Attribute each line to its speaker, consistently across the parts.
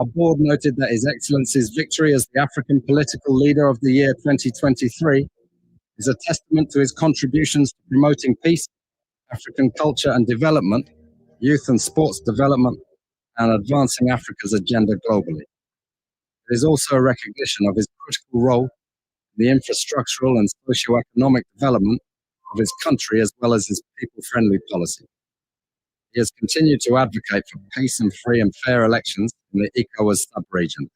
Speaker 1: Our board noted that His Excellency's victory as the African Political Leader of the Year 2023 is a testament to his contributions to promoting peace, African culture and development, youth and sports development, and advancing Africa's agenda globally. It is also a recognition of his critical role in the infrastructural and socio-economic development of his country, as well as his people-friendly policy. He has continued to advocate for peace and free and fair elections in the ECOWAS sub-region,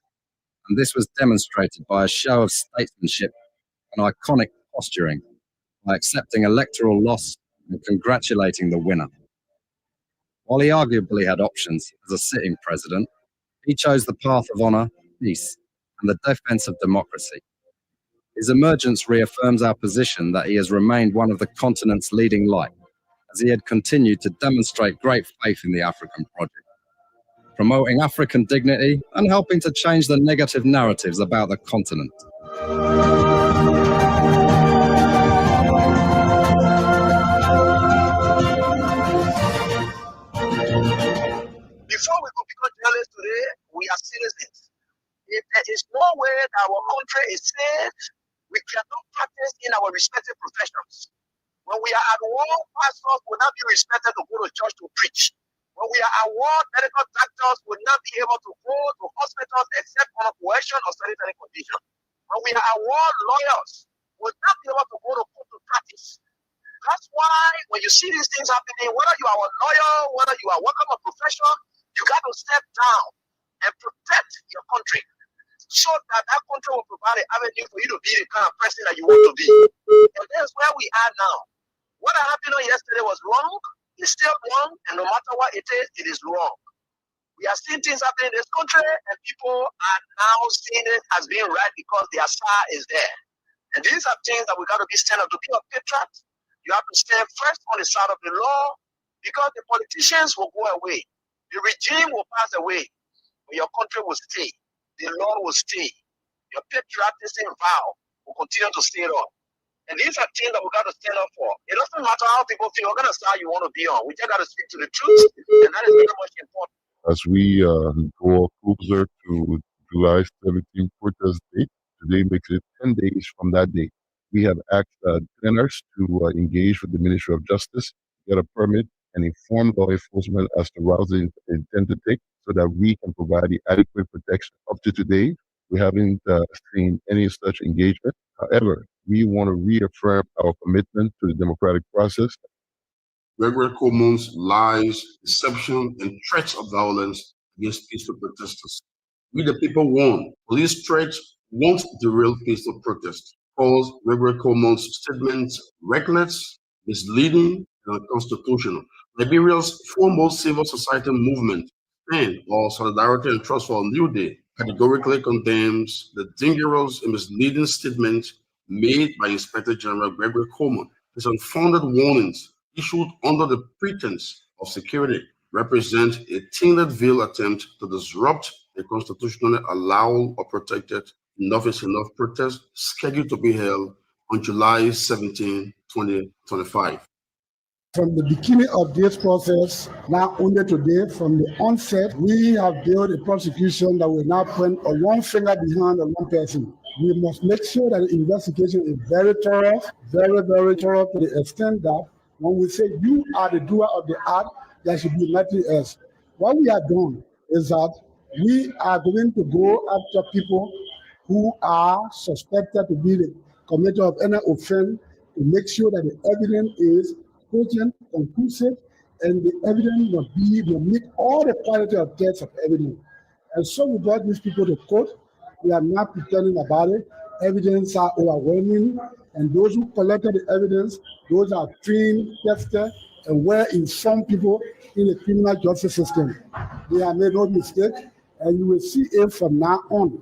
Speaker 1: and this was demonstrated by a show of statesmanship and iconic posturing by accepting electoral loss and congratulating the winner. While he arguably had options as a sitting president, he chose the path of honor, peace, and the defense of democracy. His emergence reaffirms our position that he has remained one of the continent's leading light, as he had continued to demonstrate great faith in the African project, promoting African dignity and helping to change the negative narratives about the continent.
Speaker 2: Before we could become journalists today, we are citizens. If there is no way that our country is safe, we cannot practice in our respective professions. When we are at war, pastors will not be respected to go to church to preach. When we are at war, medical doctors will not be able to go to hospitals except on a coercion or sanitary condition. When we are at war, lawyers will not be able to go to court to practice. That's why when you see these things happening, whether you are a lawyer, whether you are working a profession, you got to step down and protect your country so that that country will provide an avenue for you to be the kind of person that you want to be. And that's where we are now. What happened yesterday was wrong. It's still wrong, and no matter what it is wrong. We are seeing things happening in this country, and people are now seeing it as being right because their star is there. And these are things that we got to be stand up to be a patriot. You have to stand first on the side of the law, because the politicians will go away. The regime will pass away, but your country will stay. The law will stay. Your patriotism vow will continue to stay on. And these are things that we got to stand up for. It doesn't matter how people feel, what kind of side you want to be on. We just got to speak to the truth, and that is very much important.
Speaker 3: As we draw closer to July 17th protest date, today makes it 10 days from that date. We have asked tenants to engage with the Ministry of Justice, get a permit, and inform law enforcement as to routes they intend to take so that we can provide the adequate protection. Up to today, we haven't seen any such engagement. However, we want to reaffirm our commitment to the democratic process.
Speaker 4: Gregory Coleman's lies, deception, and threats of violence against peaceful protesters. We the people warn. Police threats won't derail peaceful protest. Calls Gregory Coleman's statements reckless, misleading, and unconstitutional. Liberia's foremost civil society movement, STAND, or Solidarity and Trust for a New Day, categorically condemns the dangerous and misleading statement made by Inspector General Gregory Coleman. His unfounded warnings, issued under the pretense of security, represent a thinly veiled attempt to disrupt the constitutionally allowed or protected Enough is Enough protest scheduled to be held on July 17, 2025.
Speaker 5: From the beginning of this process, now only today, from the onset, we have built a prosecution that will now point a one finger behind a one person. We must make sure that the investigation is very thorough, very, very thorough, to the extent that when we say you are the doer of the act, there should be nothing else. What we have done is that we are going to go after people who are suspected to be the committer of any offense to make sure that the evidence is cogent, conclusive, and the evidence will meet all the quality of tests of evidence. And so we brought these people to court. We are not pretending about it. Evidence are overwhelming, and those who collected the evidence, those are trained, tested, and well-informed people in the criminal justice system. They have made no mistake, and you will see it from now on.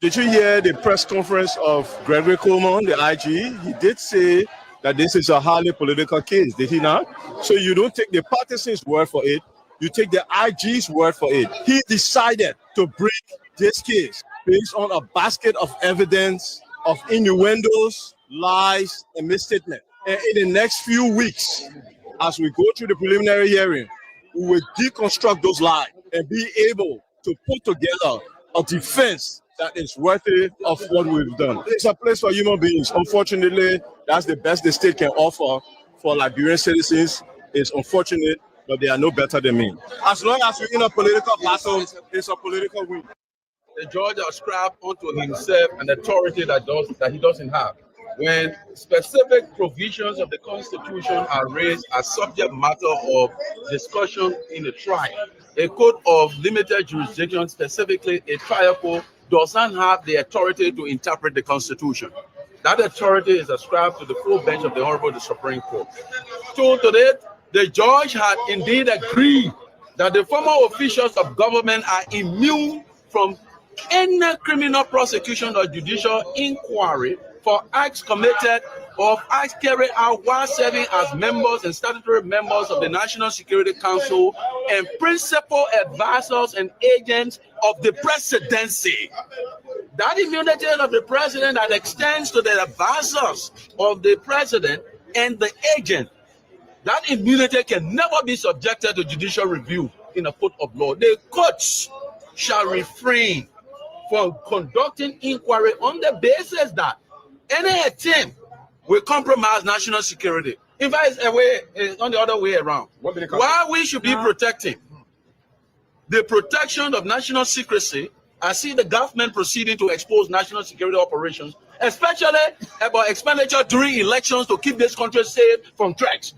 Speaker 6: Did you hear the press conference of Gregory Coleman, the IG? He did say that this is a highly political case, did he not? So you don't take the partisan's word for it, you take the IG's word for it. He decided to bring this case based on a basket of evidence of innuendos, lies, and misstatement. And in the next few weeks, as we go through the preliminary hearing, we will deconstruct those lies and be able to put together a defense that is worthy of what we've done. It's a place for human beings. Unfortunately, that's the best the state can offer for Liberian citizens. It's unfortunate, but they are no better than me. As long as we're in a political battle, it's a political win.
Speaker 7: The judge ascribed unto himself an authority that he doesn't have. When specific provisions of the Constitution are raised as subject matter of discussion in a trial, a court of limited jurisdiction, specifically a trial court, does not have the authority to interpret the Constitution. That authority is ascribed to the full bench of the Honorable Supreme Court. So today, the judge had indeed agreed that the former officials of government are immune from any criminal prosecution or judicial inquiry for acts committed or acts carried out while serving as members and statutory members of the National Security Council and principal advisors and agents of the presidency. That immunity of the president that extends to the advisors of the president and the agent, that immunity can never be subjected to judicial review in a court of law. The courts shall refrain from conducting inquiry on the basis that any attempt will compromise national security. In fact, it's on the other way around. Why we should be protecting the protection of national secrecy, I see the government proceeding to expose national security operations, especially about expenditure during elections to keep this country safe from threats.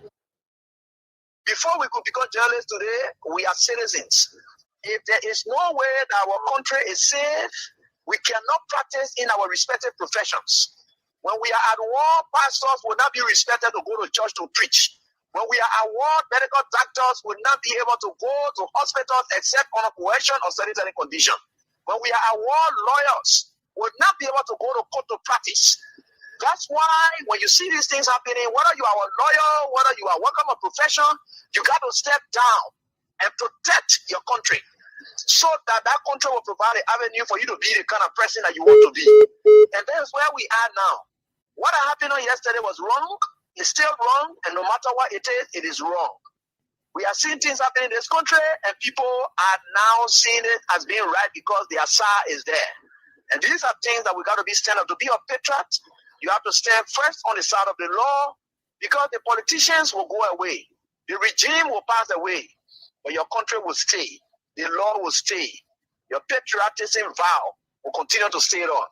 Speaker 2: Before we could become journalists today, we are citizens. If there is no way that our country is safe, we cannot practice in our respective professions. When we are at war, pastors will not be respected to go to church to preach. When we are at war, medical doctors will not be able to go to hospitals except on a coercion or sanitary condition. When we are at war, lawyers will not be able to go to court to practice. That's why when you see these things happening, whether you are a lawyer, whether you are working a profession, you got to step down and protect your country so that that country will provide an avenue for you to be the kind of person that you want to be. And that's where we are now. What happened on yesterday was wrong. It's still wrong. And no matter what it is wrong. We are seeing things happening in this country, and people are now seeing it as being right because the Asa is there. And these are things that we got to be stand up. To be a patriot, you have to stand first on the side of the law, because the politicians will go away. The regime will pass away, but your country will stay. The law will stay. Your patriotism vow will continue to stay on.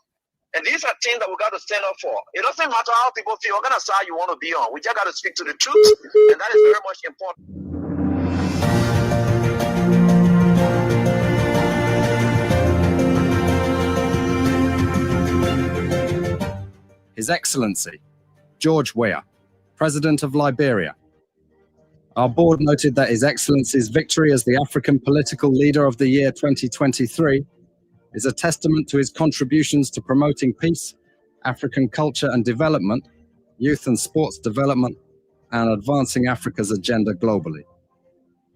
Speaker 2: And these are things that we got to stand up for. It doesn't matter how people feel, what kind of side you want to be on. We just got to speak to the truth, and that is very much important.
Speaker 1: His Excellency, George Weah, President of Liberia. Our board noted that His Excellency's victory as the African Political Leader of the Year 2023 is a testament to his contributions to promoting peace, African culture and development, youth and sports development, and advancing Africa's agenda globally.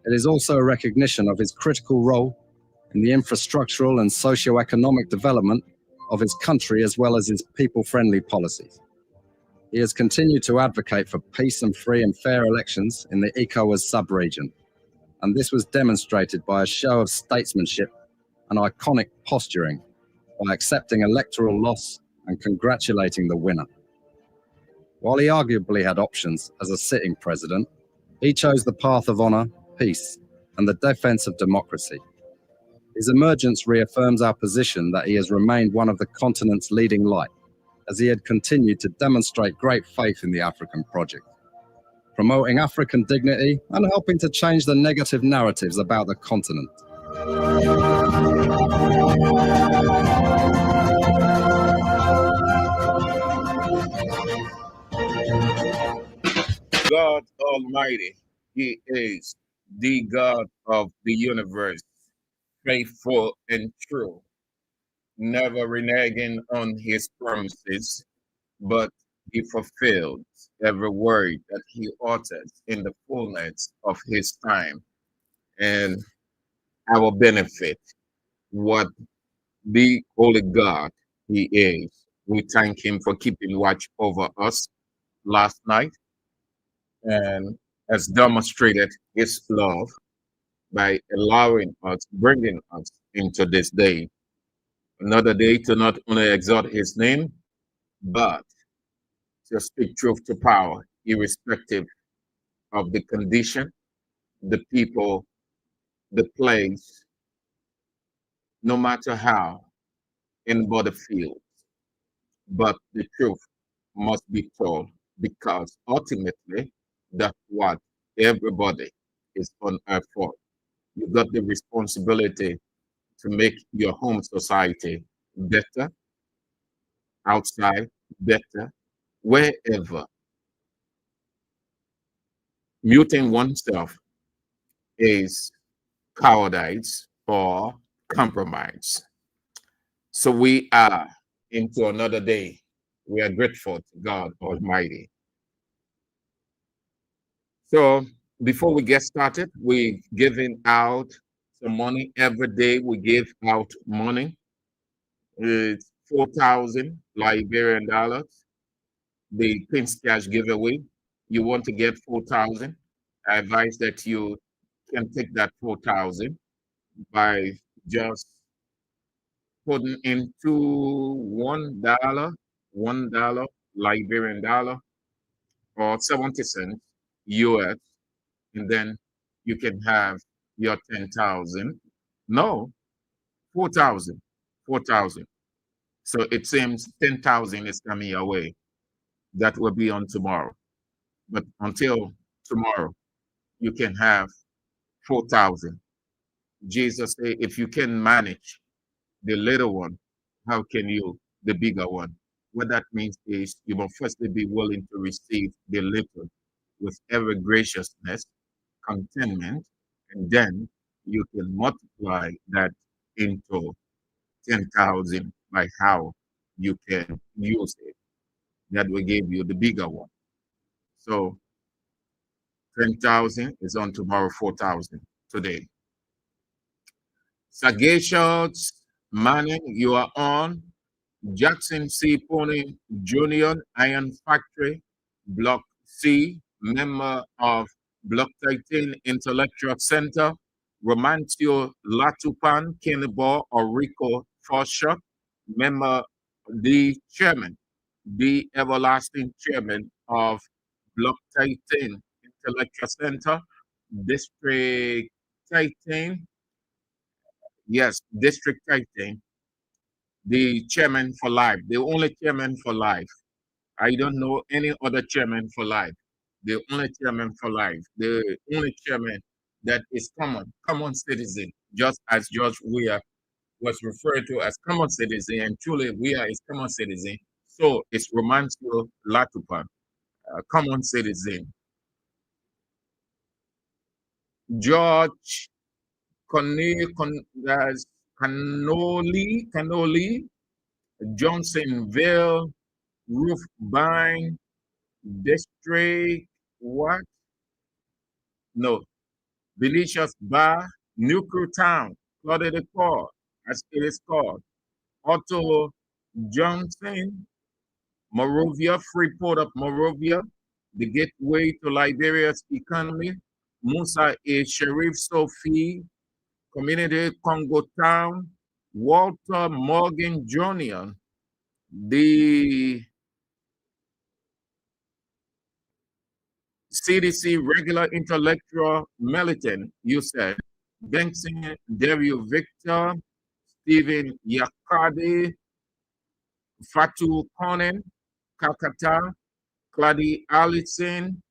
Speaker 1: It is also a recognition of his critical role in the infrastructural and socio-economic development of his country, as well as his people-friendly policies. He has continued to advocate for peace and free and fair elections in the ECOWAS sub-region, and this was demonstrated by a show of statesmanship and iconic posturing by accepting electoral loss and congratulating the winner. While he arguably had options as a sitting president, he chose the path of honor, peace, and the defense of democracy. His emergence reaffirms our position that he has remained one of the continent's leading light, as he had continued to demonstrate great faith in the African project, promoting African dignity and helping to change the negative narratives about the continent.
Speaker 8: God Almighty, He is the God of the universe, faithful and true, never reneging on His promises, but He fulfilled every word that He uttered in the fullness of His time. And our benefit, what the Holy God He is. We thank Him for keeping watch over us last night, and has demonstrated His love by allowing us, bringing us into this day. Another day to not only exalt his name, but to speak truth to power, irrespective of the condition, the people, the place, no matter how, anybody feels. But the truth must be told because ultimately that's what everybody is on earth for. You got the responsibility to make your home society better, outside better, wherever. Muting oneself is cowardice or compromise. So we are into another day. We are grateful to God Almighty. So before we get started, we're giving out some money every day. We give out money. It's 4,000 Liberian dollars. The Prince Cash giveaway. You want to get 4,000? I advise that you can take that 4,000 by just putting into $1 Liberian dollar or 70 cents US, and then you can have your 10,000. No, 4,000, 4,000. So it seems 10,000 is coming your way. That will be on tomorrow. But until tomorrow, you can have 4,000. Jesus said, if you can manage the little one, how can you the bigger one? What that means is you must firstly be willing to receive the little with every graciousness, contentment, and then you can multiply that into 10,000 by how you can use it. That will give you the bigger one. So 10,000 is on tomorrow, 4,000 today. Sagacious Manning, you are on. Jackson C. Pony Jr., Iron Factory, Block C, member of Block 13 Intellectual Center, Romancio Latupan, Kenneball, or Rico Forshaw, member, the chairman, the everlasting chairman of Block 13 Intellectual Center, District 13, yes, District 13, the chairman for life, the only chairman for life. I don't know any other chairman for life. The only chairman for life, the only chairman that is common citizen, just as George Weah was referred to as common citizen, and truly Weah is common citizen. So it's Romancio Latupan, common citizen. George Canoli, Johnsonville, Roofbine, District, what? No, Delicious Bar, Nuclear Town, Florida Decor, as it is called. Otto Johnson, Morovia, Freeport of Morovia, the gateway to Liberia's economy. Musa A. Sharif Sophie, Community Congo Town, Walter Morgan Jr., the CDC regular intellectual militant, you said, Benson Dario Victor, Stephen Yakadi, Fatu Conan, Calcutta, Clady Allison,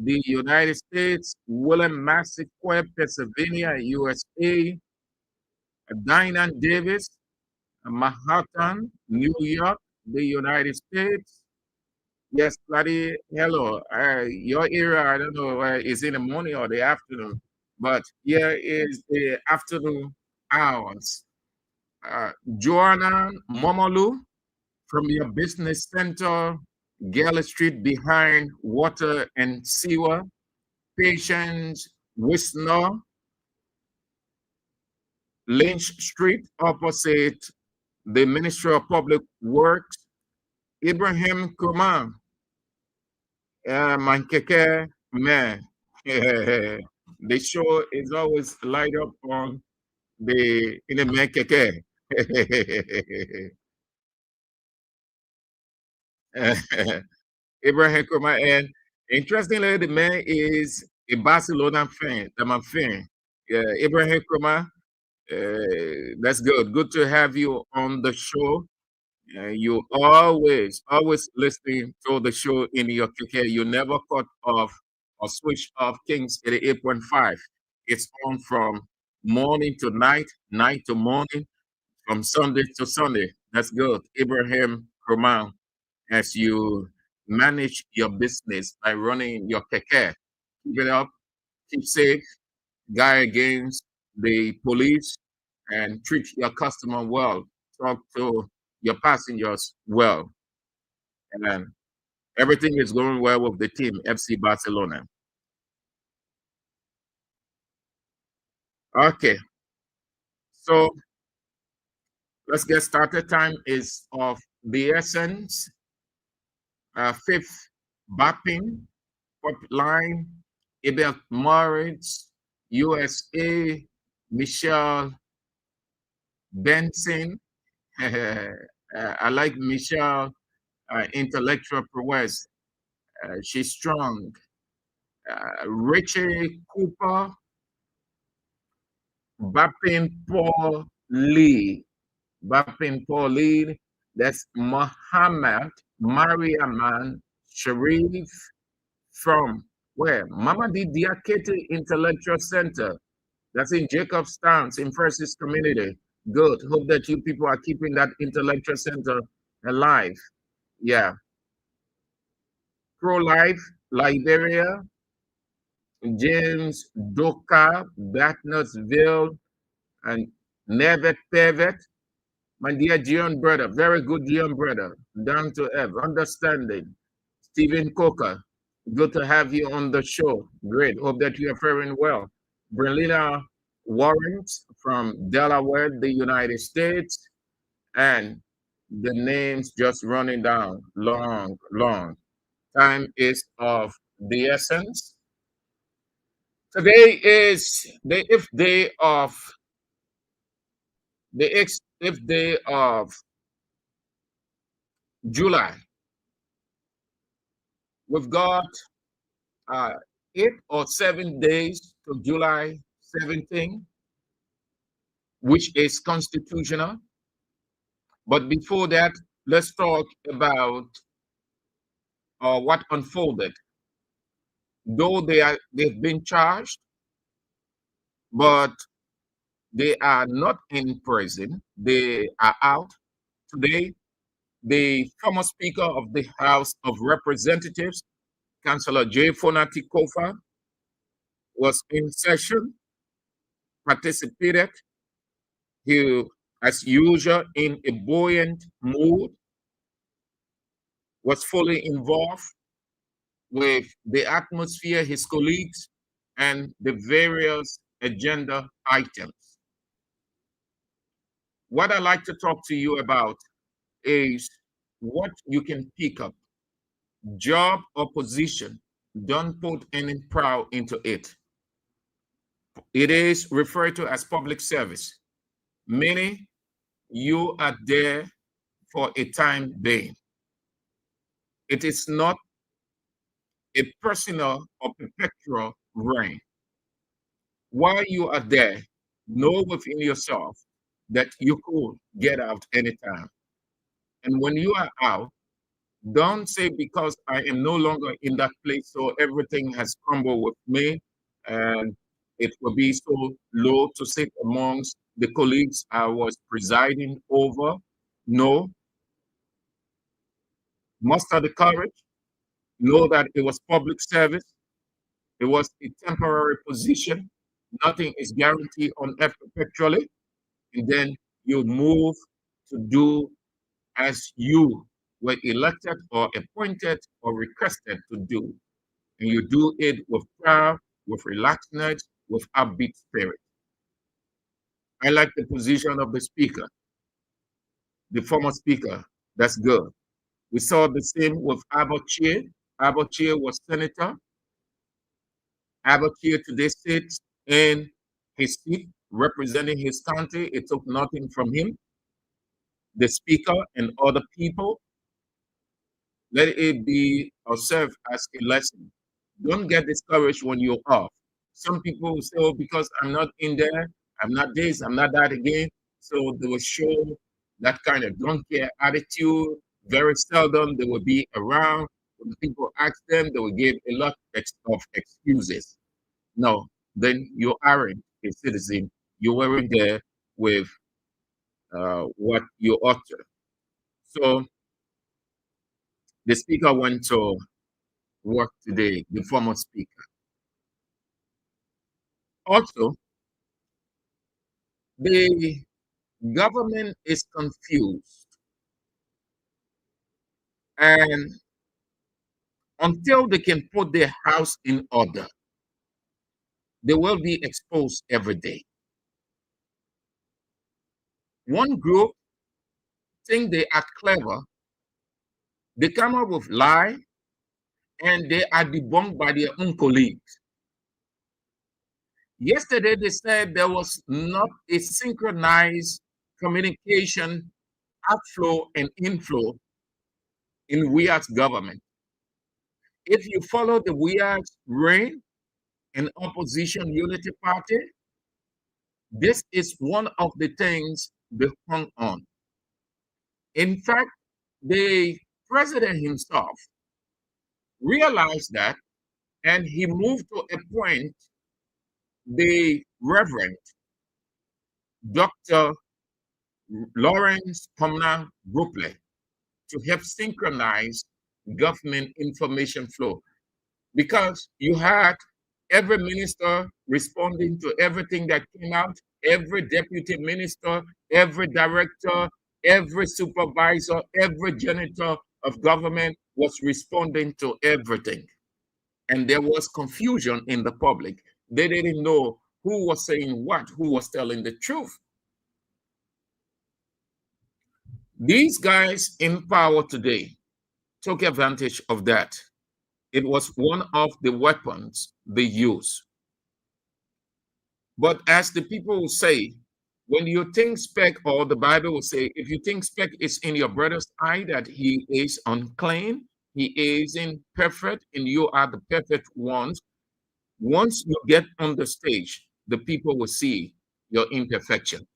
Speaker 8: the United States, William Massaquoi, Pennsylvania, USA, Dinan Davis, Manhattan, New York, the United States. Yes, Clady, hello. Your area, I don't know, is in the morning or the afternoon, but here is the afternoon hours. Joanna Momolu from your business center, Gala Street behind Water and Sewer, Patience Wisner, Lynch Street opposite the Ministry of Public Works, Ibrahim Kumar, Mankeke, man. The show is always light up on the man keke. Abraham Nkrumah, and interestingly, the man is a Barcelona fan. I'm a fan. Yeah, Abraham Nkrumah, that's good. Good to have you on the show. You always listening to the show in your KK. You never cut off or switch off Kings 88.5. It's on from morning to night, night to morning, from Sunday to Sunday. That's good. Abraham Nkrumah, as you manage your business by running your KK. Keep it up, keep safe, guard against the police, and treat your customer well. Talk to your passengers well. And everything is going well with the team, FC Barcelona. Okay, so let's get started. Time is of the essence. Fifth, Bapping, Pop Line, Abel Moritz, USA, Michelle Benson. I like Michelle, intellectual prowess. She's strong. Richie Cooper, Bappin Paul Lee. Bappin Paul Lee. That's Mohammed Mariaman Sharif from where? Mamadi Diakete Intellectual Center. That's in Jacobstown, in Francis Community. Good. Hope that you people are keeping that intellectual center alive. Yeah. Pro-life, Liberia, James Doka, Batnusville, and Nevet Pevet. My dear Gion brother, very good Gion brother, down to earth, understanding. Stephen Coker, good to have you on the show. Great. Hope that you are faring well. Brelina Warrant from Delaware, the United States, and the names just running down long, long. Time is of the essence. Today is the if day of July. We've got 8 or 7 days to July 17, which is constitutional. But before that, let's talk about what unfolded. Though they've been charged, but they are not in prison. They are out today. The former Speaker of the House of Representatives, Councillor J. Fonati Kofa, was in session, participated. He, as usual, in a buoyant mood, was fully involved with the atmosphere, his colleagues, and the various agenda items. What I'd like to talk to you about is what you can pick up. Job or position, don't put any proud into it. It is referred to as public service, meaning you are there for a time being. It is not a personal or perpetual reign. While you are there, know within yourself that you could get out anytime. And when you are out, don't say because I am no longer in that place, so everything has crumbled with me, and it will be so low to sit amongst the colleagues I was presiding over. No. Muster the courage. Know that it was public service. It was a temporary position. Nothing is guaranteed on earth perpetually. And then you move to do as you were elected or appointed or requested to do. And you do it with pride, with relaxedness, with upbeat spirit. I like the position of the speaker, the former speaker. That's good. We saw the same with Abochie. Abochie was senator. Abochie today sits in his seat representing his country. It took nothing from him, the speaker, and other people. Let it be or serve as a lesson. Don't get discouraged when you're off. Some people will say, oh, because I'm not in there, I'm not this, I'm not that again. So they will show that kind of don't care attitude. Very seldom they will be around. When people ask them, they will give a lot of excuses. No, then you aren't a citizen. You weren't there with what you ought to. So the speaker went to work today, the former speaker. Also, the government is confused. And until they can put their house in order, they will be exposed every day. One group think they are clever. They come up with lie and they are debunked by their own colleagues. Yesterday, they said there was not a synchronized communication outflow and inflow in WIA's government. If you follow the WIA's reign and opposition unity party, this is one of the things they hung on. In fact, the president himself realized that, and he moved to appoint the Reverend Dr. Lawrence Pomna Ruple to help synchronize government information flow. Because you had every minister responding to everything that came out, every deputy minister, every director, every supervisor, every janitor of government was responding to everything. And there was confusion in the public. They didn't know who was saying what, who was telling the truth. These guys in power today took advantage of that. It was one of the weapons they used. But as the people will say, when you think speck, or the Bible will say, if you think speck is in your brother's eye, that he is unclean, he is imperfect, and you are the perfect ones. Once you get on the stage, the people will see your imperfections.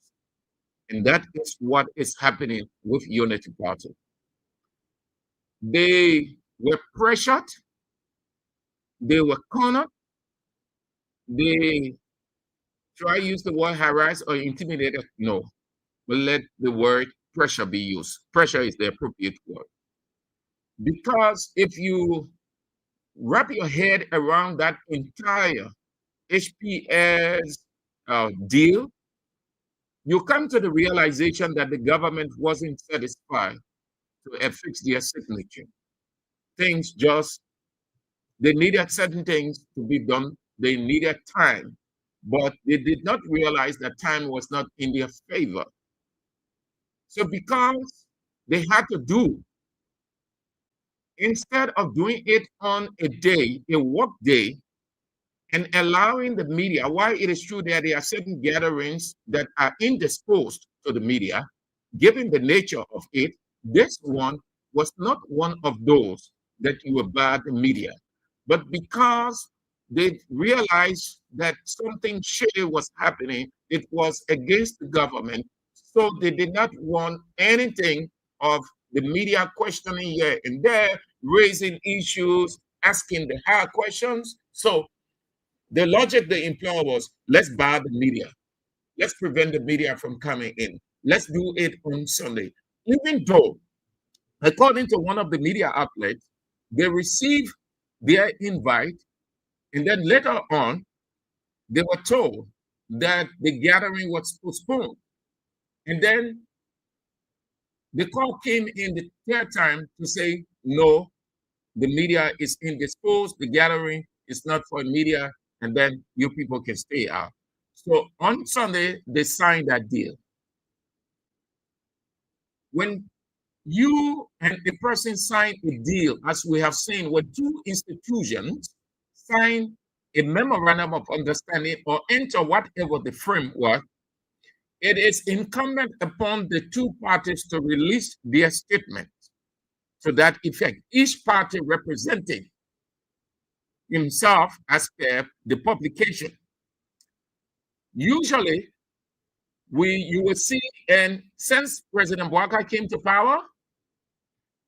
Speaker 8: And that is what is happening with Unity Party. They were pressured, they were cornered, they try to use the word harass or intimidated. No, but let the word pressure be used. Pressure is the appropriate word. Because if you wrap your head around that entire HPS deal, you come to the realization that the government wasn't satisfied to affix their signature. Things just, they needed certain things to be done. They needed time, but they did not realize that time was not in their favor. So because they had to do, instead of doing it on a day, a work day, and allowing the media, while it is true that there are certain gatherings that are indisposed to the media, given the nature of it, this one was not one of those that you were bad the media. But because they realized that something shady was happening, it was against the government, so they did not want anything of the media questioning here and there, raising issues, asking the hard questions. So the logic they employed was, let's bar the media. Let's prevent the media from coming in. Let's do it on Sunday. Even though, according to one of the media outlets, they received their invite, and then later on, they were told that the gathering was postponed. And then the call came in the third time to say, no, the media is indisposed, the gathering is not for media, and then you people can stay out. So on Sunday, they signed that deal. When you and a person sign a deal, as we have seen, when two institutions sign a memorandum of understanding or enter whatever the framework, it is incumbent upon the two parties to release their statement to that effect, each party representing himself as per the publication. Usually, you will see, and since President Bouaka came to power,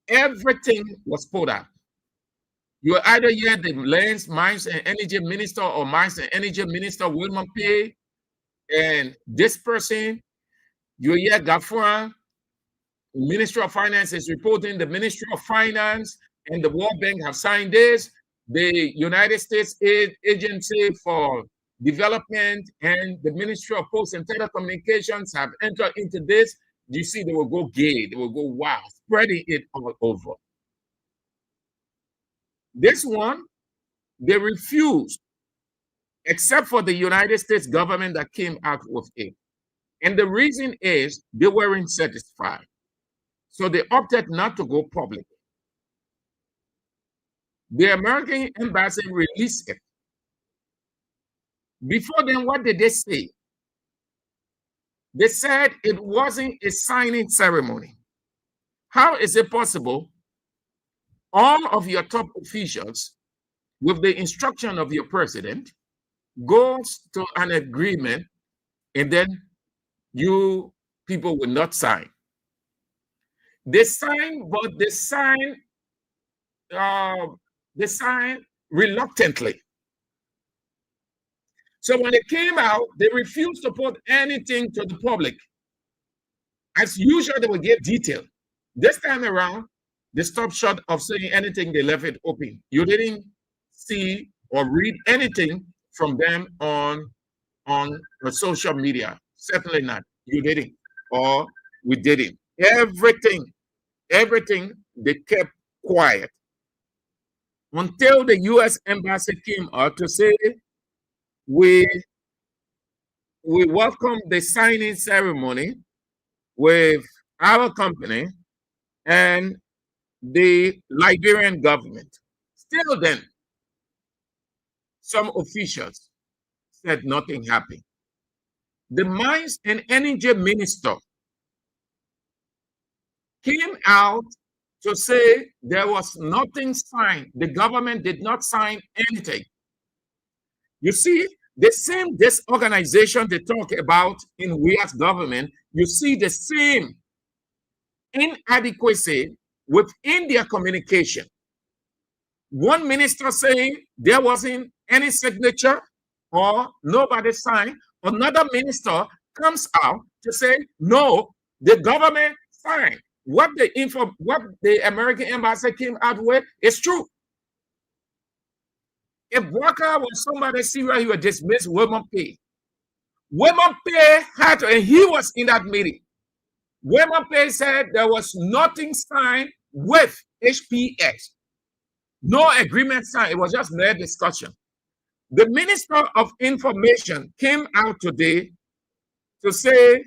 Speaker 8: everything was put out. You either hear the Lands, Mines, and Energy Minister or Mines and Energy Minister William Pay, and this person, you hear Gafran, Ministry of Finance is reporting, the Ministry of Finance and the World Bank have signed this. The United States Agency for Development and the Ministry of Posts and Telecommunications have entered into this. You see, they will go gay, they will go wow, spreading it all over. This one, they refused, except for the United States government that came out with it. And the reason is they weren't satisfied. So they opted not to go public. The American embassy released it. Before then, what did they say? They said it wasn't a signing ceremony. How is it possible all of your top officials, with the instruction of your president, goes to an agreement and then you people will not sign? They sign, but they sign reluctantly. So when it came out, they refused to put anything to the public. As usual, they would give detail. This time around, they stopped short of saying anything. They left it open. You didn't see or read anything from them on social media. Certainly not. You didn't, or we didn't. Everything they kept quiet until the U.S. embassy came out to say we welcome the signing ceremony with our company and the Liberian government. Still then, some officials said nothing happened. The Mines and Energy Minister came out to say there was nothing signed. The government did not sign anything. You see, the same disorganization they talk about in we as government, you see the same inadequacy within their communication. One minister saying there wasn't any signature or nobody signed. Another minister comes out to say, no, the government signed. What the American embassy came out with is true. If Walker was somebody serious, he would dismiss William Pay. William Pay had to, and he was in that meeting. William Pay said there was nothing signed with HPX. No agreement signed. It was just mere discussion. The Minister of Information came out today to say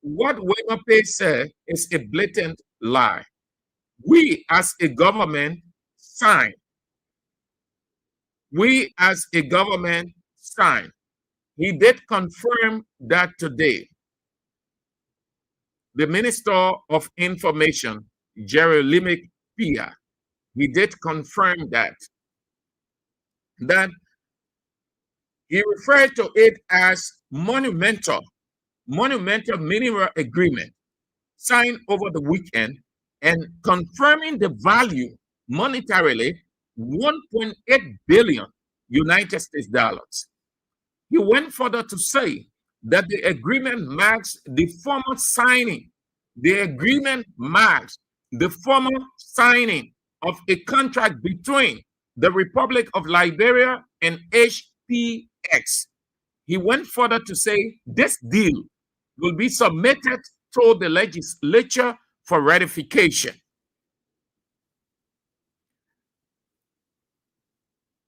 Speaker 8: what William Pay said is a blatant lie. We as a government signed. We as a government signed. He did confirm that today. The Minister of Information, Jeremy Pia, he did confirm that he referred to it as monumental mineral agreement signed over the weekend and confirming the value monetarily 1.8 billion United States dollars. He went further to say that the agreement marks the formal signing. The agreement marks the formal signing of a contract between the Republic of Liberia and HPX. He went further to say this deal will be submitted to the legislature for ratification.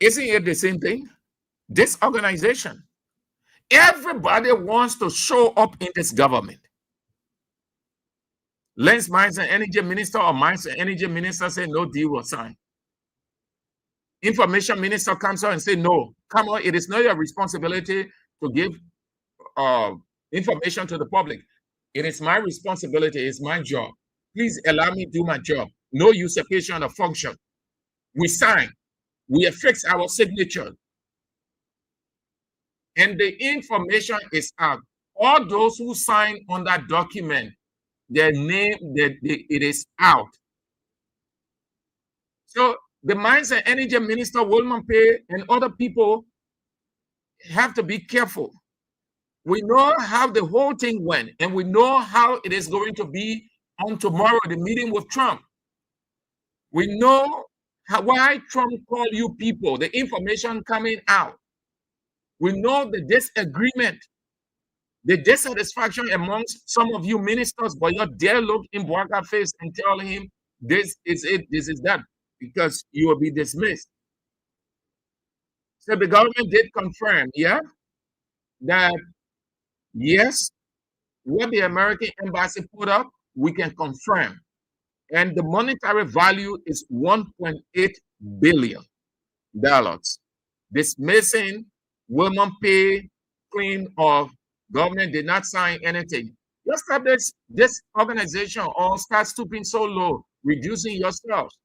Speaker 8: Isn't it the same thing? This organization, everybody wants to show up in this government. Lands, Mines and Energy Minister or Mines and Energy Minister say no deal was signed. information minister comes out and say, no, come on, it is not your responsibility to give information to the public. It is my responsibility, it's my job. Please allow me to do my job. No usurpation of function. We sign, we affix our signature, and the information is out. All those who sign on that document, their name, it is out. So the Mines and Energy Minister, Wilman Pay, and other people have to be careful. We know how the whole thing went, and we know how it is going to be on tomorrow, the meeting with Trump. We know why Trump called you people, the information coming out. We know the disagreement, the dissatisfaction amongst some of you ministers, but you dare look in Bwaka's face and tell him this is it, this is that, because you will be dismissed. So the government did confirm, yeah, that yes, what the American embassy put up, we can confirm. And the monetary value is $1.8 billion. Dismissing Wilman Pay claim of government did not sign anything. Just stop this organization or start stooping so low, reducing yourselves.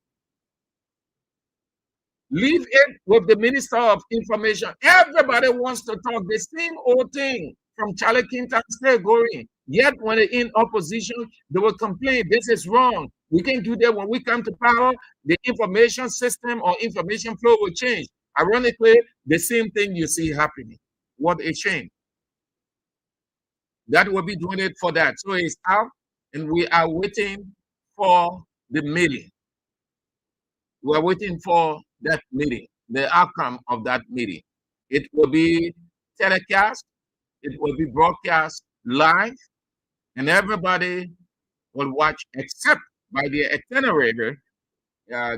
Speaker 8: Leave it with the Minister of Information. Everybody wants to talk the same old thing from Charlie Quintan still going. Yet when they're in opposition, they will complain, this is wrong. We can't do that. When we come to power, the information system or information flow will change. Ironically, the same thing you see happening. What a shame. That will be doing it for that. So it's out, and we are waiting for the meeting. We are waiting for that meeting, the outcome of that meeting. It will be telecast, it will be broadcast live, and everybody will watch, except by the itinerary,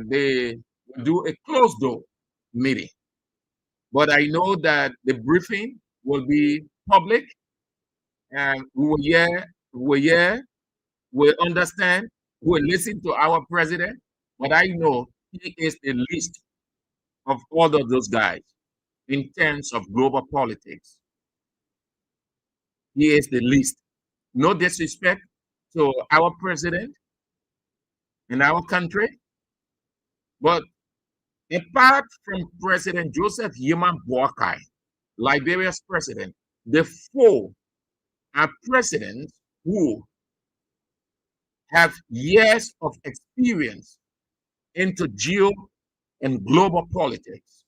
Speaker 8: they will do a closed door meeting. But I know that the briefing will be public, and we will understand, we will listen to our president. But I know he is the least of all of those guys in terms of global politics. He is the least. No disrespect to our president in our country, but apart from President Joseph Yeman Boakai, Liberia's president, the four are presidents who have years of experience into geo and global politics.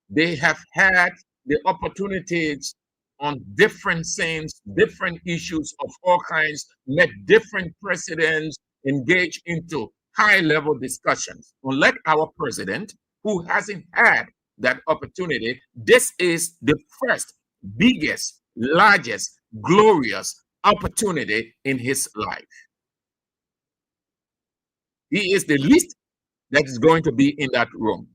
Speaker 8: They have had the opportunities on different scenes, different issues of all kinds, met different presidents, engaged into high-level discussions. Unlike our president, who hasn't had that opportunity, this is the first, biggest, largest, glorious opportunity in his life. He is the least that is going to be in that room.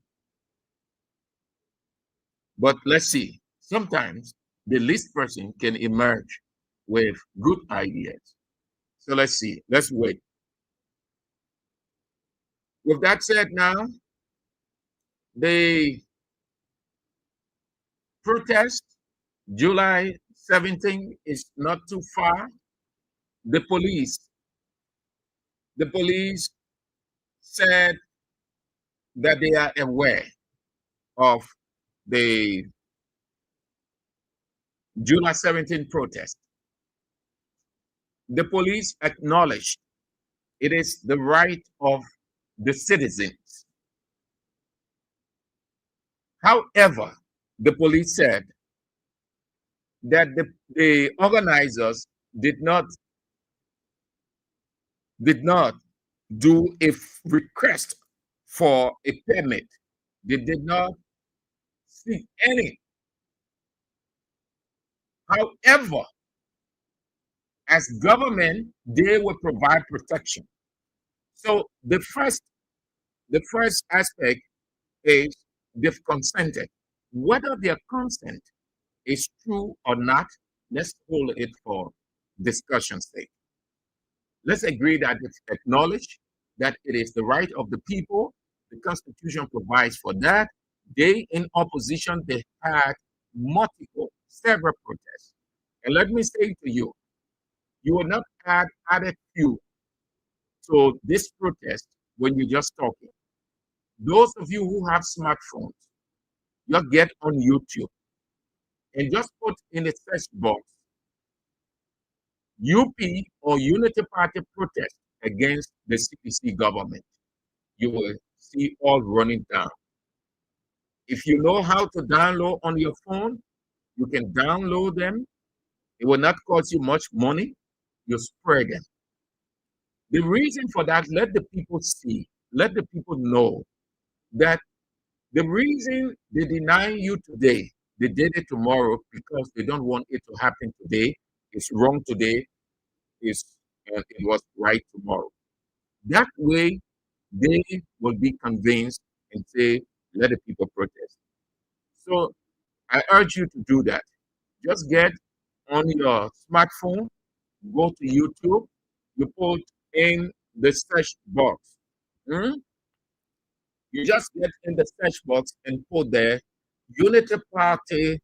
Speaker 8: But let's see, sometimes the least person can emerge with good ideas. So let's see, let's wait. With that said, now, the protest, July 17th, is not too far. The police said that they are aware of the July 17th protest. The police acknowledged it is the right of the citizens. However, the police said that the organizers did not do a request for a permit. They did not seek any. However, as government, they will provide protection. So the first aspect is they've consented. Whether their consent is true or not, let's hold it for discussion's sake. Let's agree that it's acknowledged that it is the right of the people. The Constitution provides for that. They in opposition, they had several protests. And let me say to you, you will not add added fuel to this protest when you're just talking. Those of you who have smartphones, just get on YouTube and just put in the search box UP or Unity Party protest against the CPC government. You will see all running down. If you know how to download on your phone, you can download them. It will not cost you much money. You spread them. The reason for that, let the people see, let the people know that the reason they deny you today, they did it tomorrow because they don't want it to happen today. It's wrong today. It was right tomorrow. That way, they will be convinced and say, let the people protest. So I urge you to do that. Just get on your smartphone, go to YouTube, you put in the search box. You just get in the search box and put there Unity Party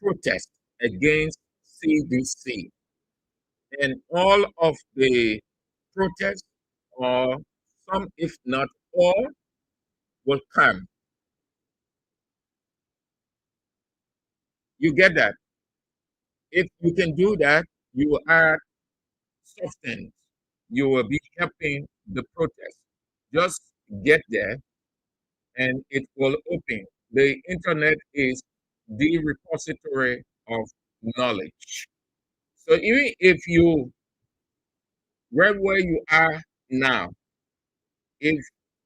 Speaker 8: protest against CDC. And all of the protests, or some, if not all, will come. You get that? If you can do that, you will add substance. You will be helping the protest. Just get there and it will open. The internet is the repository of knowledge. So even if you, right where you are now, if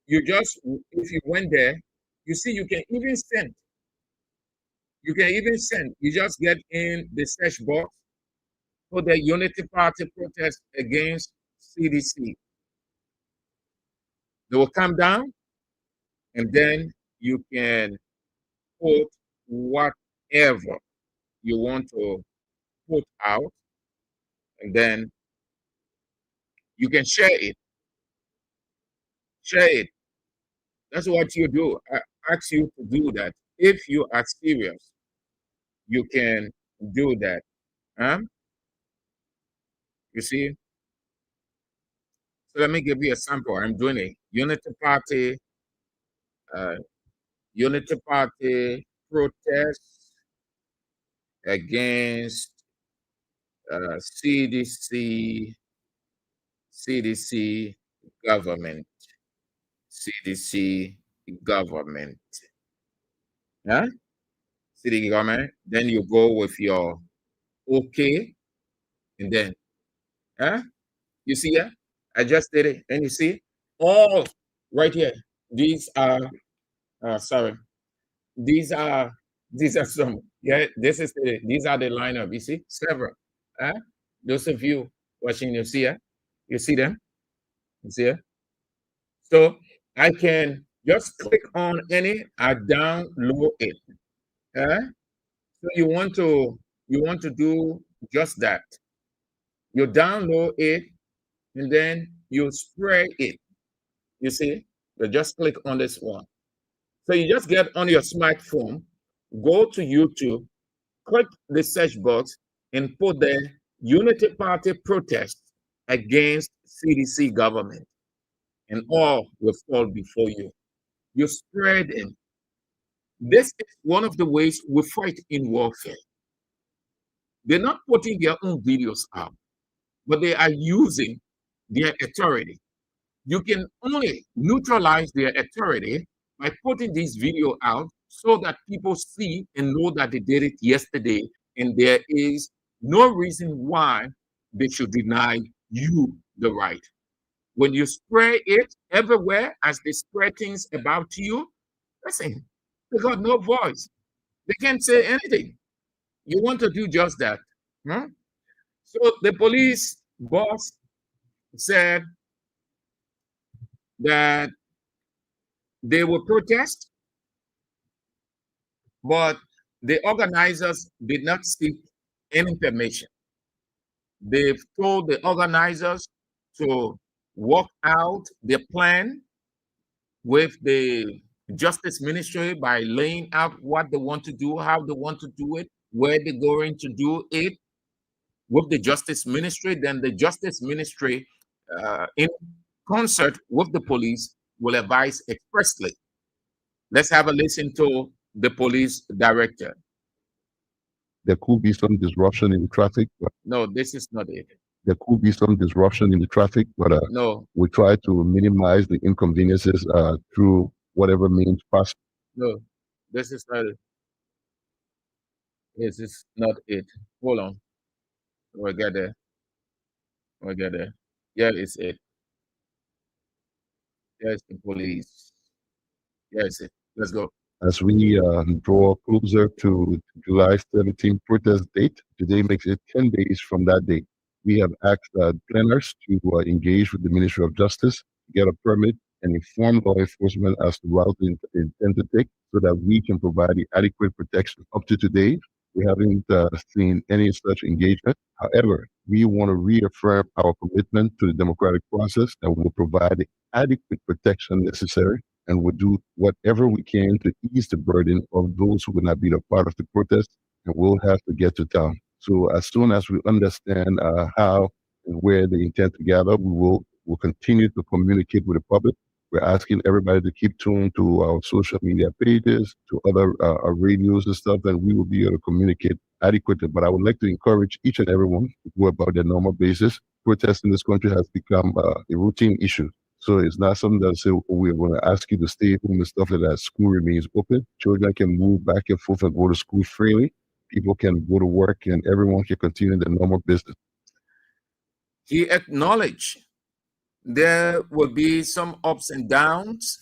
Speaker 8: if you went there, you see you can even send. You can even send. You just get in the search box for the Unity Party protest against CDC. They will come down and then you can put whatever you want to put out, and then you can share it. Share it. That's what you do. I ask you to do that. If you are serious, you can do that. You see? So let me give you a sample. I'm doing it. Unity Party protest against CDC government. CDC government. Yeah? City government. Then you go with your OK. And then, you see here? I just did it. And you see? All right here. These are, sorry. These are some, these are the lineup. You see? Several. Those of you watching, you see, you see them? You see it? So I can just click on any, I download it. So you want to do just that. You download it and then you spray it. You see? You just click on this one. So you just get on your smartphone, go to YouTube, click the search box, and put there Unity Party protest against CDC government, and all will fall before you. You spread them. This is one of the ways we fight in warfare. They're not putting their own videos out, but they are using their authority. You can only neutralize their authority by putting this video out so that people see and know that they did it yesterday, and there is no reason why they should deny you the right. When you spray it everywhere as they spread things about you, listen, they got no voice. They can't say anything. You want to do just that. So the police boss said that they will protest, but the organizers did not seek any permission. They've told the organizers to work out their plan with the Justice Ministry by laying out what they want to do, how they want to do it, where they're going to do it with the Justice Ministry. Then the Justice Ministry, in concert with the police, will advise expressly. Let's have a listen to the police director.
Speaker 3: There could be some disruption in the traffic, but
Speaker 8: No, this is not it.
Speaker 3: there could be some disruption in the traffic, but
Speaker 8: No,
Speaker 3: we try to minimize the inconveniences through whatever means possible.
Speaker 8: no, this is not it. This is not it. Hold on. We'll get there. We'll get there. Here is it. Here's the police. Here's it. Let's go.
Speaker 3: As we draw closer to July 17th protest date, today makes it 10 days from that date. We have asked planners to engage with the Ministry of Justice, get a permit, and inform law enforcement as to route they intend to take so that we can provide the adequate protection. Up to today, we haven't seen any such engagement. However, we want to reaffirm our commitment to the democratic process that will provide the adequate protection necessary, and will do whatever we can to ease the burden of those who will not be a part of the protest and will have to get to town. So as soon as we understand how and where they intend to gather, will continue to communicate with the public. We're asking everybody to keep tuned to our social media pages, to other radios and stuff, and we will be able to communicate adequately. But I would like to encourage each and everyone to go about their normal basis. Protest in this country has become a routine issue. So it's not something that say, oh, we're going to ask you to stay home and stuff like that. School remains open. Children can move back and forth and go to school freely. People can go to work and everyone can continue their normal business.
Speaker 8: He acknowledged there will be some ups and downs,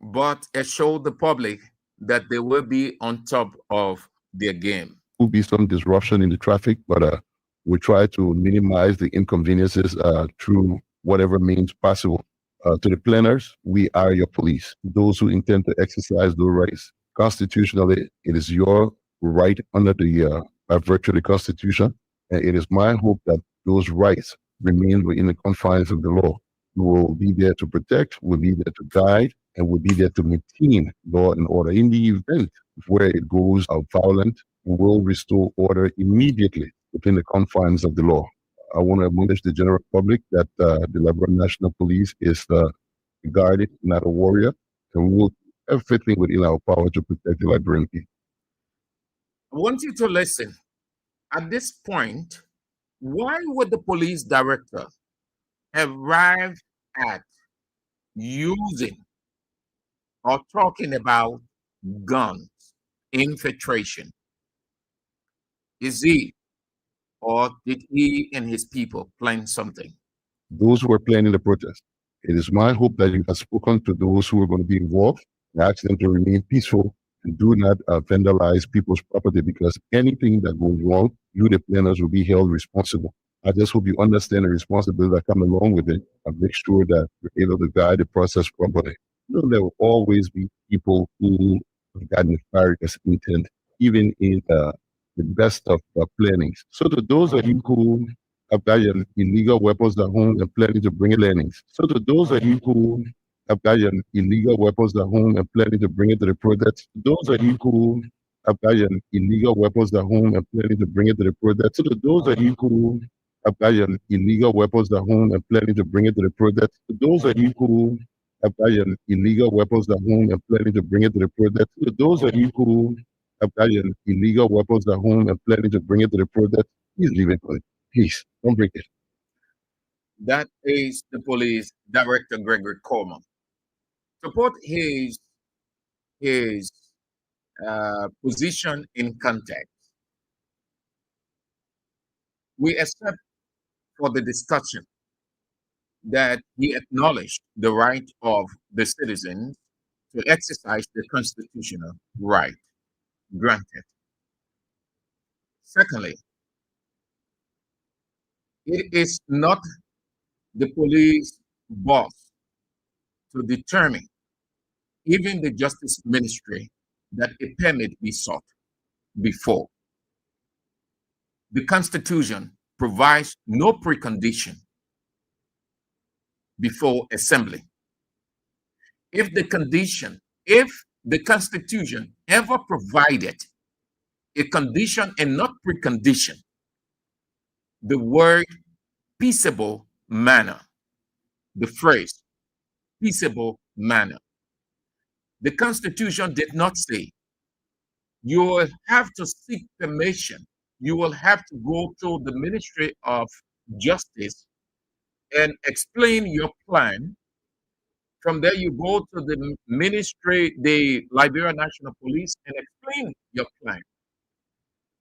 Speaker 8: but assured the public that they will be on top of their game.
Speaker 3: Will be some disruption in the traffic, but we try to minimize the inconveniences through whatever means possible. To the planners, we are your police. Those who intend to exercise those rights. Constitutionally, it is your right under the by virtue of the Constitution, and it is my hope that those rights remain within the confines of the law. We will be there to protect, we'll be there to guide, and we'll be there to maintain law and order. In the event where it goes out violent, we will restore order immediately within the confines of the law. I want to admonish the general public that the Liberian National Police is a guardian, not a warrior, and we will do everything within our power to protect the Liberian people.
Speaker 8: I want you to listen. At this point, why would the police director arrive at using or talking about guns, infiltration? Is he or did he and his people plan something?
Speaker 3: Those who are planning the protest, it is my hope that you have spoken to those who are going to be involved and ask them to remain peaceful and do not vandalize people's property, because anything that goes wrong, you, the planners, will be held responsible. I just hope you understand the responsibility that comes along with it and make sure that you're able to guide the process properly. You know, there will always be people who have got nefarious intent, even in the best of plannings. So to those of you who have got your illegal weapons at home and planning to bring it landings. So to those of you who have got your illegal weapons at home and planning to bring it to the protest. Those of you who have got your illegal weapons at home and planning to bring it to the protest. So to those of you who have got your illegal weapons at home and planning to bring it to the protest. To those of you who have got your illegal weapons at home and planning to bring it to the protest. To those of you who have got your illegal weapons at home and planning to bring it to the protest, please leave it. Please, don't break it.
Speaker 8: That is the police director, Gregory Coleman. To put his position in context, we accept for the discussion that he acknowledged the right of the citizens to exercise the constitutional right granted. Secondly, it is not the police boss to determine, even the Justice Ministry, that a permit be sought before. The Constitution provides no precondition before assembly. If the condition If the Constitution ever provided a condition and not precondition, the word peaceable manner, the phrase peaceable manner, the Constitution did not say you will have to seek permission. You will have to go to the Ministry of Justice and explain your plan. From there, you go to the ministry, the Liberia National Police, and explain your plan.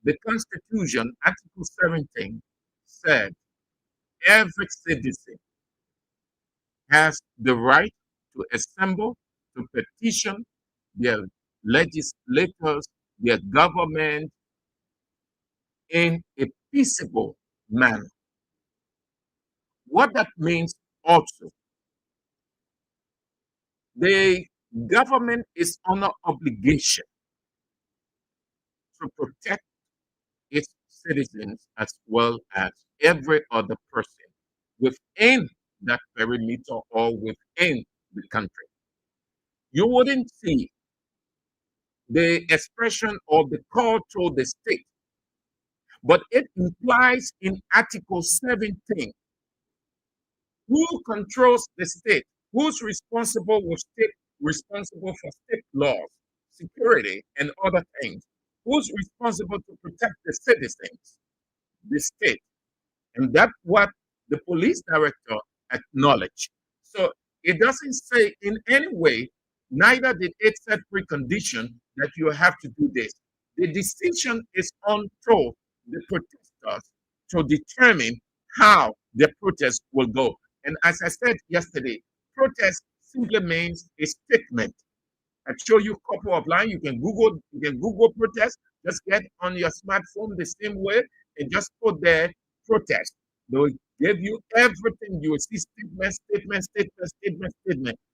Speaker 8: The Constitution, Article 17, said every citizen has the right to assemble, to petition their legislators, their government in a peaceable manner. What that means also, the government is under obligation to protect its citizens as well as every other person within that perimeter or within the country. You wouldn't see the expression of the call to the state, but it implies in Article 17 who controls the state, who's responsible for state laws, security, and other things, who's responsible to protect the citizens, the state. And that's what the police director acknowledged. So it doesn't say in any way, neither did it set precondition that you have to do this. The decision is on to the protesters to determine how the protest will go. And as I said yesterday, protest simply means a statement. I show you a couple of lines. You can Google protest. Just get on your smartphone the same way and just put there protest. They will give you everything. You will see statement.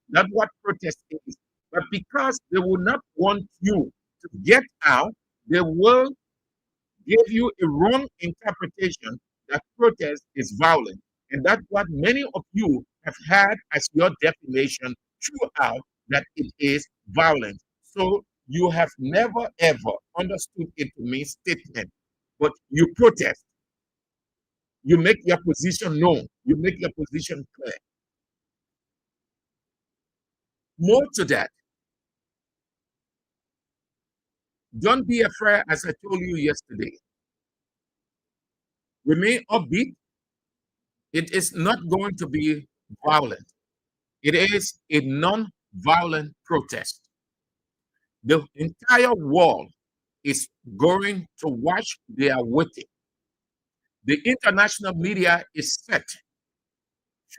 Speaker 8: That's what protest is. But because they will not want you to get out, they will give you a wrong interpretation that protest is violent. And that's what many of you have had as your definition throughout, that it is violent. So you have never ever understood it to mean statement, but you protest. You make your position known. You make your position clear. More to that, don't be afraid, as I told you yesterday. Remain upbeat. It is not going to be violent. It is a non-violent protest. The entire world is going to watch. They are waiting. The international media is set,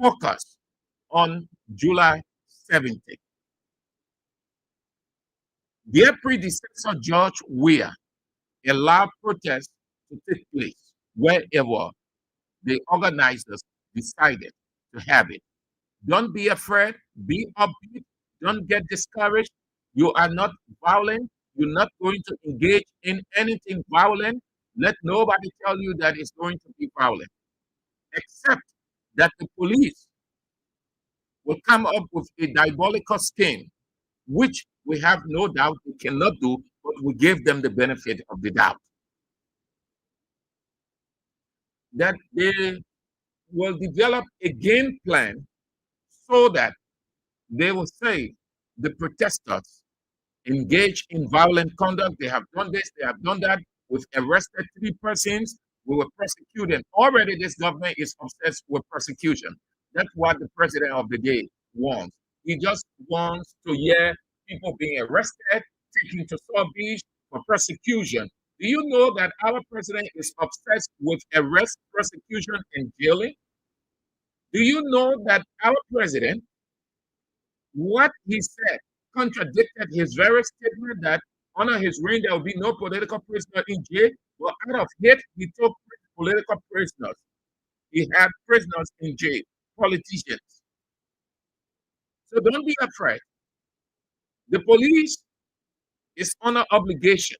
Speaker 8: focused on July 17th. Their predecessor, George Weah, allowed protests to take place wherever the organizers decided to have it. Don't be afraid, be upbeat, don't get discouraged. You are not violent, you're not going to engage in anything violent. Let nobody tell you that it's going to be violent, except that the police will come up with a diabolical scheme, which we have no doubt they cannot do, but we give them the benefit of the doubt. That they will develop a game plan so that they will say the protesters engage in violent conduct. They have done this, they have done that. We've arrested 3 persons. We will prosecute them. Already, this government is obsessed with persecution. That's what the president of the day wants. He just wants to hear people being arrested, taken to South Beach for persecution. Do you know that our president is obsessed with arrest, persecution, and jailing? Do you know that our president, what he said, contradicted his very statement that under his reign there will be no political prisoner in jail? Well, out of hate, he took political prisoners. He had prisoners in jail, politicians. So don't be afraid. The police is under obligation.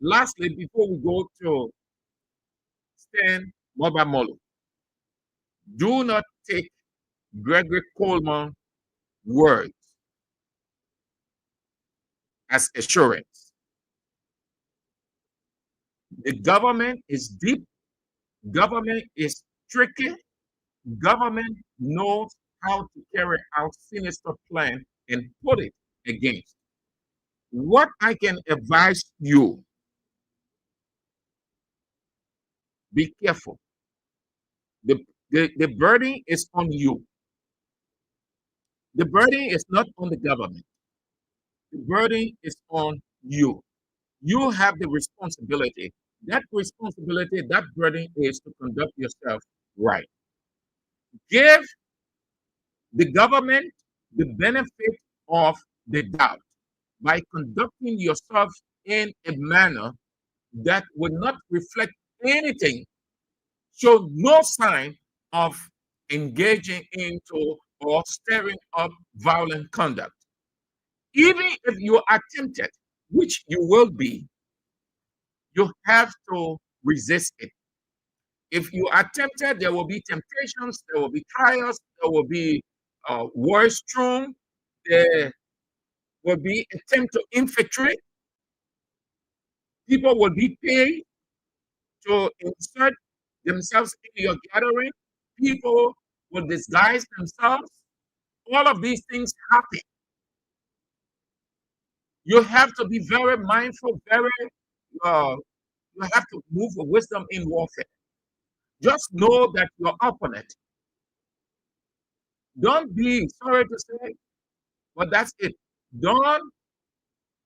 Speaker 8: Lastly, before we go to Stan Mobamolo, do not take Gregory Coleman's words as assurance. The government is deep, government is tricky, government knows how to carry out sinister plan and put it against. What I can advise you, be careful. The burden is on you. The burden is not on the government. The burden is on you. You have the responsibility. That responsibility, that burden is to conduct yourself right. Give the government the benefit of the doubt by conducting yourself in a manner that will not reflect anything, show no sign of engaging into or stirring up violent conduct. Even if you are tempted, which you will be, you have to resist it. If you are tempted, there will be temptations, there will be trials, there will be words thrown, there will be attempt to infiltrate. People will be paid to insert themselves in your gathering. People will disguise themselves. All of these things happen. You have to be very mindful, you have to move with wisdom in warfare. Just know that your opponent, don't be sorry to say, but that's it. Don't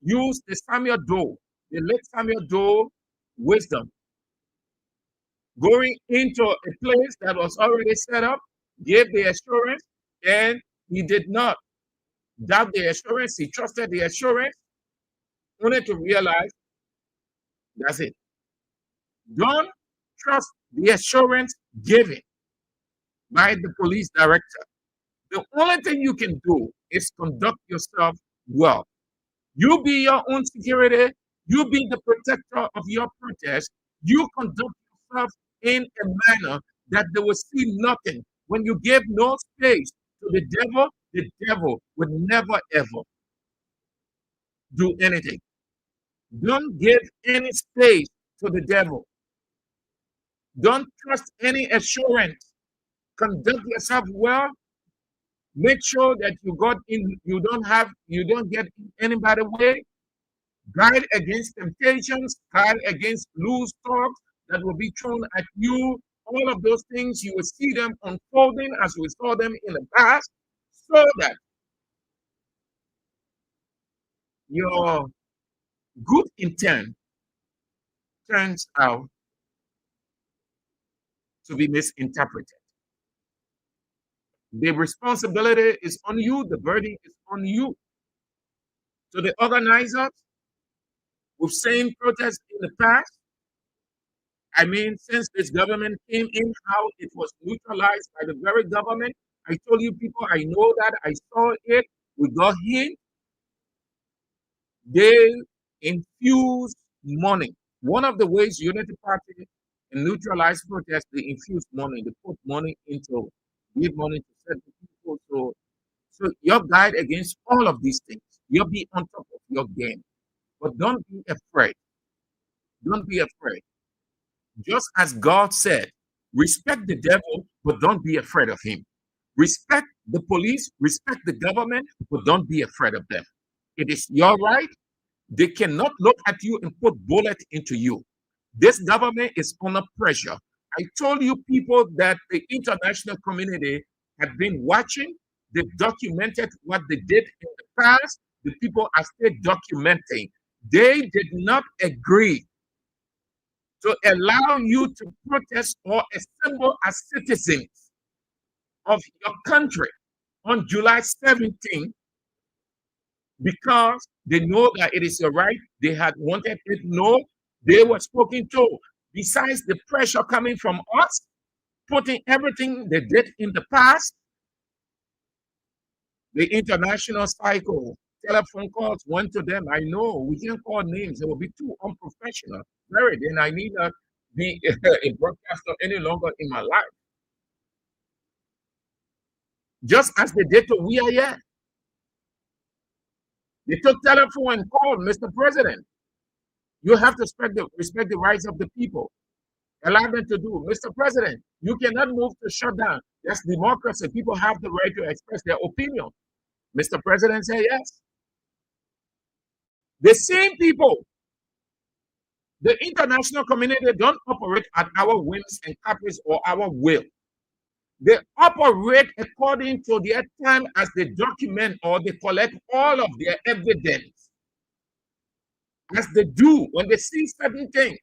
Speaker 8: use the Samuel Doe, the late Samuel Doe wisdom. Going into a place that was already set up, gave the assurance, and he did not doubt the assurance, he trusted the assurance, only to realize that's it. Don't trust the assurance given by the police director. The only thing you can do is conduct yourself well. You be your own security. You be the protector of your protest. You conduct yourself in a manner that they will see nothing. When you give no space to the devil would never ever do anything. Don't give any space to the devil. Don't trust any assurance. Conduct yourself well. Make sure that you don't get in anybody's way. Guard against temptations, guard against loose thoughts that will be thrown at you. All of those things, you will see them unfolding as we saw them in the past, so that your good intent turns out to be misinterpreted. The responsibility is on you, the burden is on you. So the organizers, we've seen protests in the past. I mean, since this government came in, how it was neutralized by the very government. I told you people, I know that, I saw it, we got hit. They infuse money. One of the ways Unity Party neutralized protests, they infuse money, they put money into, give money to certain people. So your guide against all of these things. You'll be on top of your game. But don't be afraid. Don't be afraid. Just as God said, respect the devil, but don't be afraid of him. Respect the police, respect the government, but don't be afraid of them. It is your right. They cannot look at you and put bullet into you. This government is under pressure. I told you people that the international community had been watching. They documented what they did in the past. The people are still documenting. They did not agree to allow you to protest or assemble as citizens of your country on July 17th, because they know that it is your right. They had wanted it. No, they were spoken to. Besides the pressure coming from us, putting everything they did in the past, the international cycle, telephone calls went to them. I know we can't call names. It will be too unprofessional. Very, then I need not be a broadcaster any longer in my life. Just as they did to We Are Here. They took telephone and called, Mr. President, you have to respect the rights of the people. Allow them to do. Mr. President, you cannot move to shut down. That's democracy. People have the right to express their opinion. Mr. President said yes. The same people, the international community don't operate at our whims and caprice or our will. They operate according to their time as they document or they collect all of their evidence. As they do when they see certain things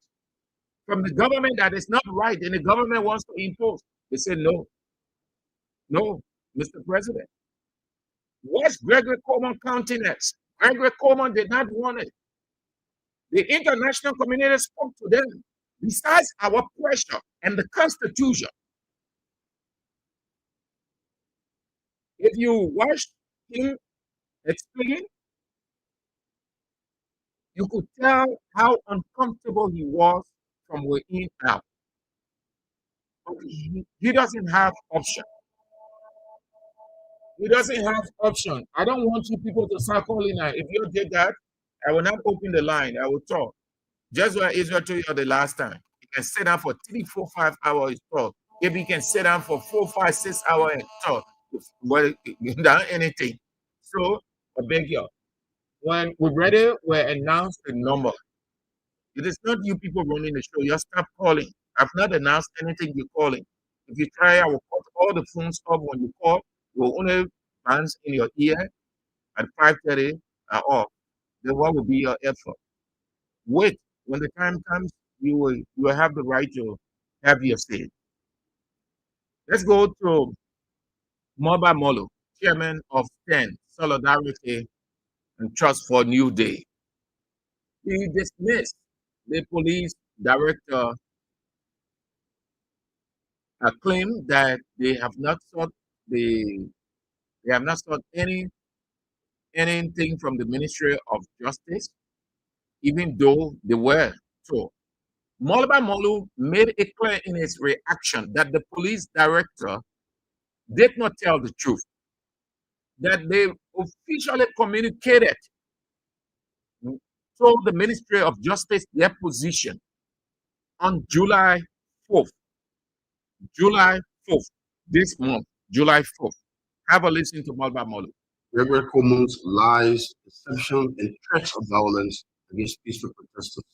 Speaker 8: from the government that is not right and the government wants to impose, they say no. No, Mr. President. What's Gregory Coleman countenance? Gregory Coleman did not want it. The international community spoke to them. Besides our pressure and the Constitution, if you watch him explain, you could tell how uncomfortable he was from within out. He doesn't have option. He doesn't have option. I don't want you people to start calling now. If you did that, I will not open the line. I will talk. Just what Israel told you the last time. You can sit down for 3, 4, 5 hours talk. If you can sit down for 4, 5, 6 hours and talk, well, done anything. So I beg you. When we ready, we announce the number. It is not you people running the show. Just stop calling. I've not announced anything you're calling. If you try, I will cut all the phones off when you call. Will only bounce in your ear at 5:30 and off. Then what will be your effort? Wait. When the time comes, you will have the right to have your say. Let's go to Moba Molo, chairman of STEN, Solidarity and Trust for New Day. He dismissed the police director claim that they have not sought anything from the Ministry of Justice, even though they were told. Molaba Molu made it clear in his reaction that the police director did not tell the truth, that they officially communicated, told the Ministry of Justice their position on July 4th. July 4th, this month, July 4th. Have a listen to Molaba Molu.
Speaker 4: Gregory Coleman's lies, deception, and threats of violence against peaceful protesters.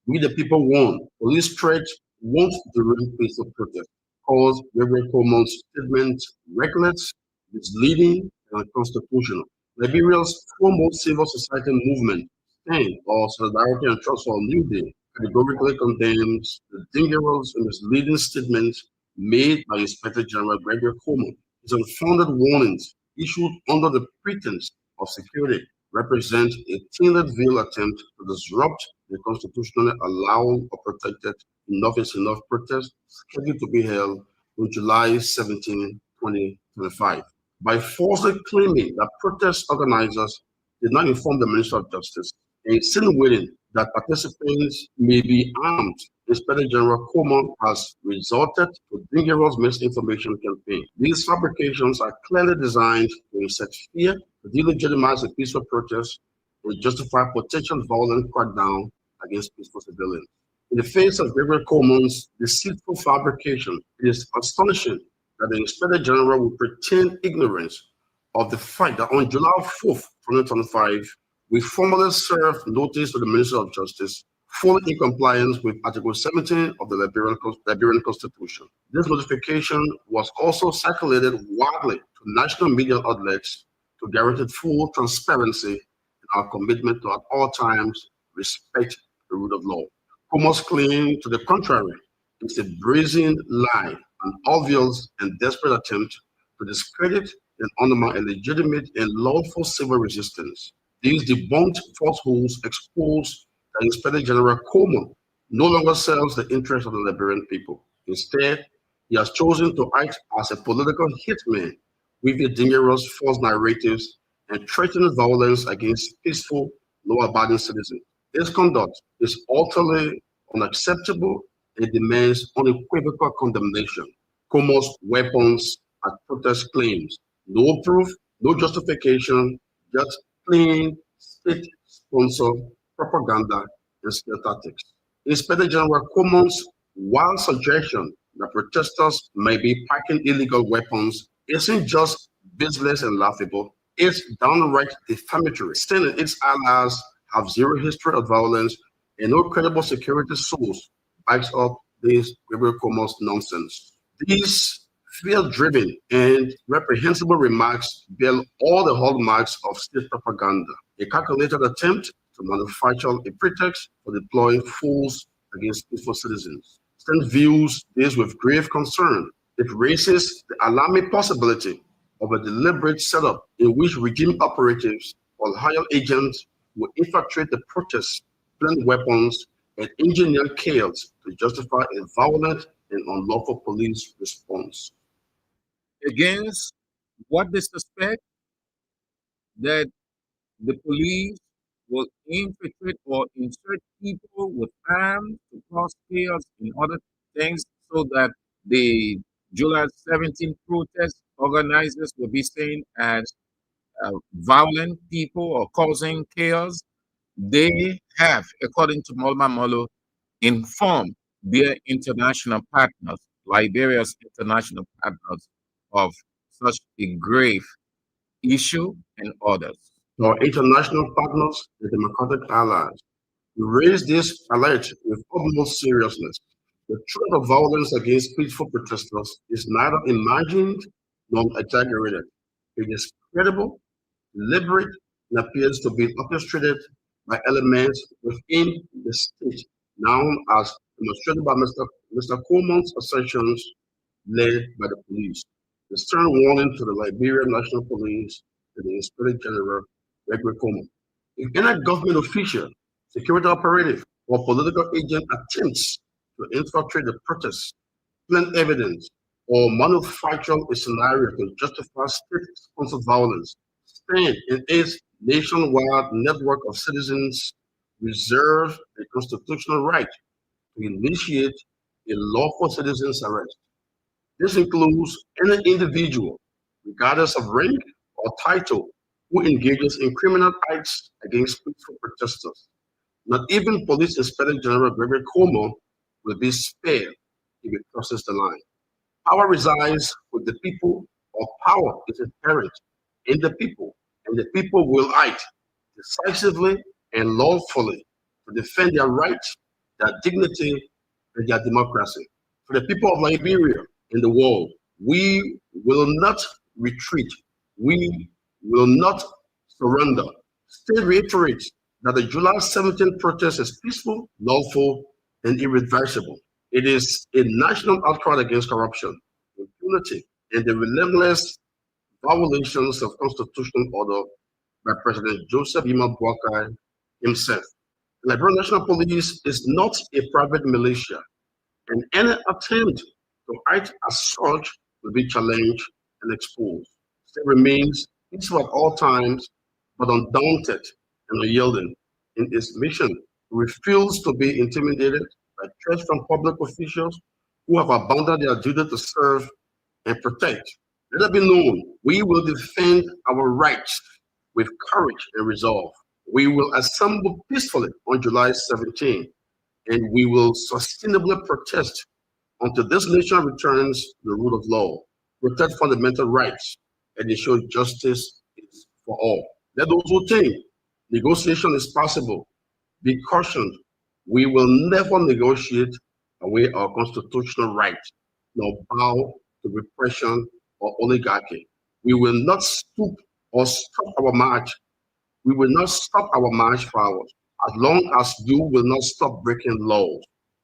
Speaker 4: We the people warn. Police threats won't derail peaceful protest. Calls Gregory Coleman's statement reckless, misleading, and unconstitutional. Liberia's foremost civil society movement, STAND, or Solidarity and Trust for a New Day, categorically condemns the dangerous and misleading statements made by Inspector General Gregory Coleman. His unfounded warnings issued under the pretense of security represent a thinly veiled attempt to disrupt the constitutionally allowed or protected enough is enough protest scheduled to be held on July 17, 2025. By falsely claiming that protest organizers did not inform the Minister of Justice and insinuating that participants may be armed, Inspector General Coleman has resorted to dangerous misinformation campaign. These fabrications are clearly designed to incite fear, to delegitimize a peaceful protest, and justify potential violent crackdown against peaceful civilians. In the face of Gregory Coleman's deceitful fabrication, it is astonishing that the Inspector General will pretend ignorance of the fact that on July 4th, 2025, we formally served notice to the Minister of Justice, fully in compliance with Article 17 of the Liberian Constitution. This notification was also circulated widely to national media outlets to guarantee full transparency in our commitment to at all times respect the rule of law. Coleman's claim to the contrary is a brazen lie, an obvious and desperate attempt to discredit and undermine a legitimate and lawful civil resistance. These debunked falsehoods expose that Inspector General Coleman no longer serves the interests of the Liberian people. Instead, he has chosen to act as a political hitman with the dangerous false narratives and threatening violence against peaceful, law-abiding citizens. This conduct is utterly unacceptable and demands unequivocal condemnation. Coleman's weapons at protest claims, no proof, no justification, just plain state-sponsored propaganda and scare tactics. Inspector General Coleman's wild suggestion that protesters may be packing illegal weapons isn't just baseless and laughable, it's downright defamatory, saying its allies have zero history of violence and no credible security source backs up this Gabriel Coleman's nonsense. These fear-driven and reprehensible remarks bear all the hallmarks of state propaganda, a calculated attempt to manufacture a pretext for deploying force against peaceful citizens. Sten views this with grave concern. It raises the alarming possibility of a deliberate setup in which regime operatives or higher agents will infiltrate the protests, plant weapons, and engineer chaos to justify a violent and unlawful police response.
Speaker 8: Against what they suspect that the police will infiltrate or insert people with arms to cause chaos and other things so that the July 17th protest organizers will be seen as violent people or causing chaos. They have, according to Molma Molo, informed their international partners, Liberia's international partners, of such a grave issue and others.
Speaker 4: Our international partners and democratic allies, we raise this alert with utmost seriousness. The threat of violence against peaceful protesters is neither imagined nor exaggerated. It is credible, deliberate, and appears to be orchestrated by elements within the state, known as demonstrated by Mr. Coleman's assertions led by the police. The stern warning to the Liberian National Police and the Inspector General, Gregory Coleman. If any government official, security operative, or political agent attempts to infiltrate the protests, plant evidence, or manufacture a scenario to justify state-sponsored violence, stand in its nationwide network of citizens reserve a constitutional right to initiate a lawful citizen's arrest. This includes any individual, regardless of rank or title, who engages in criminal acts against peaceful protesters. Not even Police Inspector General Gregory Como will be spared if it crosses the line. Power resides with the people, or power is inherent in the people, and the people will act decisively and lawfully to defend their rights, their dignity, and their democracy. For the people of Liberia and the world, we will not retreat. We will not surrender. State reiterates that the July 17th protest is peaceful, lawful, and irreversible. It is a national outcry against corruption, impunity, and the relentless violations of constitutional order by President Joseph Yuma Boakai himself. The Liberian National Police is not a private militia, and any attempt to act as such will be challenged and exposed. State remains peaceful at all times, but undaunted and unyielding in its mission to refuse to be intimidated by threats from public officials who have abandoned their duty to serve and protect. Let it be known, we will defend our rights with courage and resolve. We will assemble peacefully on July 17, and we will sustainably protest until this nation returns to the rule of law, protect fundamental rights, and ensure justice is for all. Let those who think negotiation is possible be cautioned. We will never negotiate away our constitutional rights, nor bow to repression or oligarchy. We will not stoop or stop our march. We will not stop our march forward as long as you will not stop breaking laws.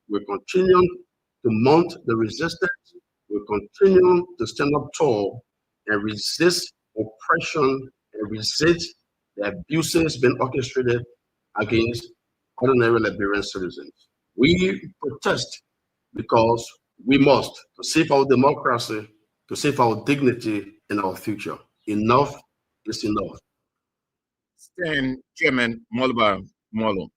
Speaker 4: We continue to mount the resistance. We continue to stand up tall and resist oppression and resist the abuses being orchestrated against ordinary Liberian citizens. We protest because we must, to save our democracy, to save our dignity and our future. Enough is enough.
Speaker 8: Stand Chairman Molba Molo.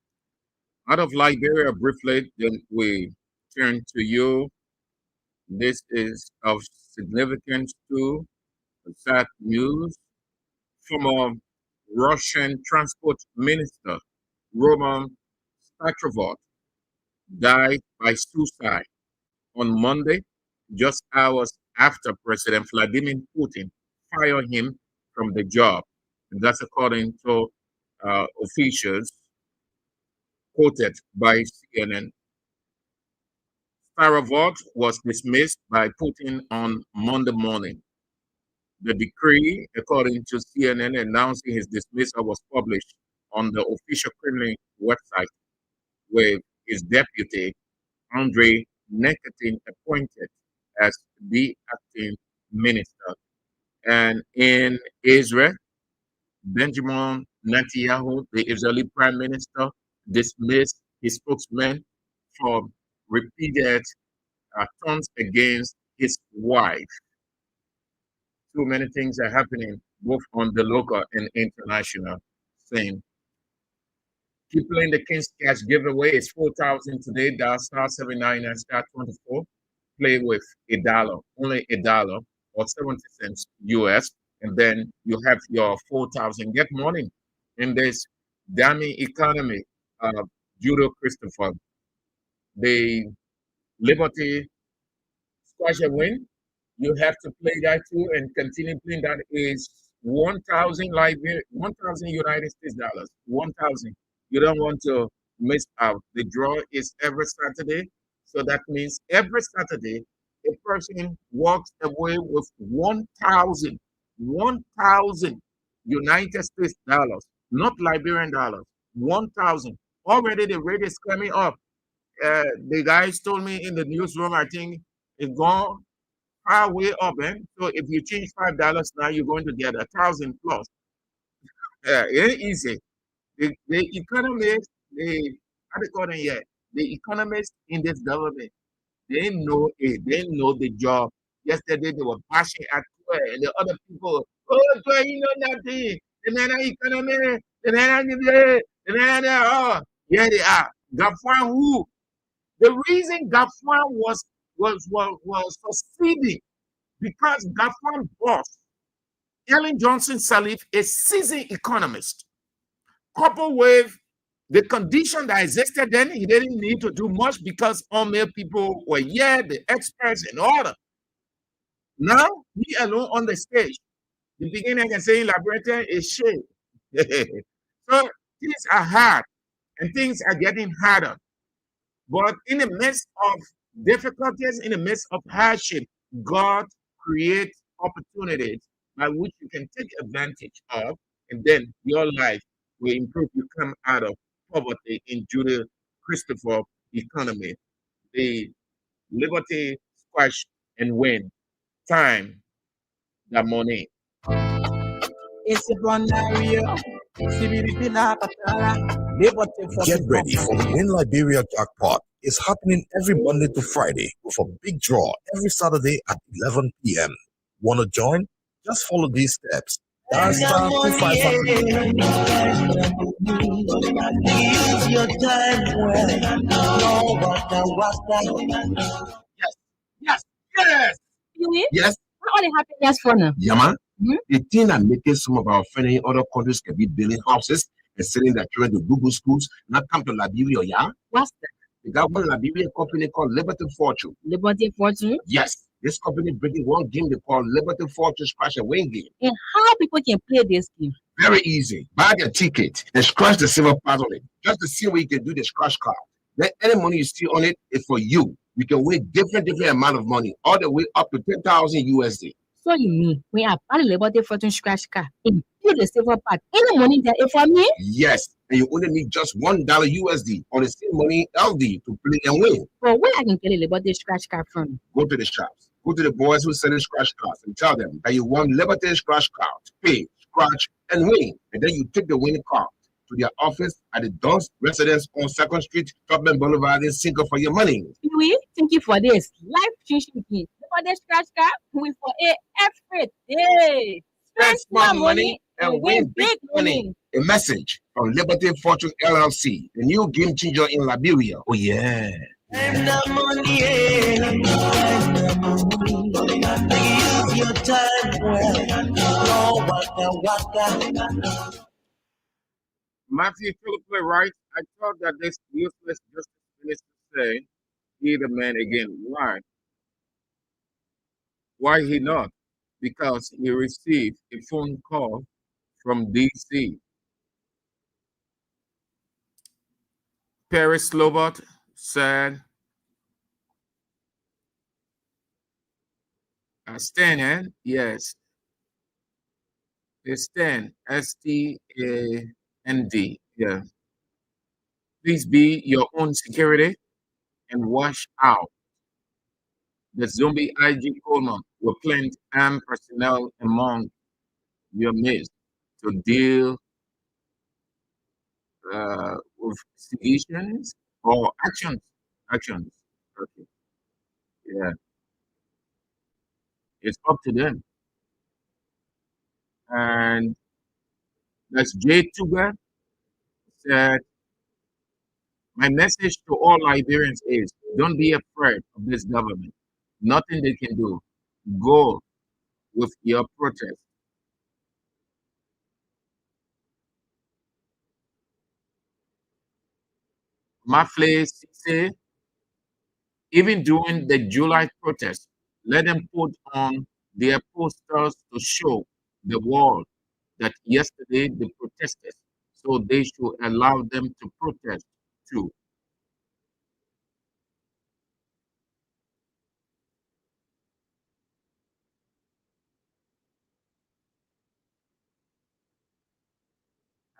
Speaker 8: Out of Liberia briefly, then we turn to you. This is of significance to sad news. Former Russian Transport Minister Roman Petrovod died by suicide on Monday, just hours after President Vladimir Putin fired him from the job. And that's according to officials quoted by CNN. Petrovod was dismissed by Putin on Monday morning. The decree, according to CNN, announcing his dismissal was published on the official Kremlin website, with his deputy, Andrei Nekatin, appointed as the acting minister. And in Israel, Benjamin Netanyahu, the Israeli prime minister, dismissed his spokesman for repeated taunts against his wife. Too many things are happening both on the local and international scene. Keep playing the King's Cash giveaway. It's 4,000 today. Dial star 799 star 24. Play with $1, only $1 or 70 cents US, and then you have your 4,000. Get money in this damning economy. Judo Christopher, the Liberty Squash and Win. You have to play that too and continue playing. That is 1,000 United States dollars. 1,000. You don't want to miss out. The draw is every Saturday. So that means every Saturday, a person walks away with 1,000 United States dollars, not Liberian dollars. 1,000. Already the rate is coming up. The guys told me in the newsroom, I think it's gone far way up. So if you change $5 now, you're going to get 1,000 plus. It ain't easy. The economists, how they call them yet? The economists in this government, they know it. They know the job. Yesterday they were bashing at Twitter and the other people. Oh, Twitter, you know nothing. The man economy, the man oh, yeah they are. Gafwan who? The reason Gafwan was succeeding because Gafwan boss, Ellen Johnson Sirleaf, a seasoned economist, coupled with the condition that existed then, he didn't need to do much because all male people were the experts in order. Now, he alone on the stage. The beginning, I can say, Liberia is shit. So things are hard and things are getting harder. But in the midst of difficulties, in the midst of hardship, God creates opportunities by which you can take advantage of, and then your life will improve. You come out of poverty in Judah Christopher economy. The Liberty Squash and Win. Time, the money.
Speaker 9: Get ready for the Win Liberia Jackpot. It's happening every Monday to Friday with a big draw every Saturday at 11 p.m. Want to join? Just follow these steps. Dial star 255.
Speaker 4: Yes.
Speaker 10: You win?
Speaker 4: Yes.
Speaker 10: What all the happiness for now?
Speaker 4: Yeah, man. The thing that making some of our friends in other countries can be building houses and sending their children to Google schools, not come to Liberia, yeah?
Speaker 10: What's that?
Speaker 4: We got one Liberian company called Liberty Fortune.
Speaker 10: Liberty Fortune?
Speaker 4: Yes. This company bringing one game they call Liberty Fortune Scratch and Win game.
Speaker 10: And how people can play this game?
Speaker 4: Very easy. Buy their ticket and scratch the silver part on it. Just to see where you can do the scratch card. Then any money you see on it is for you. You can win different amount of money, all the way up to 10,000 USD.
Speaker 10: So you mean when I buy the Liberty Fortune scratch card and do the silver part, any money that is for me?
Speaker 4: Yes, and you only need just $1 USD or the same money LD to play and win.
Speaker 10: But where I can get a Liberty scratch card from?
Speaker 4: Go to the shops. Go to the boys who sell the scratch cards and tell them that you want Liberty scratch card. Pay, scratch, and win. And then you take the winning card to their office at the Dunst residence on 2nd Street, Tubman Boulevard in Cinco for your money.
Speaker 10: We thank you for this life-changing gift. Liberty scratch card, we for it every day.
Speaker 4: Spend smart money and win big money. A message from Liberty Fortune LLC, the new game changer in Liberia. Oh yeah.
Speaker 8: Matthew Philip writes, I thought that this useless justice minister say, he the man again. Why? Why he not? Because he received a phone call from DC. Paris Lobot said, Stan, yes, it's Stan, Stand, yeah. Please be your own security and watch out. The zombie IG Coleman will plant armed personnel among your midst to deal with seditions or actions. Actions. Okay. Yeah. It's up to them. And that's Jay Tuga said, my message to all Liberians is don't be afraid of this government. Nothing they can do. Go with your protest. Mafle say, even during the July protest, let them put on their posters to show the world that yesterday they protested, so they should allow them to protest too.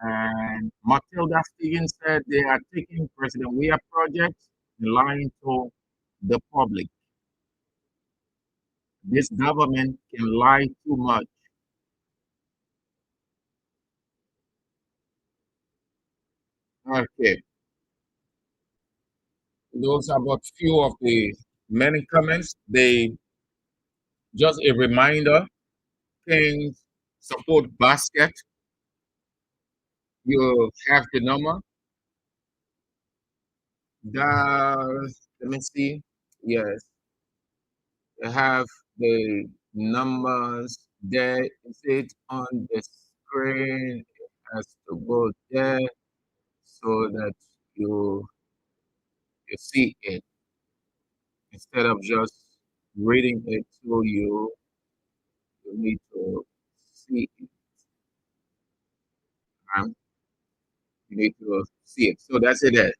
Speaker 8: And Matilda Stevens said they are taking President Weah projects and lying to the public. This government can lie too much. Okay, those are but few of the many comments. They just a reminder. King's support basket. You have the number. Let me see. Yes, I have the numbers there. Is it on the screen? It has to go there so that you see it instead of just reading it to you. You need to see it. You need to see it. So that's it. There.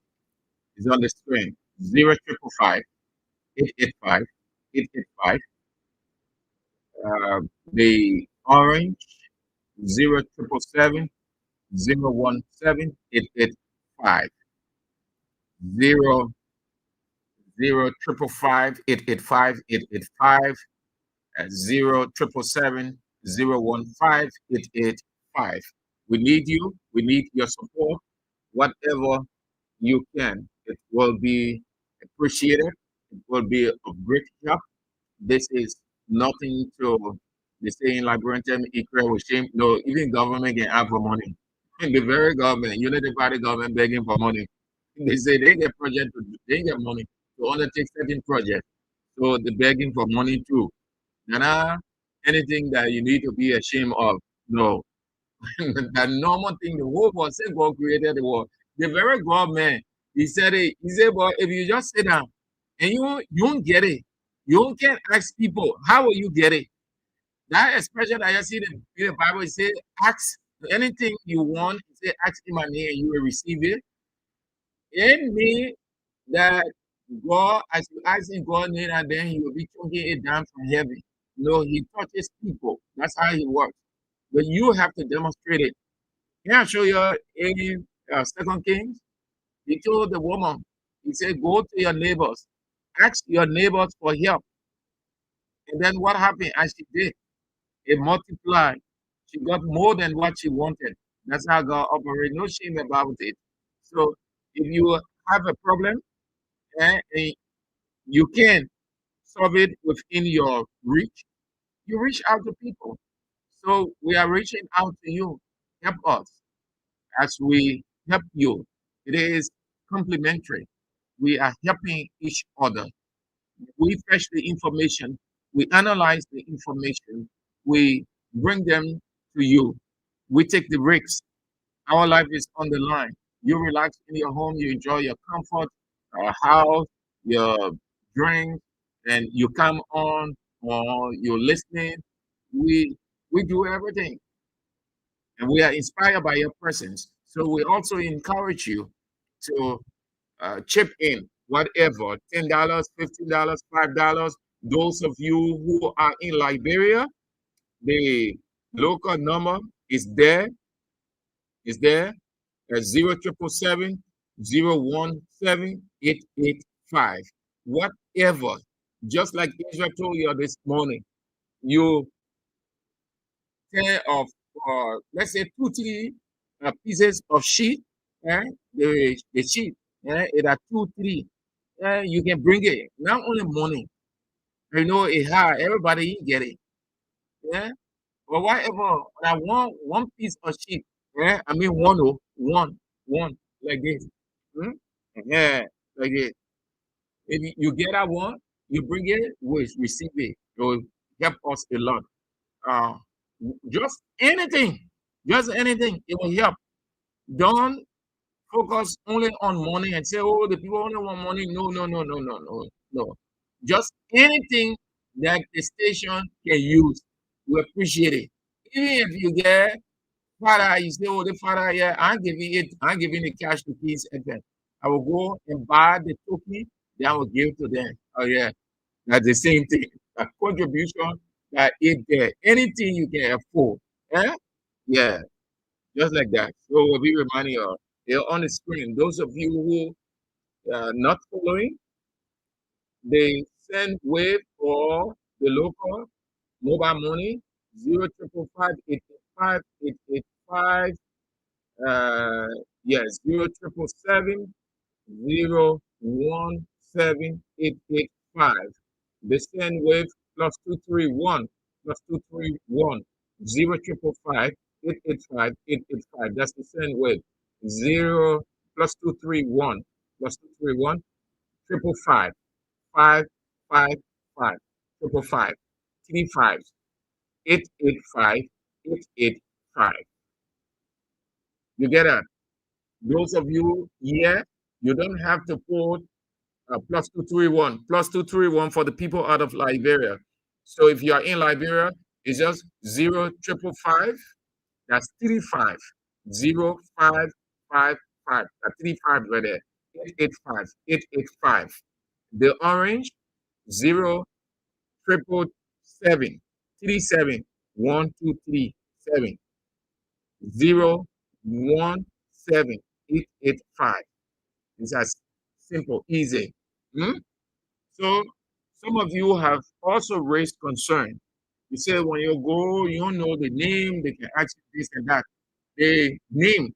Speaker 8: It's on the screen. 0555 885 885. The orange 0777 017 885 00555 885 885 0777 015 885. We need you. We need your support. Whatever you can, it will be appreciated. It will be a great job. This is nothing to the saying Liberian term equal with shame. No, even government can ask for money. And the very government, unity party government begging for money. They say they get project to they get money to undertake certain projects. So they're begging for money too. And anything that you need to be ashamed of, no. The normal thing, the whole world said God created the world. The very government, he said it, he said, but if you just sit down and you won't get it, you can't ask people, how will you get it? That expression that you see in the Bible, it says, ask anything you want, it says, ask him and you will receive it. It means that God, as you ask in God's name, and then he will be choking it down from heaven. No, he touches people. That's how he works. But you have to demonstrate it. Can I show you in Second Kings? He told the woman, he said, go to your neighbors, ask your neighbors for help. And then what happened? As she did, it multiplied. She got more than what she wanted. That's how God operates. No shame about it. So if you have a problem and you can solve it within your reach, you reach out to people. So we are reaching out to you. Help us as we help you. It is complementary. We are helping each other. We fetch the information, we analyze the information, we bring them to you. We take the risks Our life is on the line. You relax in your home, you enjoy your comfort, house, your drink, and you come on or you're listening. We do everything, and we are inspired by your presence. So we also encourage you to chip in whatever, $10, $15, $5. Those of you who are in Liberia, the local number is there, 07770178885. Whatever, just like Israel told you this morning, you tear of let's say 2-3 pieces of sheet, the sheet, it are 2-3. You can bring it not only money. You know it hard. Everybody get it. Yeah. But whatever, I want one piece of sheet. Yeah. I mean one like this. Hmm? Yeah, like this. If you get that one, you bring it, we receive it. It will help us a lot. Uh, just anything, it will help. Don't focus only on money and say, oh, the people only want money. No. Just anything that the station can use, we appreciate it. Even if you get father, you say, oh, the father, yeah, I'm giving the cash to Peace FM. I will go and buy the token, then I will give to them. Oh, yeah, that's the same thing. A contribution that is there. Anything you can afford. Eh? Yeah, just like that. So we'll be reminding you, they're on the screen. Those of you who are not following, they send wave for the local mobile money 0555885. Yes, 07770178885. The send wave +231 +231 0555885. That's the send wave. 0 +231 +231 555 555 555 35 885 885. You get that? Those of you here, you don't have to put +231 for the people out of Liberia. So if you are in Liberia, it's just 055. That's 35 0555. That's 35 right there. 885. The orange 0777 37 1237 017885. It's as simple, easy. So some of you have also raised concern. You say when you go, you don't know the name, they can ask you this and that. The name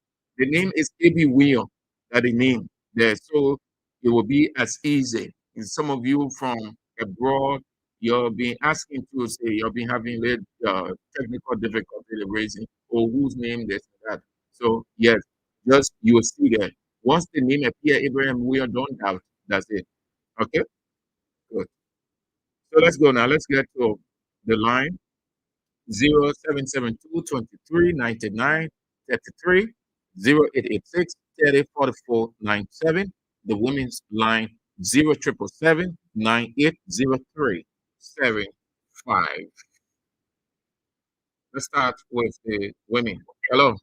Speaker 8: is A.B. William, that the name there. So it will be as easy. And some of you from abroad, you've been asking to say you've been having technical difficulty raising, or whose name this and that. So yes, just you will see that. Once the name appear, Abraham William, don't doubt. That's it. Okay? Good. So let's go now. Let's get to the line 0772 23 99 33 0886 30 44 97. The women's line 0777 9803 75. Let's start with the women. Hello.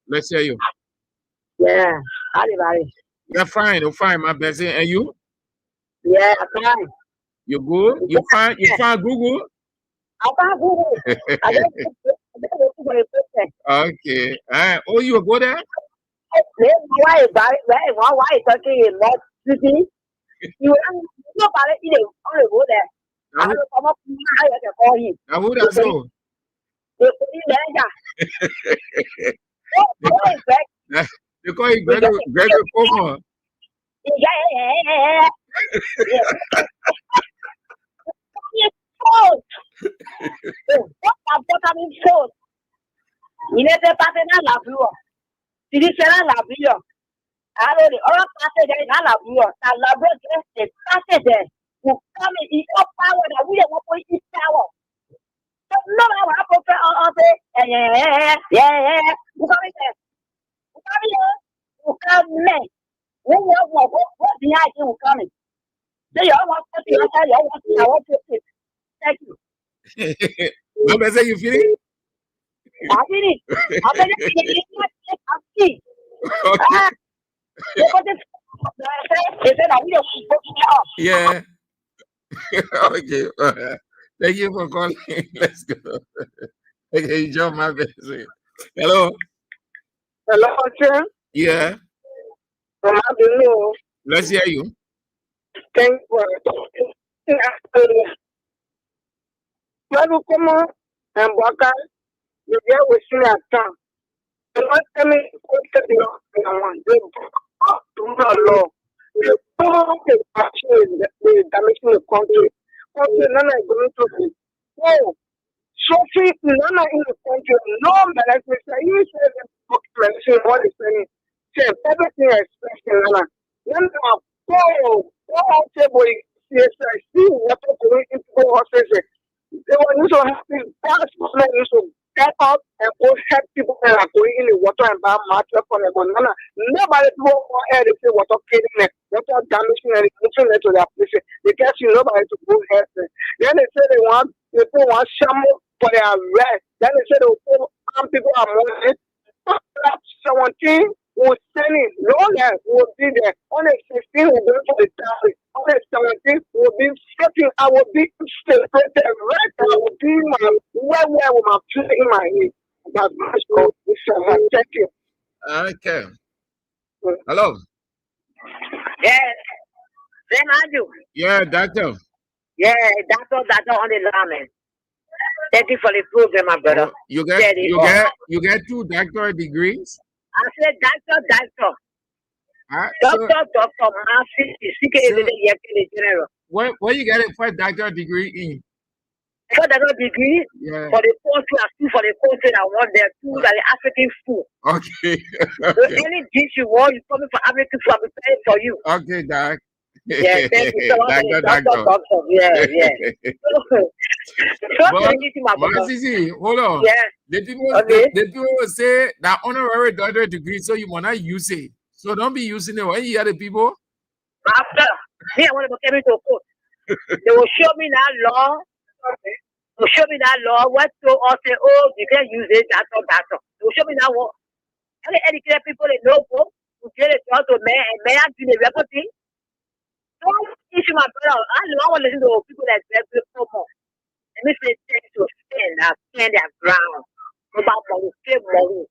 Speaker 8: Let's hear you.
Speaker 11: Yeah, everybody.
Speaker 8: You're fine. You're fine, my best. And you?
Speaker 11: Yeah, I'm fine.
Speaker 8: You good? You fine? You find Google?
Speaker 11: I'm fine, Google. I just
Speaker 8: Okay. Oh, you go there?
Speaker 11: why is talking in North City? You know about it, you only go there. I don't come up to I can call him.
Speaker 8: Now who that's so? You call him Gregory Comer.
Speaker 11: Yeah. Il n'était pas dans la boue. Il dit c'est dans la boue. Alors, on va passer dans la boue. Dans la boue, c'est passer there. Pour come in, il faut power. We don't want to eat power. No, I want to put on the Thank you.
Speaker 8: Mama say you feel it?
Speaker 11: I did it. I bet you
Speaker 8: Okay.
Speaker 11: they said I need to off.
Speaker 8: Yeah. Okay. Thank you for calling. Let's go. Okay, John, my best. Hello.
Speaker 11: Hello, sir.
Speaker 8: Yeah.
Speaker 11: How do you know?
Speaker 8: Let's hear you.
Speaker 11: Thank you. Come on and walk out. You get with you at time. The last time you go to the one, they do not law. The damaging the country. Country, none are going to be. Oh, so free, none are in the country. No, but like we say, you say the population, what is saying? Say, everything is special. None are all table. Yes, I see what going into the hospital. They were used to have this past women used to get up and go help people that are going in the water and buy matter for them. But nobody go on air to say water killing them, water damaging and reaching to their place. Because you nobody to go help them. Then they say they want shaman for their rest. Then they say they will arm people are money. 17 will send it. No less will be there. On the 16 will go to the town. On the 17 will be setting. I will be celebrated. Right. I will be my where with my feet in my head. That's my school. Thank you.
Speaker 8: Okay. Hello.
Speaker 11: Yes. Then I do.
Speaker 8: Yeah, doctor.
Speaker 11: Yeah, doctor on the line. Thank you for the program, my brother.
Speaker 8: Oh, you get 2 doctorate degrees?
Speaker 11: I said doctor.
Speaker 8: So,
Speaker 11: Doctor, general.
Speaker 8: where you get a 1st doctorate degree in?
Speaker 11: For the degree,
Speaker 8: Yeah.
Speaker 11: for the country, I school for the country I want there too, that the African food.
Speaker 8: Okay.
Speaker 11: So any dish you want, you come for African food, I'll be paying for you.
Speaker 8: Okay, doc.
Speaker 11: Yeah, thank you so much.
Speaker 8: Doctor.
Speaker 11: Yeah.
Speaker 8: But, Sisi, hold on.
Speaker 11: Yeah.
Speaker 8: The people will say that honorary doctorate degree, so you want to use it. So don't be using it when you hear the people.
Speaker 11: After, me, I want to get me to court. They will show me that law. They will show me that law. What to us say, oh, you can't use it, doctor. They will show me that law. Any educated people, they know, who get it to man, and man, do the record thing. Don't issue my brother. I don't want to listen to people that say no more. Let me say thank you to stand their ground. About money, save money.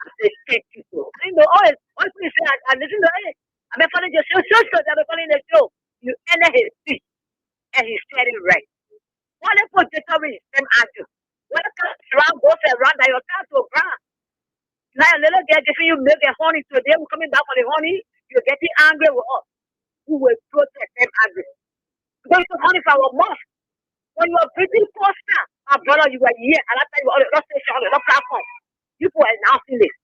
Speaker 11: I say thank you to. I know always we say I listen to it. I'm a funny just show I'm a funny the show. You enter his feet and he said it right. What if put the story same as you? What if around goes around that your time to ground? Now a little girl giving you milk and honey today, we're coming back for the honey, you're getting angry with us. Who will protest them angry? Because it's honey for our mouth. When you are breathing faster, my brother, you were here, and that time you were on the station, on the platform. People are announcing this.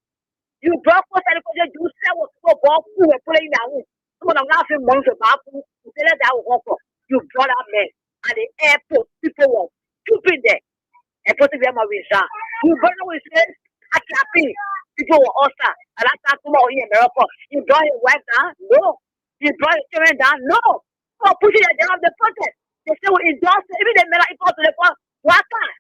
Speaker 11: You brought faster because you said what people bought food and put it in their room. Someone of laughing months about food, you said that will work for. You brought out men at the airport, people were stupid there. And putting them on resign. You brought out with said, I can't be. People were also, and that's not come out here in America. You brought your wife down? No. You brought your children down? No. So pushing it down the protest. They say we endorse it. Even the men are equal to the point. Why can't?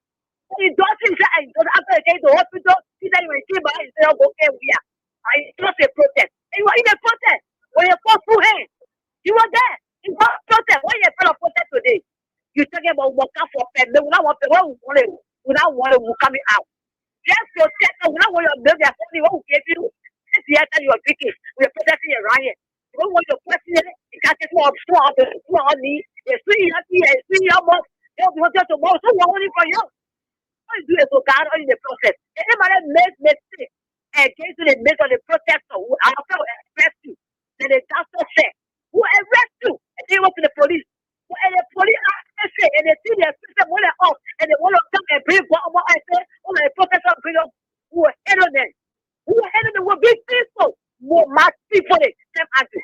Speaker 11: They endorse it and after they get to the hospital, he said, when you see by it, they don't go anywhere. I endorse a protest. And you were in a protest. When you fought through hands, you were there. You were protest. When you fell a protest today, you're talking about working for pen. They will not want to, will coming out. Just protest. We don't want to build their family. What will give you? This year, you are speaking. We are protesting around here. We don't want to question it. You can't get more on me. It's 3 years, 3 years more. They'll be just tomorrow. So we're only for you. All you do is to God in the process. Anybody makes mistake and gets to the midst of the protester who after arrest you, then the doctor said, who arrest you? And they went to the police. And the police say, and they see their system when they're off, and they want to come and bring what I say, oh, the protester bring up who are ahead of them. Who are ahead of them will be peaceful. More mass people, they same as this.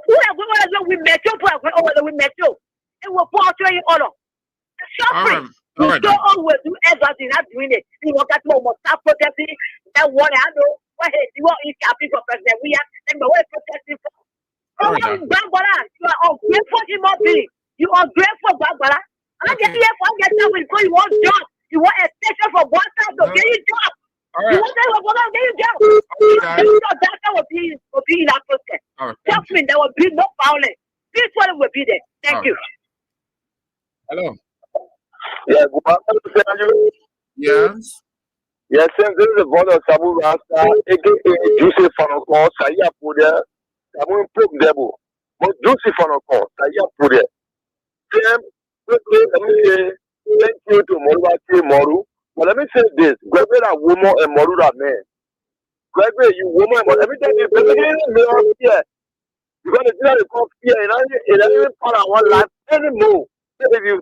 Speaker 11: Who are going to look with Metro? We Metro. And we'll pour out to you all. Suffering.
Speaker 8: All
Speaker 11: You
Speaker 8: right,
Speaker 11: don't always do everything, not doing it. You want that more start protesting. That one I know. What you want is happy for president. We are and the way protesting for.
Speaker 8: all
Speaker 11: Oh,
Speaker 8: right,
Speaker 11: one Barbara, you are ungrateful human being. You are grateful, Barbara. I get
Speaker 8: okay.
Speaker 11: here for get that with you want job. You want a station for one time to
Speaker 8: No,
Speaker 11: get you job.
Speaker 8: all
Speaker 11: You
Speaker 8: right,
Speaker 11: want that for one get you job.
Speaker 8: guys.
Speaker 11: That will be in that protest.
Speaker 8: All right, thank
Speaker 11: Trust
Speaker 8: you.
Speaker 11: me, there will be no violence. This one will be there.
Speaker 8: All
Speaker 11: Thank
Speaker 8: right.
Speaker 11: you.
Speaker 8: Hello.
Speaker 2: Yeah, good afternoon.
Speaker 8: Yes.
Speaker 2: Yes, since this is the brother Sabu Rasta, aka Juicy Fanoko, Saya Pudia, Sabu Puk Debu. But Juicy Fanoko, Saya Pudia. Sam, quickly, let me say thank you to Moruati Moru. But let me say this Gregory, a woman, and Moru, a man. Gregory, you woman, but let me tell you, here. You're going to do that called fear, and it doesn't part of one life anymore. So if you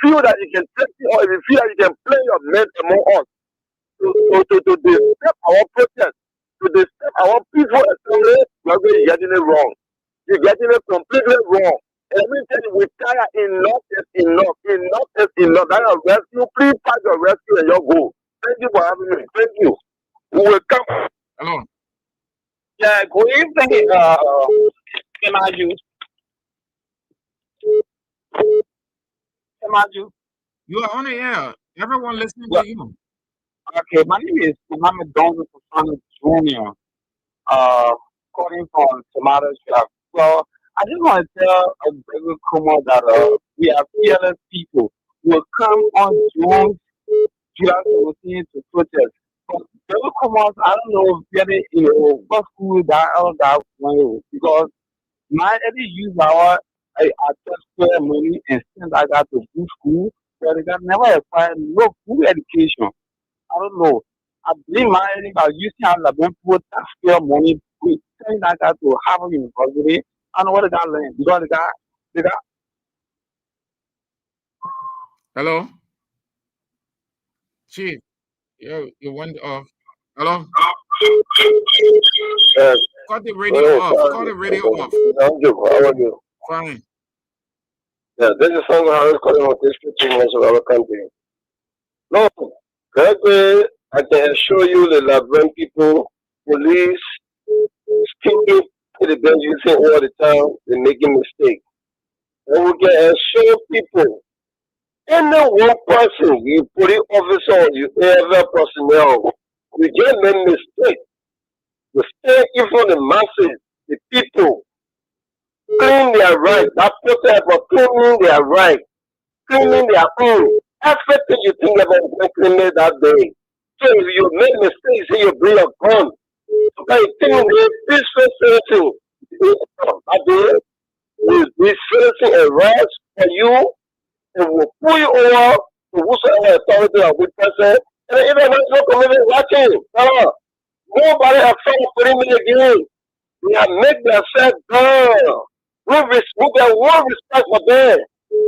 Speaker 2: feel that you can take it, or if you feel that you can play your men among us, to disturb our protest, to disturb our peaceful assembly, you're getting it wrong. You're getting it completely wrong. And let me tell you, we tire enough is enough. Enough is enough. That your rescue, please pack your rescue and your go. Thank you for having me. Thank you. We will come.
Speaker 8: Hello.
Speaker 2: Yeah, good evening, Emaju. Emaju.
Speaker 8: You are on the air. Everyone listening
Speaker 2: Well,
Speaker 8: to you.
Speaker 2: okay, my name is Mohammed Donald Fofana Jr. Calling from Tomato Shop. Well, I just want to tell a bigger Kuma that we are fearless people who will come on July 17th to protest. But bigger Kumas, I don't know if what school that or that one because my early use I taxpayer money and send I got to good school, but it got never acquired no good education. I don't know. I believe my I used to have the put taxpayer money with send I got to Harvard University. I don't know what they got learned because they got
Speaker 8: Hello. Chief. You went off. Hello.
Speaker 2: uh,
Speaker 8: Cut the radio off. Cut the radio off.
Speaker 2: how are you?
Speaker 8: Fine.
Speaker 2: Yeah, this is something I was calling on this 15 months of our country. No, that way I can assure you that when people, police, stupid, they're using all the time, they're making mistakes. And we can assure people, any one person, you police officer, you ever personnel, we get make mistake. We stay even the masses, the people, claim their right. That protest for claiming their right, claiming their own. Everything you think about claiming that day. So if you make mistakes, you bring a gun. Okay, think this facility is facing a right for you and will pull you over to whosoever authority or good person. And even when no community watching, nobody has found putting me again. They have made themselves down. We get one respect for them.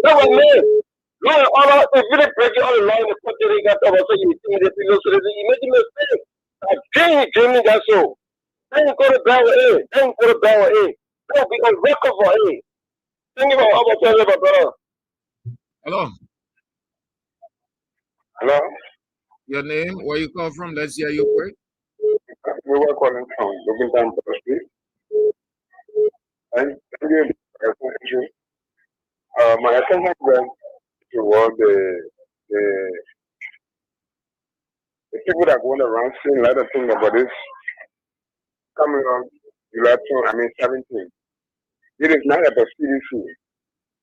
Speaker 2: That was me. Law and order, if you didn't break it all the law in the country, they got over, so you think they feel so you make a mistake. Like, Jimmy, that's so. Then you go to Bell A. Then you go to Bell A. That will be a record for A. Think about how much I about brother.
Speaker 8: Hello.
Speaker 2: Hello?
Speaker 8: Your name? Where you come from? Let's hear you quick.
Speaker 2: We were calling from looking down the street. And my attention went toward the people that go around saying a lot of things about this coming on July 17. It is not about CDC.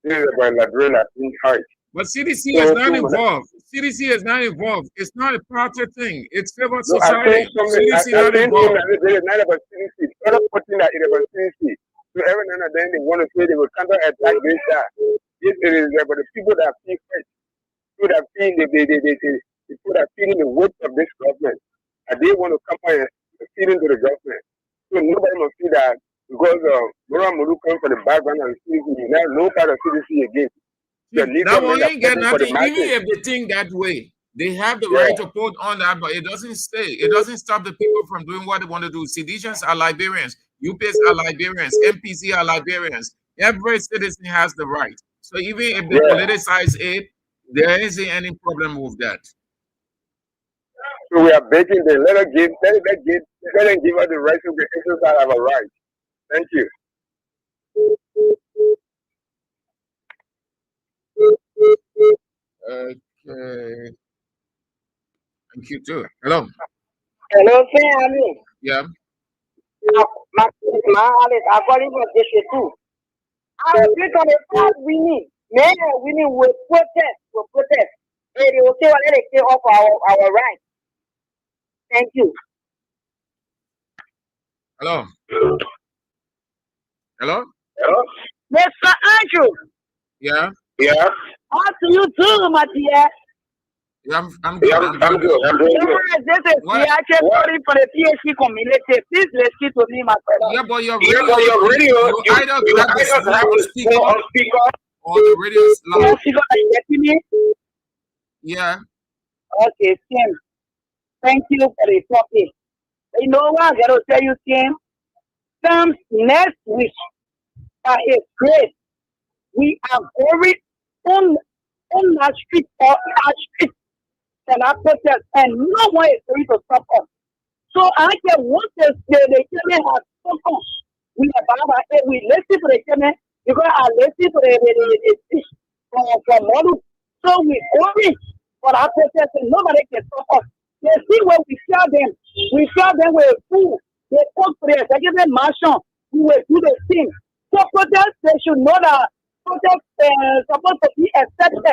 Speaker 2: It is about Liberia in height.
Speaker 8: But CDC is not involved. CDC is not involved. It's not a party thing. It's favored
Speaker 2: No,
Speaker 8: society. CDC not involved.
Speaker 2: It is not about CDC. Other putting that it is about CDC. So every now and then they want to say they will counterattack this side. It is about the people that feel first. People that feel the people that feeling the weight of this government. And they want to come and feed into the government. So nobody must see that because Mura Muru comes from the background and CDC. Now no part of CDC again.
Speaker 8: That one ain't get nothing. Even if they think that way, they have the right to put on that, but it doesn't stay. It doesn't stop the people from doing what they want to do. Seditionists are Liberians. UPS are Liberians. MPC are Liberians. Every citizen has the right. So even if they politicize it, There isn't any problem with that.
Speaker 12: So we are begging them, let them give us the right to exercise our right. Thank you.
Speaker 8: Okay. Thank you too. Hello.
Speaker 11: Hello, sir.
Speaker 8: Yeah.
Speaker 11: My Alex, according to this too. I agree on the part winning. Men are winning will protest. Hey, they will say what they say off our right. Thank you.
Speaker 8: Hello. Hello.
Speaker 12: Hello?
Speaker 11: Mr. Andrew.
Speaker 8: Yeah.
Speaker 12: Yeah.
Speaker 11: How do you do, my dear?
Speaker 8: Yeah, I'm good.
Speaker 12: I'm good. I'm doing good.
Speaker 11: This is
Speaker 8: What?
Speaker 11: PHS calling for the PhD community. Please listen to me, my brother.
Speaker 8: Yeah, but your
Speaker 12: Yeah,
Speaker 8: radio,
Speaker 12: but your radio,
Speaker 8: you either have to speak
Speaker 12: on
Speaker 8: up
Speaker 12: speaker.
Speaker 8: or the radio is loud.
Speaker 11: You getting me?
Speaker 8: Yeah.
Speaker 11: Okay, Tim. Thank you for the topic. You know what I'm going to tell you, Tim? Comes next week by His grace. We are going on our street or our street and our protest, and no one is going to stop us. So I can want the chairman has spoken. We listen to the chairman because I listen to the speech from Molu. So we going for our protest, and nobody can stop us. They see when we share them with food. They come to the executive mansion. We will do the thing. So protest, they should know that protest supposed to be accepted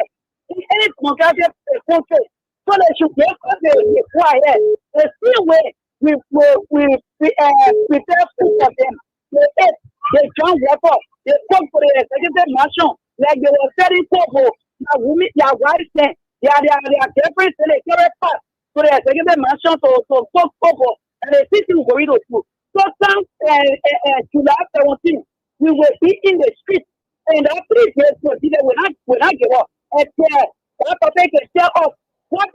Speaker 11: in any democratic country. So they should get the quiet. The same way we prepare food for them. They eat, they join water, they come to the executive mansion. Like they were selling cocoa, their women, their wives, their girlfriends, they carry past to the executive mansion to cook cocoa, and they sit in Gorito too. So come July 17th, we will be in the street, and that 3 days will not give up. And that topic can tell us what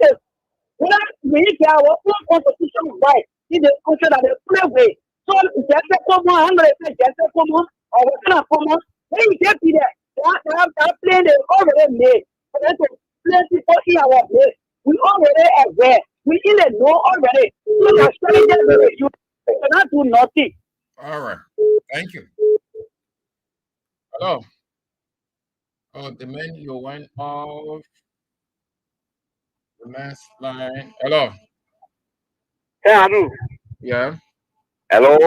Speaker 11: we need our own constitution right in the country that they play with. So just a common, I'm going to say just a common, or what kind of common, when you get to there, that plane they already made. For them to play people in our place, we already aware. We in the know already. So the strategy you cannot do nothing.
Speaker 8: All right. Thank you. Hello. Oh, the menu went off. The last line. Hello.
Speaker 12: Hey, Andrew.
Speaker 8: Yeah.
Speaker 12: Hello.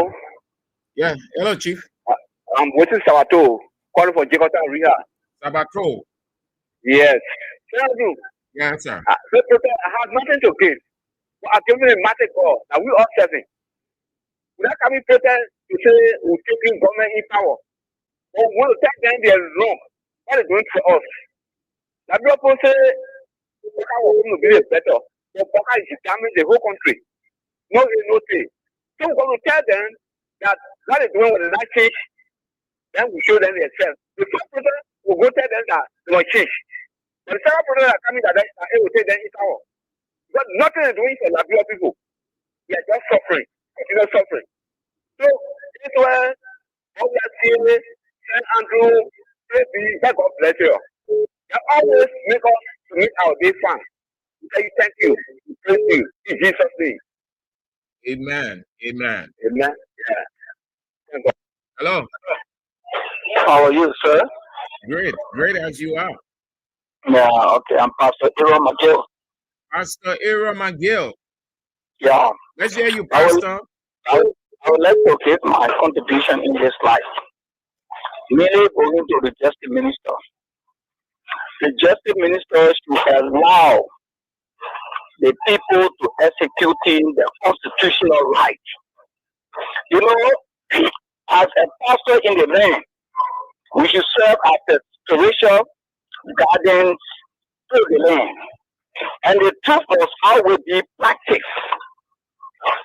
Speaker 8: Yeah. Hello, Chief.
Speaker 12: I'm waiting Sabato, calling for Jakarta Riha.
Speaker 8: Sabato.
Speaker 12: Yes. Hey, Andrew.
Speaker 8: Yes, sir.
Speaker 12: I have nothing to give. But I'm giving a matter call. Now we all serving. Without coming protest to say we're taking government in power. But we want to tell them they're wrong. What they're doing for us. Now people say Baka was going to be better. But Baka is damaging the whole country. No, no say. So we're going to tell them that what they're doing will not change. Then we show them themselves. The first protest will go tell them that they will change. But the second protest are coming that it will take them in power. But nothing is doing for Labia people. We are just suffering. Continuous suffering. So this way, all we are seeing is St. Andrew, that God bless you. They always make us to meet our day fun. We say thank you. We praise you. In Jesus' name.
Speaker 8: Amen. Amen.
Speaker 12: Amen. Yeah. Thank God.
Speaker 8: Hello.
Speaker 12: How are you, sir?
Speaker 8: Great. Great as you are.
Speaker 12: Yeah, okay. I'm Pastor Aaron McGill.
Speaker 8: Pastor Aaron McGill.
Speaker 12: Yeah.
Speaker 8: Let's hear you, Pastor.
Speaker 12: I would like to give my contribution in this life. Mainly going to the justice minister. The justice minister should allow the people to executing their constitutional rights. You know, as a pastor in the land, we should serve as a spiritual guardians to the land. And the truth must always be practiced.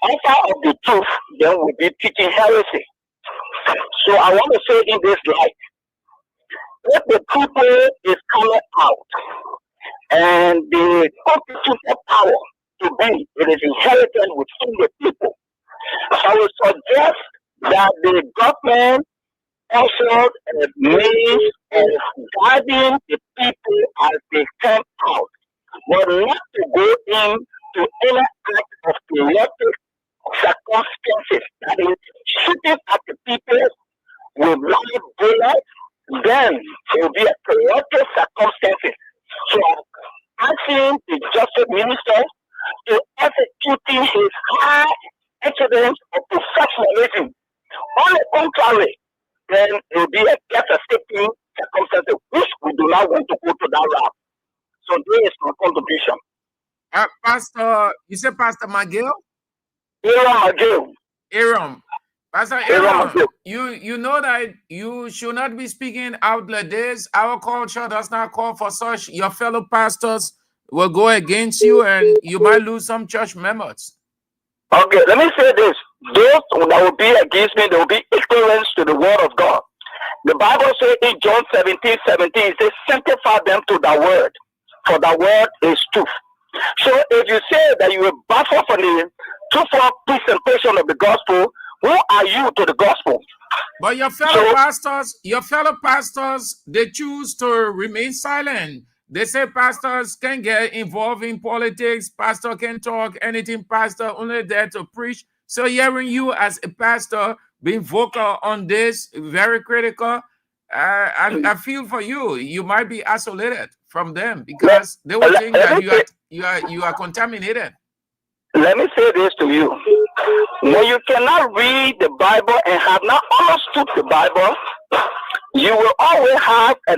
Speaker 12: Outside of the truth, then we'll be teaching heresy. So I want to say in this light, if the people is coming out and the constitutional power to be, it is inherited within the people. I would suggest that the government also means of guiding the people as they come out, but not to go into any act of chaotic circumstances, that is, shooting at the people with live bullets, then it will be a chaotic circumstances. So asking the justice minister to executing his high excellence of professionalism. On the contrary, then it will be a devastating circumstance which we do not want to go to that route. So there is my contribution.
Speaker 8: Pastor, you say Pastor McGill?
Speaker 12: Aaron McGill.
Speaker 8: Aaron. Pastor
Speaker 12: Aaron
Speaker 8: Aaron, you know that you should not be speaking out like this. Our culture does not call for such. Your fellow pastors will go against you and you might lose some church members.
Speaker 12: Okay, let me say this. Those that will be against me, they will be ignorant to the word of God. The Bible says in John 17:17, it says, sanctify them to the word, for the word is truth. So if you say that you will baffle for the truthful presentation of the gospel, who are you to the gospel?
Speaker 8: But your fellow pastors, they choose to remain silent. They say pastors can get involved in politics. Pastor can talk anything. Pastor only there to preach. So hearing you as a pastor being vocal on this, very critical, I feel for you. You might be isolated from them because they will think that you are contaminated.
Speaker 12: Let me say this to you. When you cannot read the Bible and have not understood the Bible, you will always have a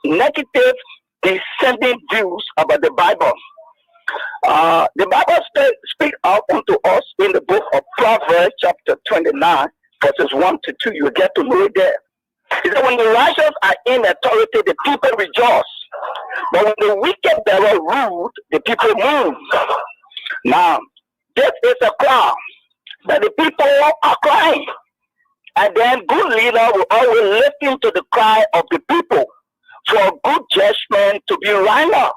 Speaker 12: negative descending views about the Bible. The Bible speaks out unto us in the book of Proverbs chapter 29, verses 1 to 2. You get to know it there. It says, when the righteous are in authority, the people rejoice. But when the wicked bearer rule, the people mourn. Now, this is a cry that the people are crying. And then good leader will always listen to the cry of the people for good judgment to be right now.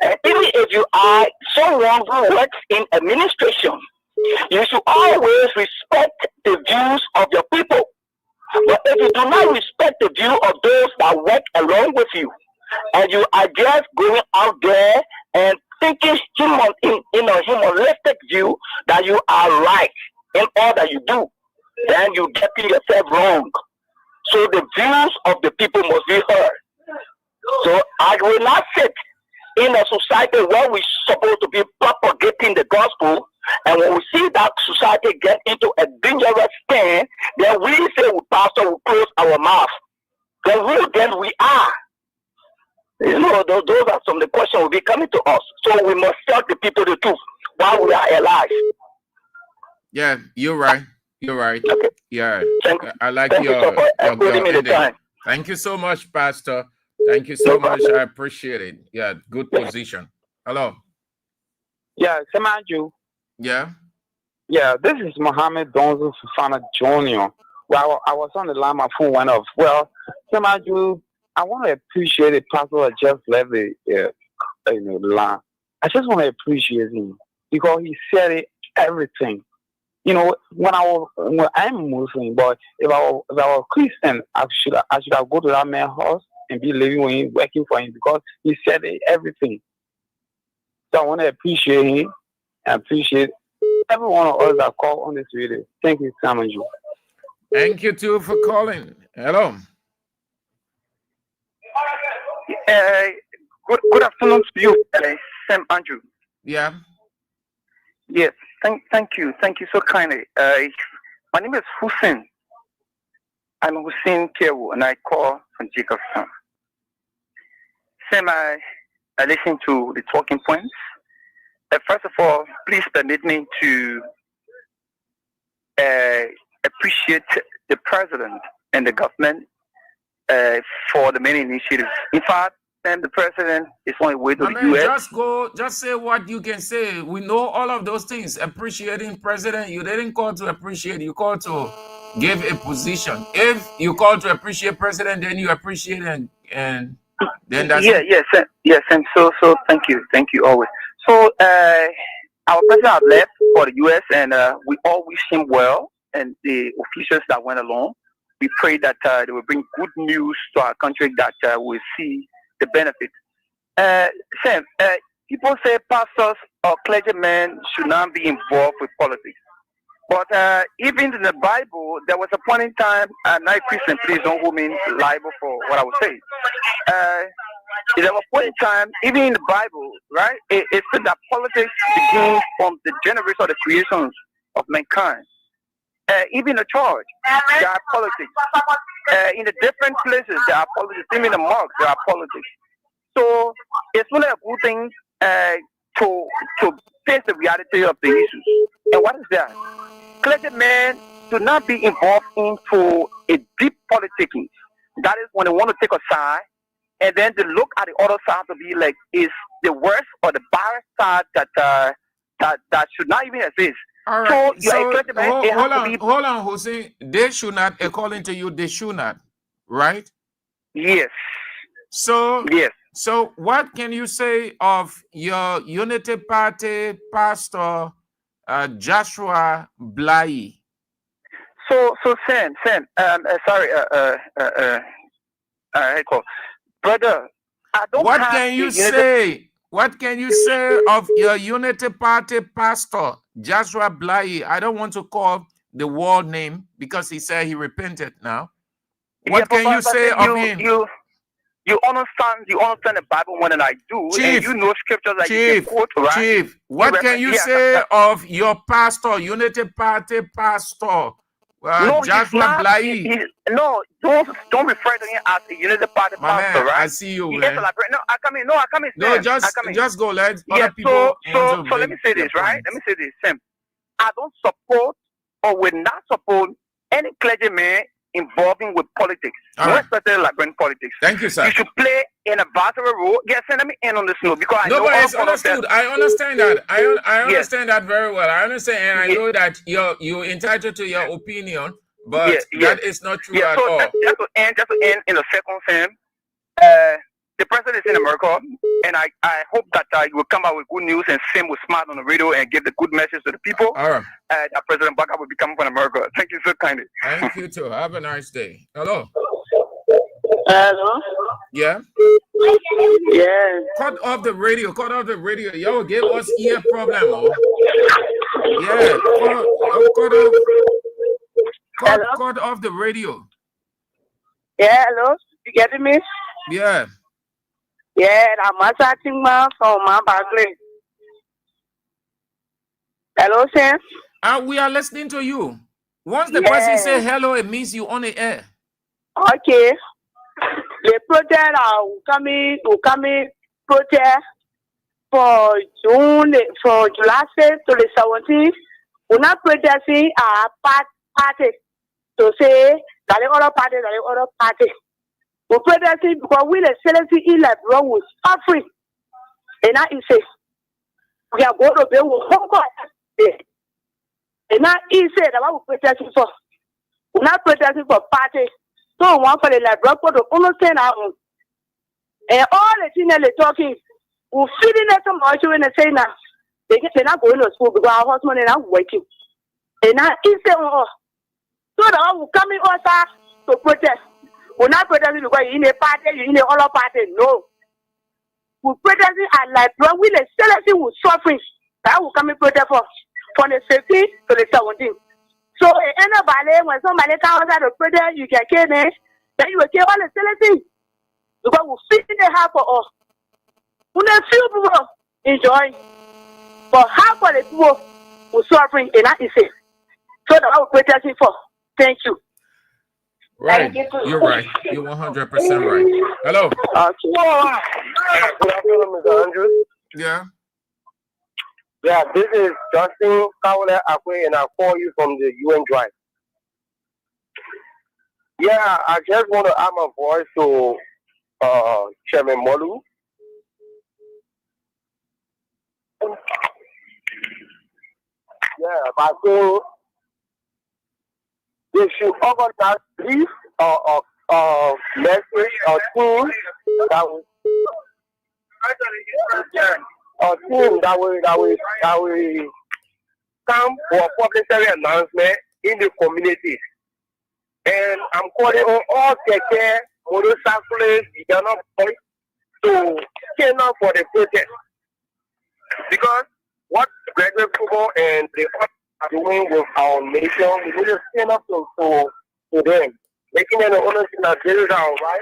Speaker 12: And even if you are someone who works in administration, you should always respect the views of your people. But if you do not respect the view of those that work along with you, and you are just going out there and thinking in a humanistic view that you are right in all that you do, then you're getting yourself wrong. So the views of the people must be heard. So I will not sit in a society where we're supposed to be propagating the gospel, and when we see that society get into a dangerous stand, then we say we pastor will close our mouth. Then we are. You know, those are some of the questions will be coming to us. So we must tell the people the truth while we are alive.
Speaker 8: Yeah, you're right. You're right.
Speaker 12: Okay.
Speaker 8: Yeah, I like
Speaker 12: thank
Speaker 8: your
Speaker 12: time.
Speaker 8: Thank you so much, Pastor. Thank you so much. I appreciate it. Yeah, good position. Hello.
Speaker 13: Yeah, Samanju.
Speaker 8: Yeah.
Speaker 13: Yeah, this is Mohammed Donzo Fufana Jr. Well, I was on the line, my phone went off. Well, Samanju, I want to appreciate the pastor that just left the line. I just want to appreciate him because he said everything. You know, when I'm Muslim, but if I was Christian, I should have go to that man's house and be living with him, working for him because he said everything. So I want to appreciate him and appreciate every one of us that call on this video. Thank you, Samanju.
Speaker 8: Thank you too for calling. Hello.
Speaker 14: Good afternoon to you, Sam Andrew.
Speaker 8: Yeah.
Speaker 14: Yes, thank you so kindly. My name is Hussein. I'm Hussein Kewu, and I call from Jacobstown. Sam, I listen to the talking points. First of all, please permit me to appreciate the president and the government for the many initiatives. In fact, the president is on his way to the U.S.
Speaker 8: Just say what you can say. We know all of those things. Appreciating president, you didn't call to appreciate, you called to give a position. If you call to appreciate president, then you appreciate and then that's
Speaker 14: yes, and so thank you always. So our president has left for the U.S. and we all wish him well, and the officials that went along. We pray that they will bring good news to our country, that we'll see the benefit. Sam, people say pastors or clergymen should not be involved with politics. But even in the Bible, there was a point in time, and I Christian, please don't hold me liable for what I would say. There was a point in time, even in the Bible, right? It said that politics begins from the generation of the creation of mankind. Even in the church, there are politics. In the different places, there are politics. Even in the mosque, there are politics. So it's really a good thing to face the reality of the issues. And what is that? Clergymen should not be involved into a deep politicking. That is when they want to take a side, and then they look at the other side to be like, is the worst or the bad side that should not even exist.
Speaker 8: All right.
Speaker 14: So,
Speaker 8: hold on, Hussein. They should not, according to you, they should not, right?
Speaker 14: Yes.
Speaker 8: So
Speaker 14: yes.
Speaker 8: So what can you say of your Unity Party pastor, Joshua Blai?
Speaker 14: So Sam, sorry, brother, I don't.
Speaker 8: What can you say? What can you say of your Unity Party pastor, Joshua Blai? I don't want to call the world name because he said he repented now. What can you say of him?
Speaker 14: You understand the Bible more than I do,
Speaker 8: Chief,
Speaker 14: and you know scriptures that you can quote, right?
Speaker 8: Chief, what can you say of your pastor, Unity Party pastor, Joshua Blai?
Speaker 14: No, don't refer to him as a Unity Party pastor, right?
Speaker 8: I see you, man.
Speaker 14: No, I come in.
Speaker 8: No, just go. Let other people.
Speaker 14: So let me say this, right? Let me say this, Sam. I don't support or will not support any clergyman involving with politics, especially Liberian politics.
Speaker 8: Thank you, sir.
Speaker 14: You should play an advisory role. Yes, let me end on this note because I know
Speaker 8: but it's understood. I understand that. I understand that very well. I understand, and I know that you're entitled to your opinion, but that is not true at all.
Speaker 14: Just to end in a second, Sam. The president is in America, and I hope that you will come out with good news and Sam will smile on the radio and give the good message to the people.
Speaker 8: All right.
Speaker 14: That President Baka will be coming from America. Thank you so kindly.
Speaker 8: Thank you too. Have a nice day. Hello.
Speaker 11: Hello.
Speaker 8: Yeah.
Speaker 11: Yeah.
Speaker 8: Cut off the radio. Cut off the radio. Y'all gave us ear problem. Oh. Yeah. Cut off the radio.
Speaker 11: Yeah. Hello. You getting me?
Speaker 8: Yeah.
Speaker 11: Yeah, I'm chatting from my background. Hello, Sam.
Speaker 8: We are listening to you. Once the person say hello, it means you on the air.
Speaker 11: Okay. The protest will come protest for July 5th to the 17th. We're not protesting our party to say that the other party. We protesting because we the celebrity in Liberia was suffering. And now he says, we are going to be Hong Kong. And now he said that we're protesting for. We're not protesting for party. So we want for the Liberia to understand our own. And all the things that they're talking, we're feeding them so much when they say now, they're not going to school because our husband is not working. And now he said, so that we're coming outside to protest. We're not protesting because you're in a party, you're in a other party. No. We're protesting at Liberia. We the celebrity was suffering. That will come and protest for from the 15th to the 17th. So anybody, when somebody comes out to protest, you can kill them. Then you will kill all the celebrities. Because we're feeding the half for us. When a few people enjoy, but half of the people were suffering, and that is it. So that's what we're protesting for. Thank you.
Speaker 8: Right. You're right. You're 100% right. Hello.
Speaker 12: Good afternoon, Mr. Andrews.
Speaker 8: Yeah.
Speaker 12: Yeah, this is Justin Kawale Akwe, and I call you from the UN Drive. Yeah, I just want to add my voice to Chairman Molu. Yeah, by saying they should organize brief message or team that will come for publicity announcement in the community. And I'm calling on all motorcyclists, Ghana boys, to stand up for the protest. Because what Gregory Kubo and the others are doing with our nation, we need to stand up to them, making them understand that this is our right.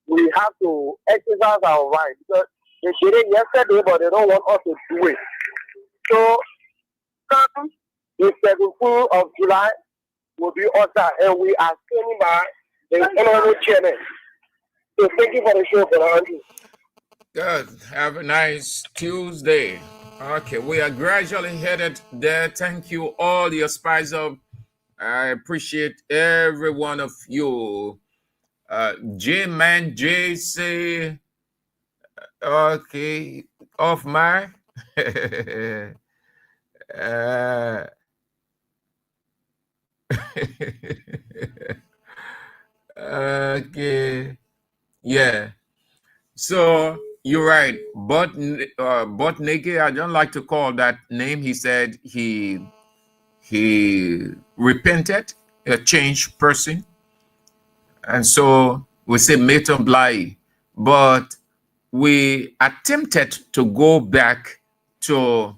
Speaker 12: We have to exercise our right because they did it yesterday, but they don't want us to do it. So, come the 17th of July will be us, and we are standing by the honorable chairman. So, thank you for the show, Brother Andrew.
Speaker 8: Good. Have a nice Tuesday. Okay, we are gradually headed there. Thank you, all your spies up. I appreciate every one of you. J-Man, JC, okay, off my. Okay, yeah. So you're right, but Nikki, I don't like to call that name. He said he repented, a changed person, and so we say Meton Bly, but we attempted to go back to